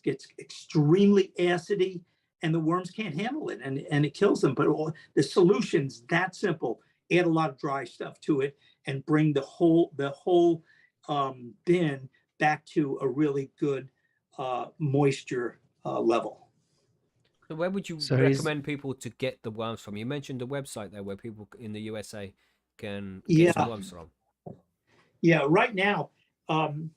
gets extremely acidy, and the worms can't handle it, and it kills them. But the solution's that simple. Add a lot of dry stuff to it and bring the whole bin back to a really good moisture level. So where would you recommend people to get the worms from? You mentioned the website there where people in the USA can get the worms from. Yeah, right now, I'm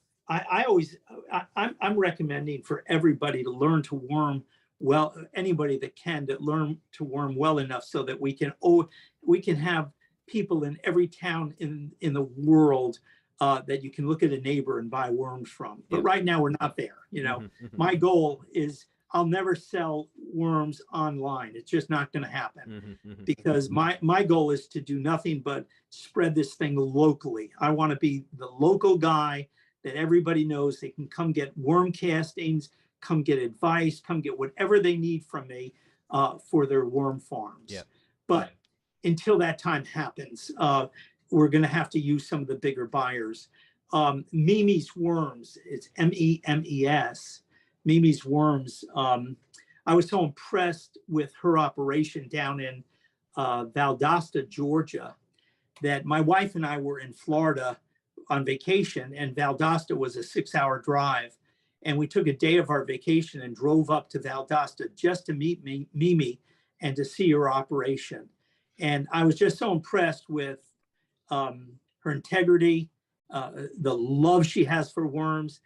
recommending for everybody to learn to worm well, anybody that can, to learn to worm well enough so that we can have people in every town in the world that you can look at a neighbor and buy worms from. But right now we're not there. You know, my goal is I'll never sell worms online. It's just not going to happen because my goal is to do nothing but spread this thing locally. I want to be the local guy that everybody knows. They can come get worm castings, come get advice, come get whatever they need from me for their worm farms. Yeah. But until that time happens, we're going to have to use some of the bigger buyers. Mimi's Worms, it's MEMES. Mimi's worms. I was so impressed with her operation down in Valdosta, Georgia, that my wife and I were in Florida on vacation, and Valdosta was a 6-hour drive. And we took a day of our vacation and drove up to Valdosta just to meet Mimi and to see her operation. And I was just so impressed with her integrity, the love she has for worms.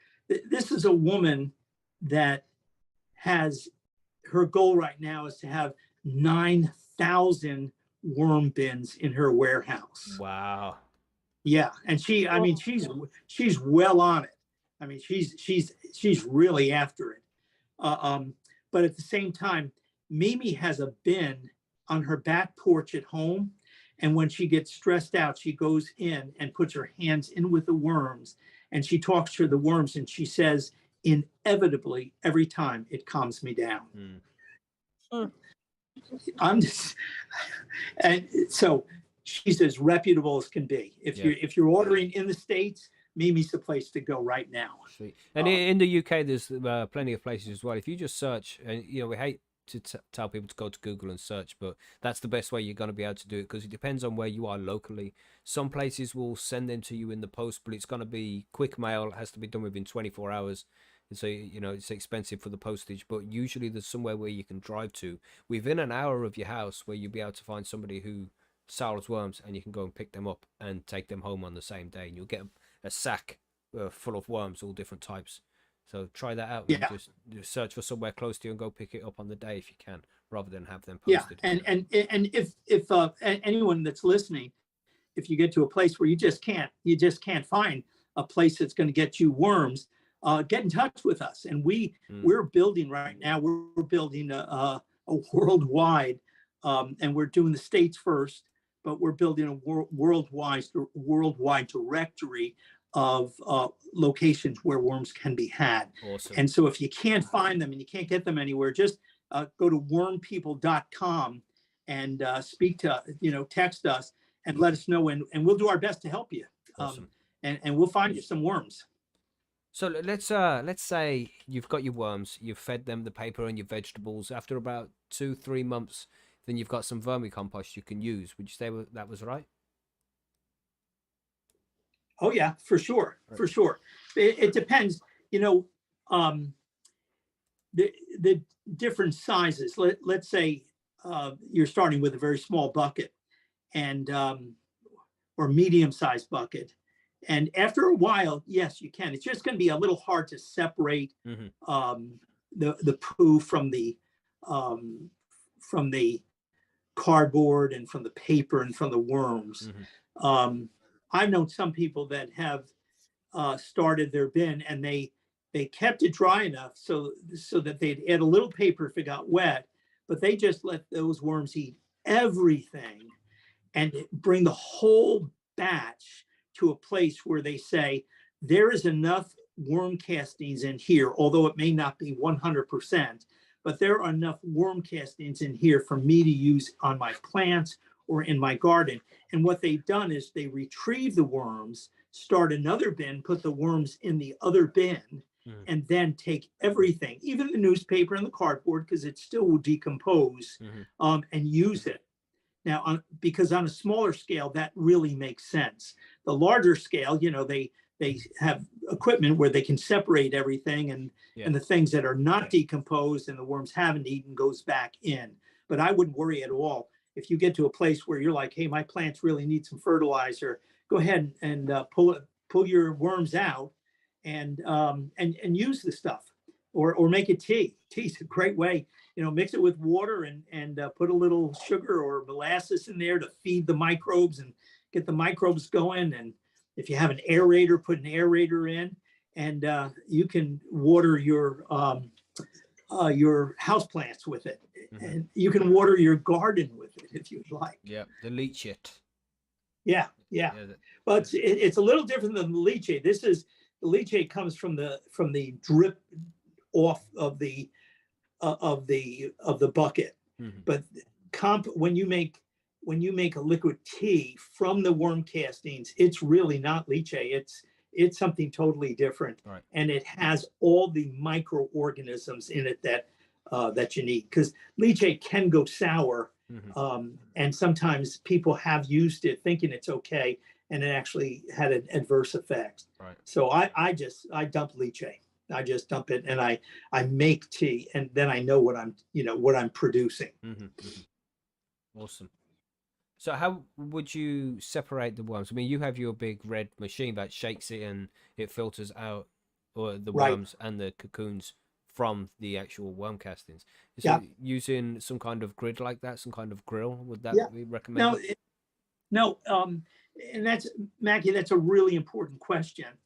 This is a woman that has, her goal right now is to have 9,000 worm bins in her warehouse. Wow. Yeah, and I mean, she's well on it. I mean, she's really after it. But at the same time, Mimi has a bin on her back porch at home. And when she gets stressed out, she goes in and puts her hands in with the worms, and she talks to the worms, and she says, inevitably, every time it calms me down. I'm just, and so she's as reputable as can be. If you're ordering in the States, Mimi's the place to go right now. Sweet. And in the UK, there's plenty of places as well. If you just search, and we hate to tell people to go to Google and search, but that's the best way you're going to be able to do it, because it depends on where you are locally. Some places will send them to you in the post, but it's going to be quick mail. It has to be done within 24 hours. And so, it's expensive for the postage, but usually there's somewhere where you can drive to within an hour of your house where you'll be able to find somebody who sells worms, and you can go and pick them up and take them home on the same day, and you'll get a sack full of worms, all different types. So try that out. Yeah. Just search for somewhere close to you and go pick it up on the day if you can, rather than have them posted. Yeah, and if anyone that's listening, if you get to a place where you just can't find a place that's going to get you worms, get in touch with us. And we're building right now. We're building a worldwide, and we're doing the States first, but we're building a worldwide directory of locations where worms can be had. Awesome. And so if you can't find them and you can't get them anywhere, just go to wormpeople.com and speak to, text us and let us know, and we'll do our best to help you. Awesome. And we'll find you some worms. So let's say you've got your worms, you've fed them the paper and your vegetables. After about 2-3 months, then you've got some vermicompost you can use. Would you say that was right? Oh yeah, for sure, right. For sure. It depends, the different sizes. Let's say you're starting with a very small bucket, and or medium-sized bucket, and after a while, yes, you can. It's just going to be a little hard to separate the poo from the cardboard and from the paper and from the worms. I've known some people that have started their bin, and they kept it dry enough so that they'd add a little paper if it got wet, but they just let those worms eat everything and bring the whole batch to a place where they say, there is enough worm castings in here, although it may not be 100%, but there are enough worm castings in here for me to use on my plants or in my garden. And what they've done is they retrieve the worms, start another bin, put the worms in the other bin, and then take everything, even the newspaper and the cardboard, because it still will decompose, and use it. Now, because on a smaller scale, that really makes sense. The larger scale, they have equipment where they can separate everything, and the things that are not decomposed and the worms haven't eaten goes back in. But I wouldn't worry at all. If you get to a place where you're like, hey, my plants really need some fertilizer, go ahead and pull your worms out and use the stuff, or make it tea. Tea's a great way. Mix it with water and put a little sugar or molasses in there to feed the microbes and get the microbes going. And if you have an aerator, put an aerator in, and you can water your houseplants with it. And you can water your garden with it if you'd like. Yeah, the leachate. Yeah. But it's a little different than the leachate. The leachate comes from the drip off of the bucket. But when you make a liquid tea from the worm castings, it's really not leachate. It's something totally different. Right. And it has all the microorganisms in it that that you need, because leachate can go sour. And sometimes people have used it thinking it's okay, and it actually had an adverse effect. Right. So I dump leachate. I just dump it, and I make tea, and then I know what I'm producing. Awesome. So how would you separate the worms? I mean, you have your big red machine that shakes it and it filters out or the Right. worms and the cocoons from the actual worm castings. So Yeah. using some kind of grid like that, some kind of grill, would that Yeah. be recommended? No, and that's, Mackie, that's a really important question.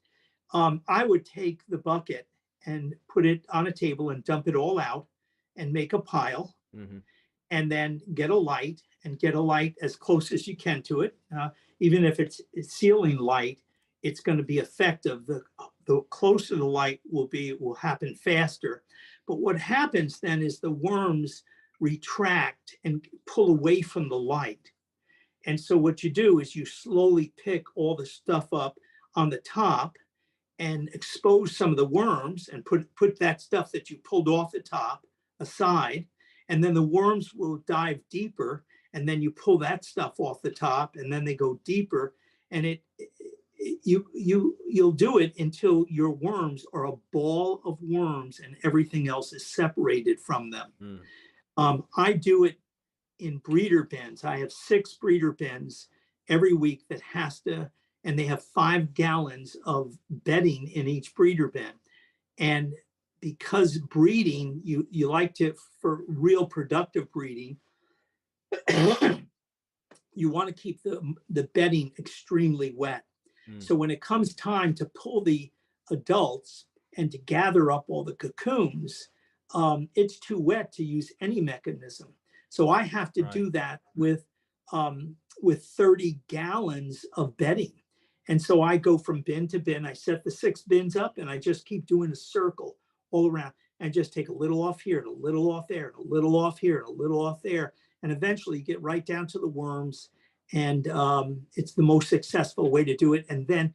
I would take the bucket and put it on a table and dump it all out and make a pile, and then get a light as close as you can to it. Even if it's ceiling light, it's going to be effective. The closer the light will happen faster. But what happens then is the worms retract and pull away from the light. And so what you do is you slowly pick all the stuff up on the top and expose some of the worms and put that stuff that you pulled off the top aside. And then the worms will dive deeper, and then you pull that stuff off the top, and then they go deeper. And you'll do it until your worms are a ball of worms and everything else is separated from them. I do it in breeder bins. I have 6 breeder bins every week that and they have 5 gallons of bedding in each breeder bin. And because breeding, you like to, for real productive breeding, you want to keep the bedding extremely wet. So when it comes time to pull the adults and to gather up all the cocoons, it's too wet to use any mechanism. So I have to do that with 30 gallons of bedding. And so I go from bin to bin. I set the 6 bins up, and I just keep doing a circle all around, and just take a little off here and a little off there and a little off here and a little off there. And eventually you get right down to the worms. And it's the most successful way to do it. And then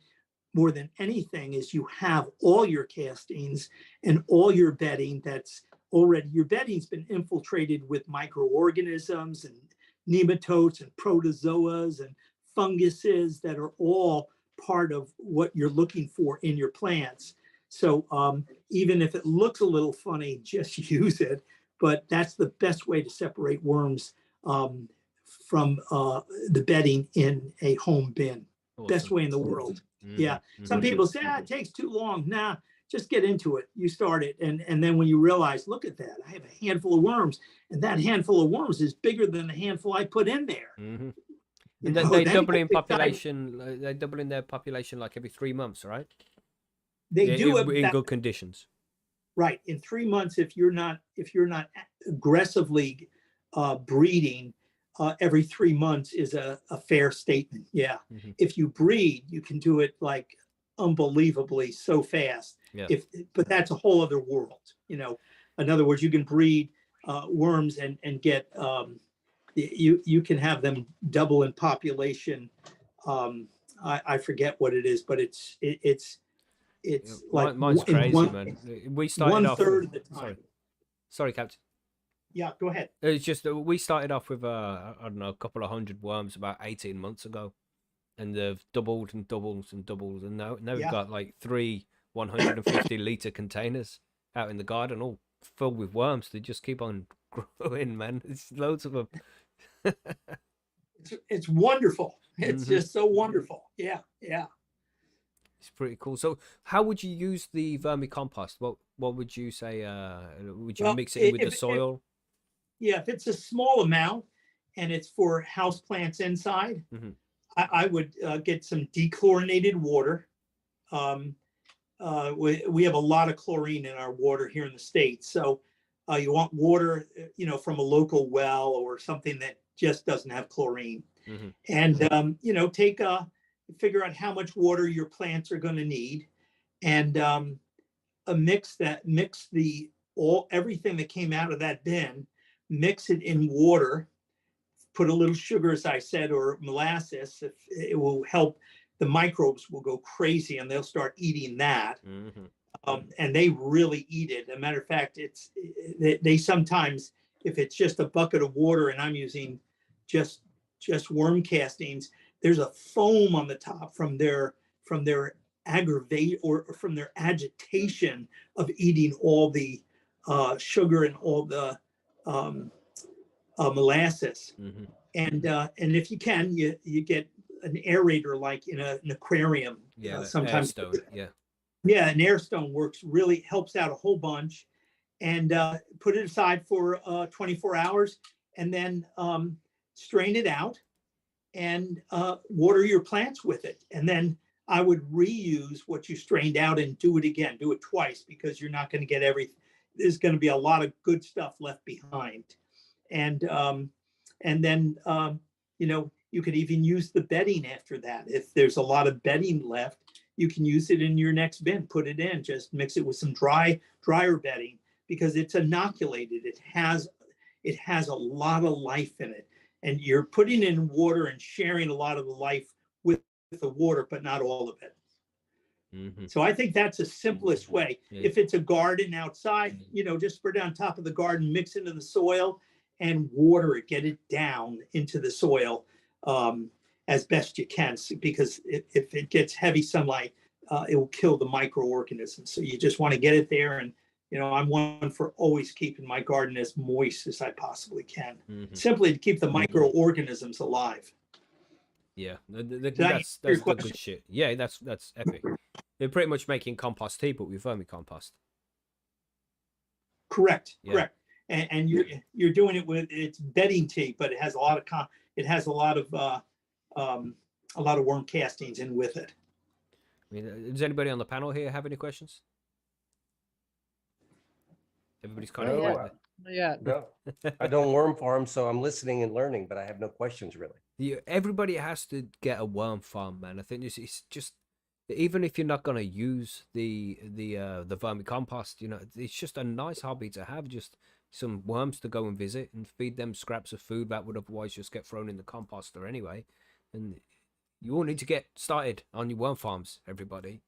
more than anything is you have all your castings and all your bedding that's already, your bedding's been infiltrated with microorganisms and nematodes and protozoas and funguses that are all part of what you're looking for in your plants. So even if it looks a little funny, just use it. But that's the best way to separate worms from the bedding in a home bin. Awesome. Best way in the world. Yeah. Some people say, it takes too long. Nah, just get into it. You start it. And then when you realize, look at that, I have a handful of worms, and that handful of worms is bigger than the handful I put in there. And they double in population. They double in their population like every 3 months, right? They do it in good conditions. Right. In 3 months, if you're not aggressively breeding, every 3 months is a fair statement. Yeah. If you breed, you can do it like unbelievably so fast. Yeah. But that's a whole other world. In other words, you can breed worms and get you can have them double in population. I forget what it is, but it's like mine's crazy, man. We started off 1/3 of the time. Sorry, Captain. Yeah, go ahead. It's just we started off with I don't know, a couple of hundred worms about 18 months ago, and they've doubled and doubled and doubled, and now we've got like 3 150-liter containers out in the garden, all filled with worms. They just keep on growing, man. It's loads of them. It's wonderful. It's just so wonderful. Yeah. It's pretty cool. So how would you use the vermicompost? What would you say? Would you mix it in with the soil? If it's a small amount and it's for house plants inside, I would get some dechlorinated water. We have a lot of chlorine in our water here in the States. So you want water, from a local well or something that just doesn't have chlorine. And, figure out how much water your plants are going to need, and mix everything that came out of that bin, mix it in water, put a little sugar, as I said, or molasses. It will help the microbes will go crazy and they'll start eating that. Mm-hmm. And they really eat it. As a matter of fact, they sometimes, if it's just a bucket of water and I'm using just worm castings, there's a foam on the top from their aggravate or from their agitation of eating all the sugar and all the molasses. Mm-hmm. And if you can, you get an aerator like in an aquarium. Yeah, sometimes Airstone. Yeah. Yeah, an Airstone works, really helps out a whole bunch. And put it aside for 24 hours and then strain it out and water your plants with it. And then I would reuse what you strained out and do it again, do it twice, because you're not going to get everything. There's going to be a lot of good stuff left behind. And then, you could even use the bedding after that. If there's a lot of bedding left, you can use it in your next bin, put it in, just mix it with some drier bedding, because it's inoculated. It has a lot of life in it. And you're putting in water and sharing a lot of the life with the water, but not all of it. Mm-hmm. So I think that's the simplest way. Yeah. If it's a garden outside, just spread it on top of the garden, mix into the soil and water it, get it down into the soil as best you can, because if it gets heavy sunlight, it will kill the microorganisms. So you just want to get it there. And, I'm one for always keeping my garden as moist as I possibly can, simply to keep the microorganisms alive. Yeah, that's the good shit. Yeah, that's epic. They're pretty much making compost tea, but with vermicompost. Correct, Yeah. correct. And you're doing it with, it's bedding tea, but it has a lot of worm castings in with it. I mean, does anybody on the panel here have any questions? Everybody's kind of quiet. Yeah. No, I don't worm farm, so I'm listening and learning, but I have no questions really. Everybody has to get a worm farm, man. I think it's just, even if you're not gonna use the vermicompost, it's just a nice hobby to have. Just some worms to go and visit and feed them scraps of food that would otherwise just get thrown in the composter anyway. And you all need to get started on your worm farms, everybody.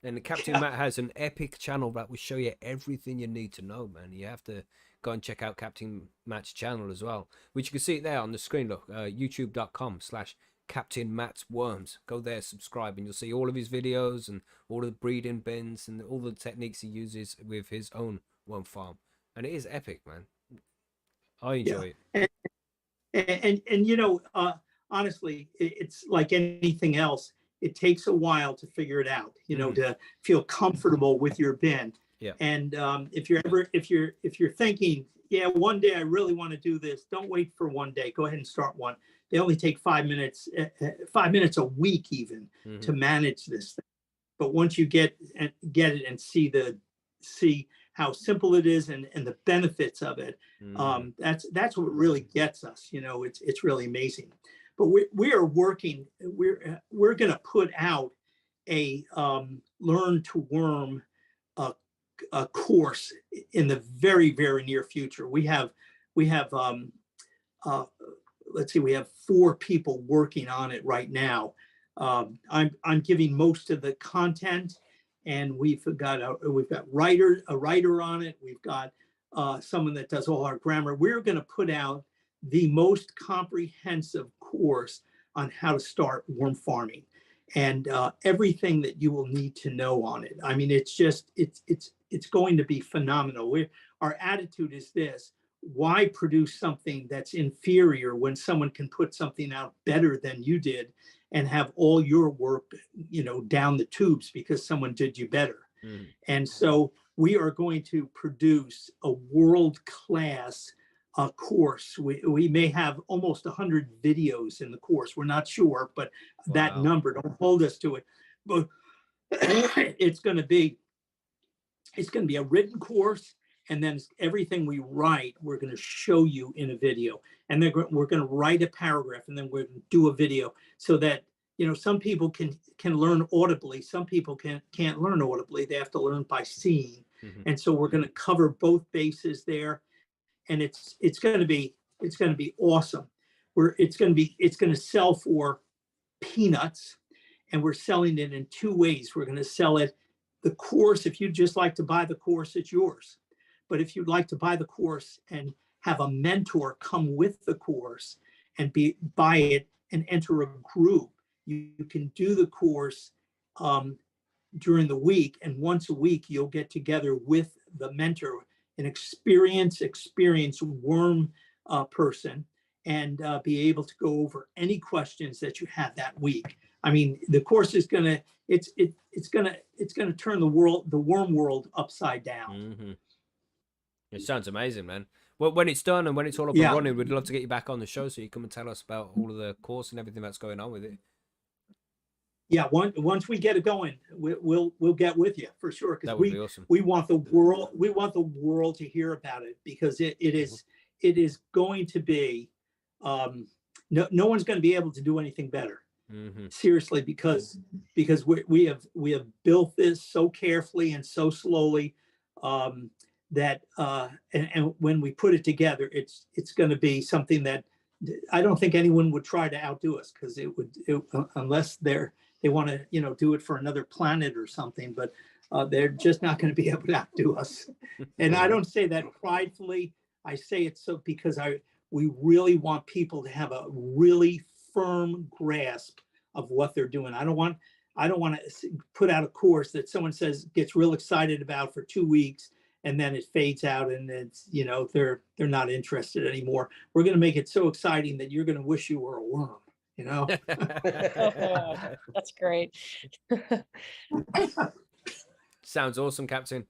And Captain Matt has an epic channel that will show you everything you need to know, man. You have to go and check out Captain Matt's channel as well, which you can see it there on the screen. Look, youtube.com/Captain Matt's Worms. Go there, subscribe, and you'll see all of his videos and all the breeding bins and all the techniques he uses with his own worm farm. And it is epic, man. I enjoy it. And honestly, it's like anything else. It takes a while to figure it out, to feel comfortable with your bin. Yeah. And if you're thinking, yeah, one day I really want to do this, don't wait for one day. Go ahead and start one. They only take 5 minutes a week even to manage this thing. But once you get it and see how simple it is and the benefits of it, that's what really gets us. It's really amazing. But we are working. We're going to put out a Learn to Worm a course in the very, very near future. We have let's see, we have 4 people working on it right now. I'm giving most of the content, and we've got a writer on it. We've got someone that does all our grammar. We're going to put out the most comprehensive course on how to start worm farming, and everything that you will need to know on it. I mean, it's going to be phenomenal. Our attitude is this: why produce something that's inferior when someone can put something out better than you did and have all your work, down the tubes because someone did you better? And so we are going to produce a world-class course. We may have almost 100 videos in the course. We're not sure, but that number, don't hold us to it. But it's going to be a written course, and then everything we write, we're going to show you in a video. And then we're going to write a paragraph, and then we're going to do a video, so that some people can learn audibly. Some people can't learn audibly. They have to learn by seeing. And so we're going to cover both bases there. And it's going to be awesome. It's going to sell for peanuts, and we're selling it in 2 ways. We're going to sell it, the course. If you'd just like to buy the course, it's yours. But if you'd like to buy the course and have a mentor come with the course and buy it and enter a group, you can do the course during the week, and once a week you'll get together with the mentor, an experienced worm person, and be able to go over any questions that you have that week. I mean, the course is gonna turn the worm world upside down. It sounds amazing, man. Well, when it's done and when it's all up and running, we'd love to get you back on the show so you come and tell us about all of the course and everything that's going on with it. Yeah, once we get it going, we'll get with you for sure, because That would be awesome. we want the world to hear about it, because it is going to be no one's going to be able to do anything better. Seriously, because we have built this so carefully and so slowly, that and when we put it together, it's going to be something that I don't think anyone would try to outdo us, because unless they want to do it for another planet or something, but they're just not going to be able to outdo us. And I don't say that pridefully. I say it so because we really want people to have a really firm grasp of what they're doing. I don't want to put out a course that someone gets real excited about for 2 weeks, and then it fades out, and it's they're not interested anymore. We're going to make it so exciting that you're going to wish you were a worm. That's great. Sounds awesome, Captain.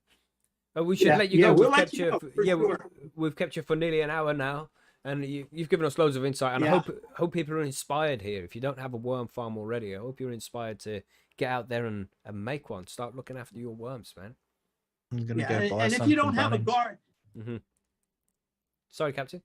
We should let you go. We've kept you for nearly an hour now, and you've given us loads of insight. And I hope people are inspired here. If you don't have a worm farm already, I hope you're inspired to get out there and make one. Start looking after your worms, man. I'm gonna go buy and some if you don't from have a Bunnings. garden, Sorry, Captain.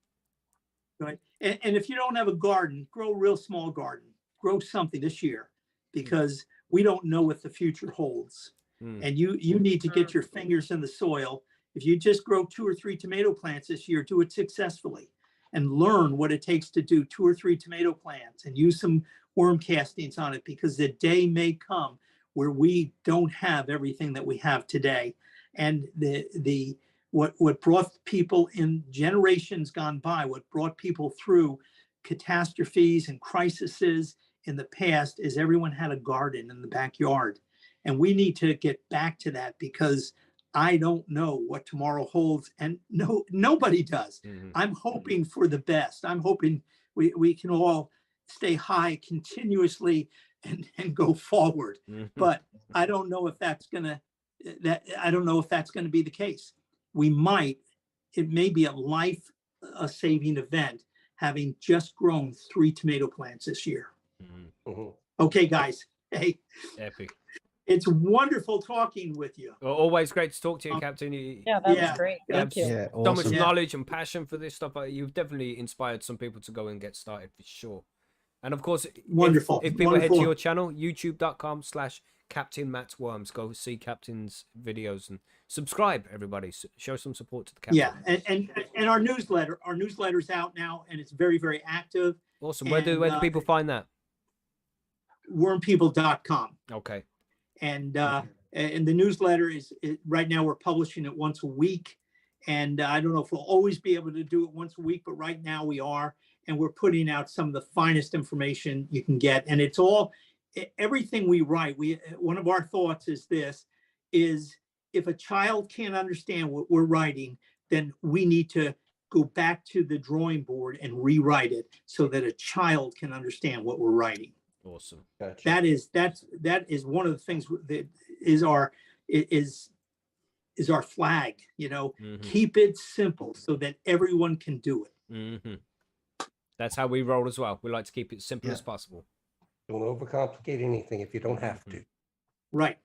right? And if you don't have a garden, grow a real small garden. Grow something this year, because we don't know what the future holds. And you need to get your fingers in the soil. If you just grow 2 or 3 tomato plants this year, do it successfully, and learn what it takes to do 2 or 3 tomato plants, and use some worm castings on it, because the day may come where we don't have everything that we have today. And what brought people in generations gone by, what brought people through catastrophes and crises in the past, is everyone had a garden in the backyard. And we need to get back to that, because I don't know what tomorrow holds, and nobody does. I'm hoping for the best. I'm hoping we can all stay high continuously and go forward. But I don't know if that's gonna be the case. It may be a life-saving event, having just grown 3 tomato plants this year. Okay, guys. Hey, Epic. it's wonderful talking with you. Always great to talk to you, Captain. Yeah, that was great. Thank you. Yeah, So much awesome. knowledge and passion for this stuff. You've definitely inspired some people to go and get started for sure. And of course, Wonderful. If people head to Wonderful. your channel, youtube.com/Captain Matt Worms, go see Captain's videos and subscribe, everybody. Show some support to the Captain. Yeah, and our newsletter's out now, and it's very, very active. Awesome. Where do people find that? Wormpeople.com. Okay. And the newsletter is right now we're publishing it once a week, and I don't know if we'll always be able to do it once a week, but right now we are, and we're putting out some of the finest information you can get. And it's all, everything we write. One of our thoughts is if a child can't understand what we're writing, then we need to go back to the drawing board and rewrite it so that a child can understand what we're writing. Awesome. Gotcha. That is one of the things that is our flag. Keep it simple so that everyone can do it. That's how we roll as well. We like to keep it simple as possible. Don't overcomplicate anything if you don't have to. Right.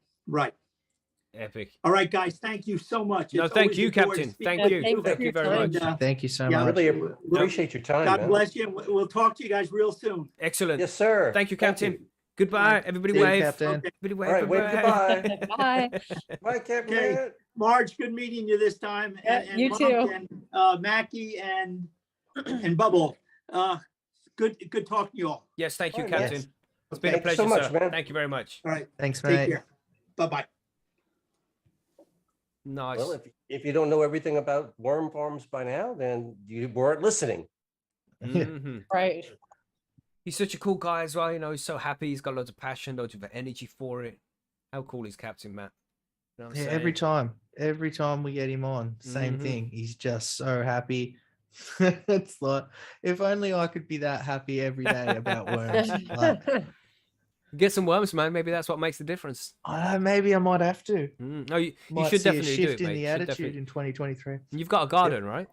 Epic. All right, guys. Thank you so much. No, It's thank always you, a joy to Captain. speak Thank with you. Thank you very much. And, Thank you so yeah, much. Really appreciate your time. God man. bless you. And we'll talk to you guys real soon. Excellent. Yes, sir. Thank you, Captain. Goodbye. Everybody See you, wave. Captain. Okay. Everybody All right, wave. wave goodbye. Bye. Bye, Captain. Okay. Matt. Marge, good meeting you this time. Yeah, you Monk too. And Mackie and Bubble. Good talking to you all. Yes, thank you, All right, Captain. It's been a Thanks pleasure, so much, sir. man. Thank you very much. All right. Thanks, Take mate. care. Bye-bye. Nice. Well, if you don't know everything about worm farms by now, then you weren't listening. Mhm. Right. He's such a cool guy as well. You know, he's so happy. He's got loads of passion, loads of energy for it. How cool is Captain Matt? You know what I'm Yeah, saying? every time we get him on, same Mhm. thing. He's just so happy. It's like, if only I could be that happy every day about worms. Like, Get some worms, man. Maybe that's what makes the difference. maybe I might have to. No, you Might should see a definitely do shift it, in mate. the You should attitude definitely- in 2023. You've got a garden, right?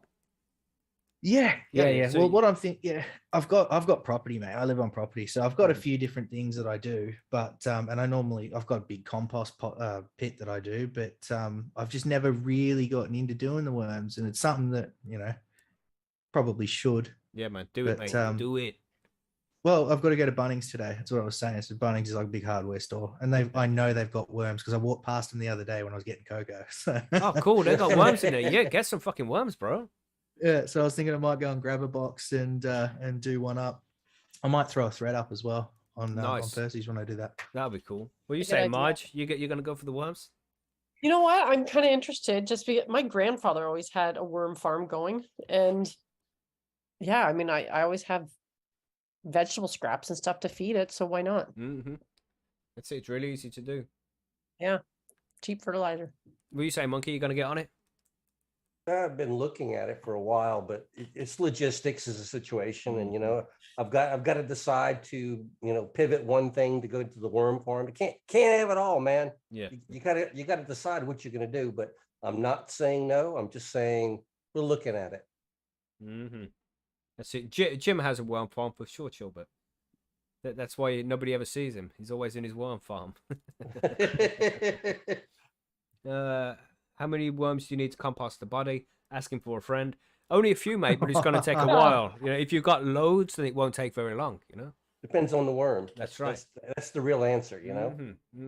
Yeah. So Well, you- what I'm thinking, I've got property, mate. I live on property, so I've got a Mhm. few different things that I do. But and I've got a big compost pit that I do, but I've just never really gotten into doing the worms, and it's something that probably should. Yeah, man. Do it, But, mate. Do it. Well, I've got to go to Bunnings today. That's what I was saying. So Bunnings is like a big hardware store, and I know they've got worms because I walked past them the other day when I was getting cocoa. So Oh, cool. They got worms in there. Yeah, get some fucking worms, bro. yeah, so I was thinking I might go and grab a box and do one up. I might throw a thread up as well on Nice. Percy's when I do that. That'd be cool. What are you Good saying, idea. Marge? You're gonna go for the worms? You know what? I'm kind of interested just because my grandfather always had a worm farm going. And yeah, I mean, I always have vegetable scraps and stuff to feed it. So why not? Mm-hmm. That's it. It's really easy to do. Cheap fertilizer. What are you saying, Monkey? You gonna get on it? I've been looking at it for a while, but it's logistics as a situation, and I've got to decide to pivot one thing to go to the worm farm. You can't have it all, man. Yeah. You gotta decide what you're gonna do. But I'm not saying no. I'm just saying we're looking at it. Mm-hmm. That's it. Jim has a worm farm for sure, chill, but that's why nobody ever sees him. He's always in his worm farm. How many worms do you need to compost the body? Asking for a friend. Only a few, mate, but it's going to take a while. If you've got loads, then it won't take very long, Depends on the worm. That's right. That's the real answer.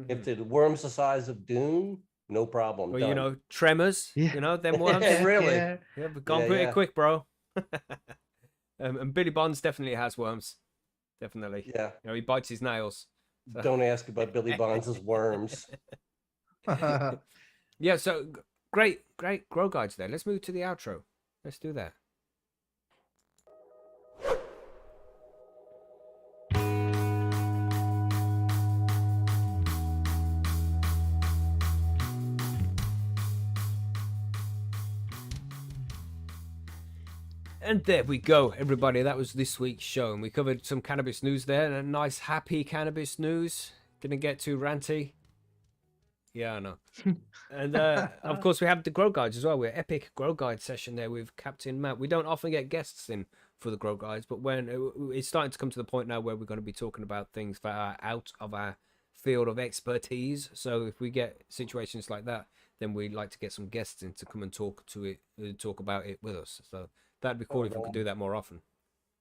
If the worm's the size of Dune, no problem. Well, done. tremors, Yeah. them worms. Really? Yeah. Yeah, but gone Yeah, pretty yeah. quick, bro. And Billy Bonds definitely has worms. Definitely. Yeah. He bites his nails. Don't ask about Billy Bonds' worms. Yeah, so great grow guides there. Let's move to the outro. Let's do that. And there we go, everybody. That was this week's show, and we covered some cannabis news there, and a nice, happy cannabis news. Didn't get too ranty. Yeah, I know. And of course, we have the grow guides as well. We're epic grow guide session there with Captain Matt. We don't often get guests in for the grow guides, but when it's starting to come to the point now where we're going to be talking about things that are out of our field of expertise. So if we get situations like that, then we'd like to get some guests in to come and talk about it with us. So that'd be cool if we could do that more often.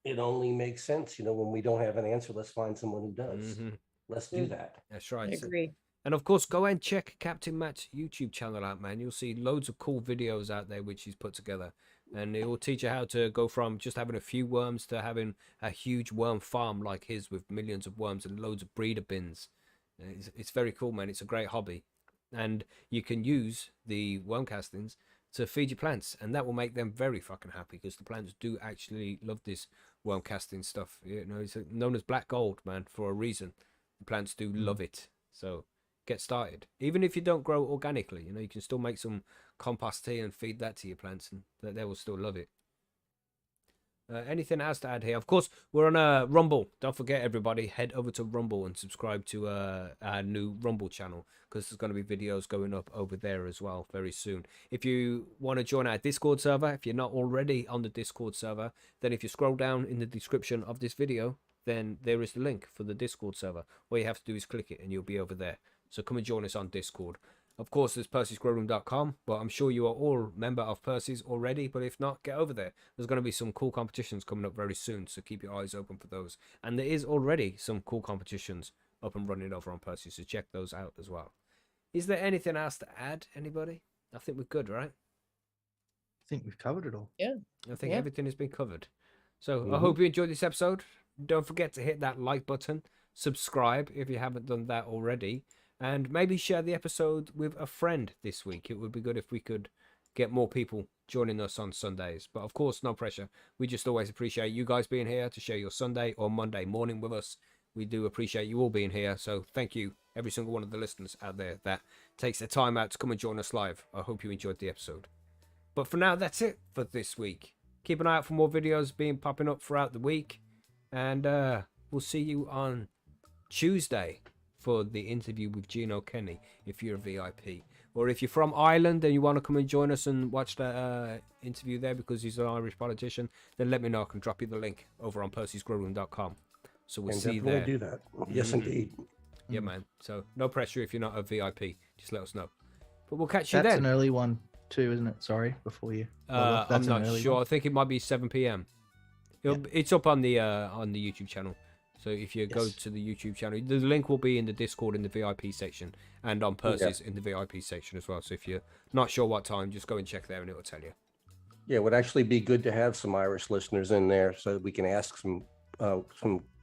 It only makes sense, when we don't have an answer, let's find someone who does. Mhm. Let's do that. That's I right. So- agree. And of course, go and check Captain Matt's YouTube channel out, man. You'll see loads of cool videos out there which he's put together. And it will teach you how to go from just having a few worms to having a huge worm farm like his with millions of worms and loads of breeder bins. It's very cool, man. It's a great hobby. And you can use the worm castings to feed your plants. And that will make them very fucking happy because the plants do actually love this worm casting stuff. It's known as black gold, man, for a reason. The plants do love it. So get started. Even if you don't grow organically, you can still make some compost tea and feed that to your plants, and they will still love it. Anything else to add here? Of course, we're on Rumble. Don't forget, everybody, head over to Rumble and subscribe to our new Rumble channel because there's going to be videos going up over there as well very soon. If you want to join our Discord server, if you're not already on the Discord server, then if you scroll down in the description of this video, then there is the link for the Discord server. All you have to do is click it and you'll be over there. So come and join us on Discord. Of course, there's Percy'sGrowroom.com, but I'm sure you are all member of Percy's already, but if not, get over there. There's going to be some cool competitions coming up very soon, so keep your eyes open for those. And there is already some cool competitions up and running over on Percy, so check those out as well. Is there anything else to add, anybody? I think we're good, right? I think we've covered it all. I think Yeah. everything has been covered. So I hope you enjoyed this episode. Don't forget to hit that like button. subscribe if you haven't done that already, and maybe share the episode with a friend this week. It would be good if we could get more people joining us on Sundays. But of course, no pressure. We just always appreciate you guys being here to share your Sunday or Monday morning with us. We do appreciate you all being here. So thank you, every single one of the listeners out there that takes their time out to come and join us live. I hope you enjoyed the episode. But for now, that's it for this week. Keep an eye out for more videos being popping up throughout the week. And we'll see you on Tuesday for the interview with Gino Kenny if you're a VIP. Or if you're from Ireland and you want to come and join us and watch the interview there because he's an Irish politician, then let me know. I can drop you the link over on percysgrowroom.com. So we'll see you there. Do that. Yes, indeed. Yeah, man. So no pressure if you're not a VIP. Just let us know. But we'll catch you That's then. an early one too, isn't it? Sorry, before you. I'm That's an not early sure. one. I think it might be 7 p.m. It's up on the YouTube channel. So if you go to the YouTube channel, the link will be in the Discord in the VIP section and on Percy's in the VIP section as well. So if you're not sure what time, just go and check there and it will tell you. Yeah, it would actually be good to have some Irish listeners in there so that we can ask some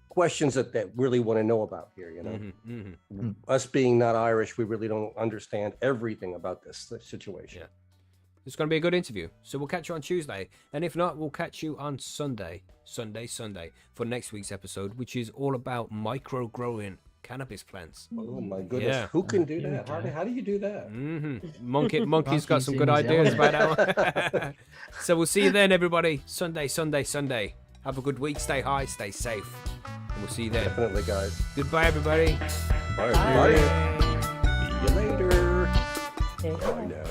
questions that really want to know about here. You know, us being not Irish, we really don't understand everything about this situation. Yeah. It's going to be a good interview. So we'll catch you on Tuesday. And if not, we'll catch you on Sunday for next week's episode, which is all about micro-growing cannabis plants. Oh my goodness. Yeah. Who can do that? How do you do that? Monkey's got some good ideas about that one. So we'll see you then, everybody. Sunday. Have a good week. Stay high, stay safe. And we'll see you then. Definitely, guys. Goodbye, everybody. Bye, everybody. See you later. Bye now.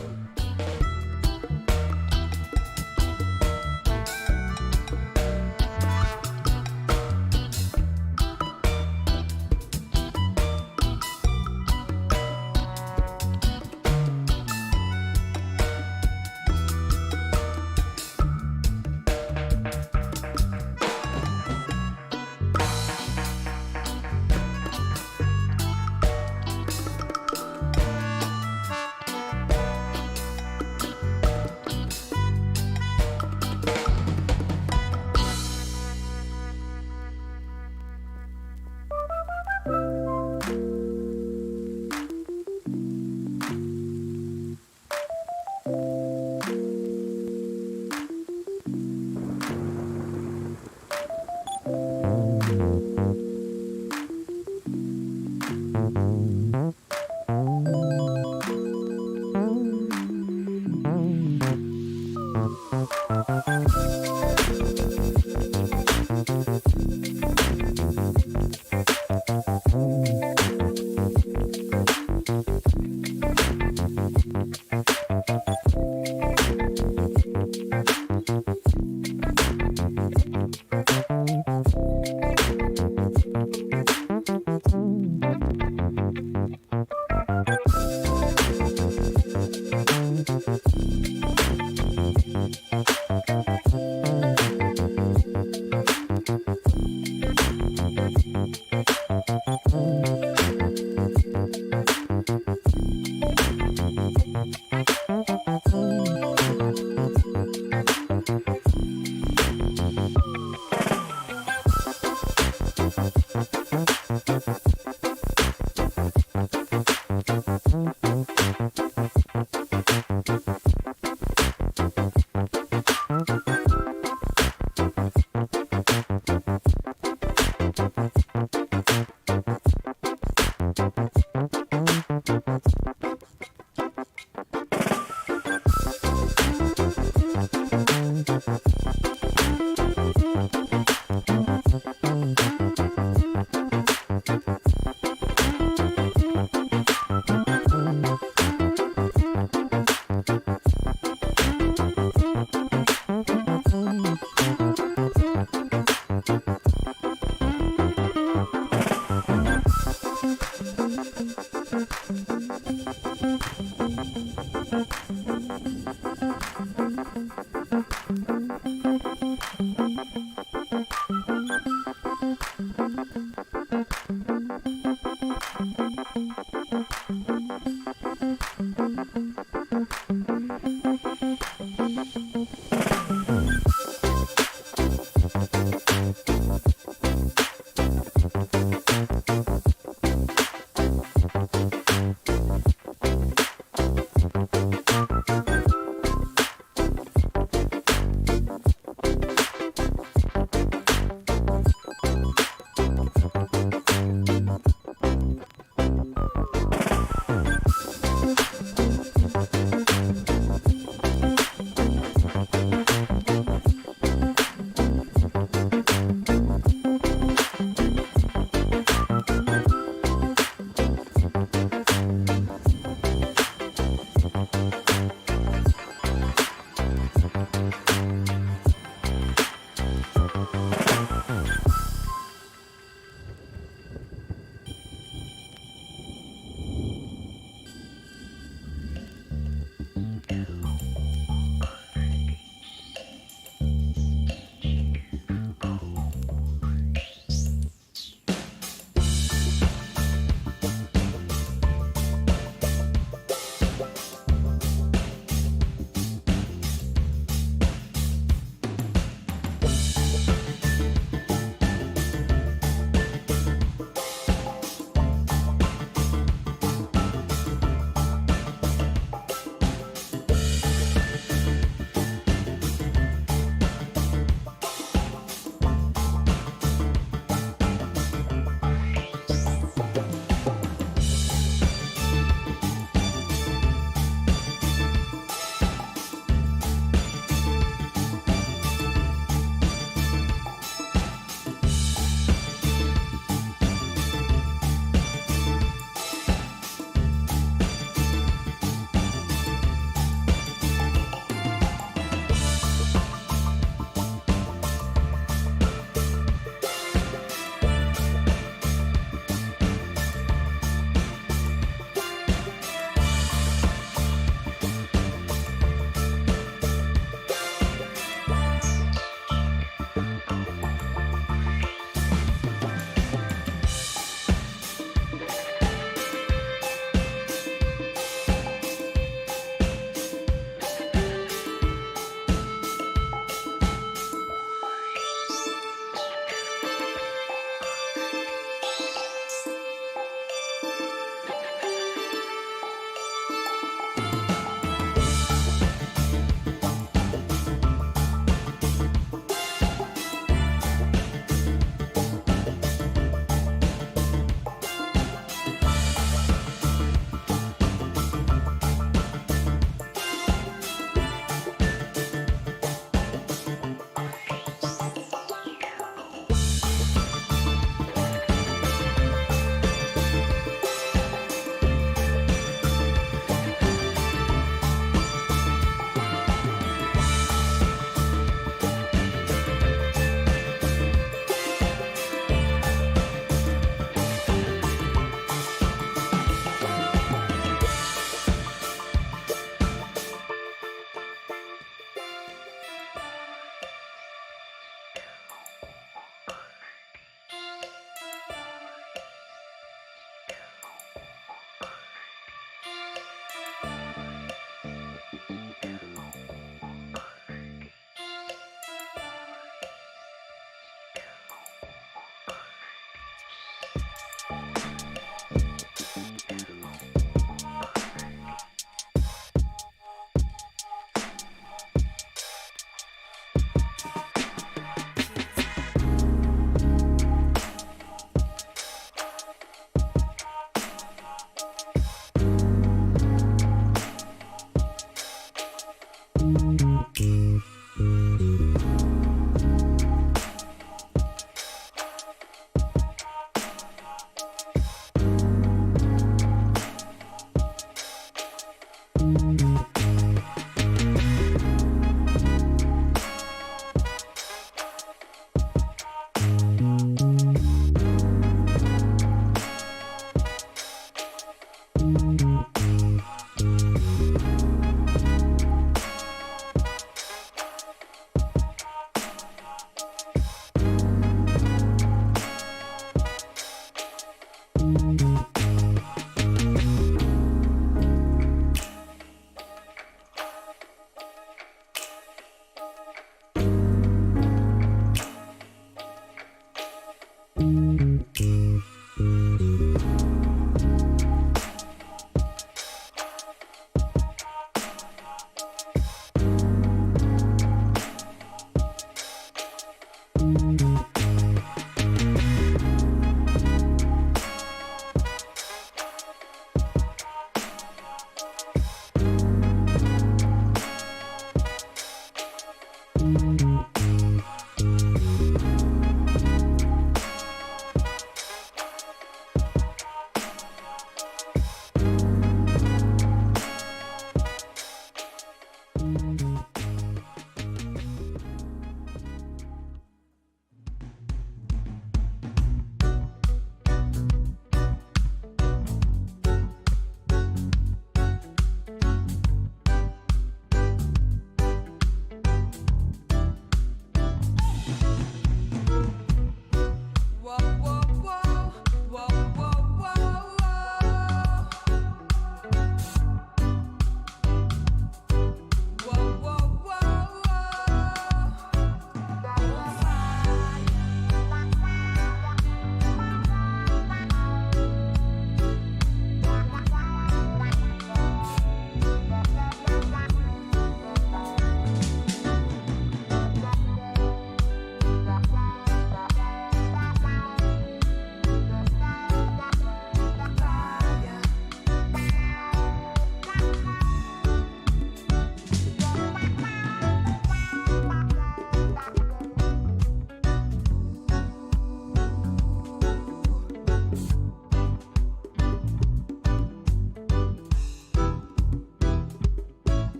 Bye.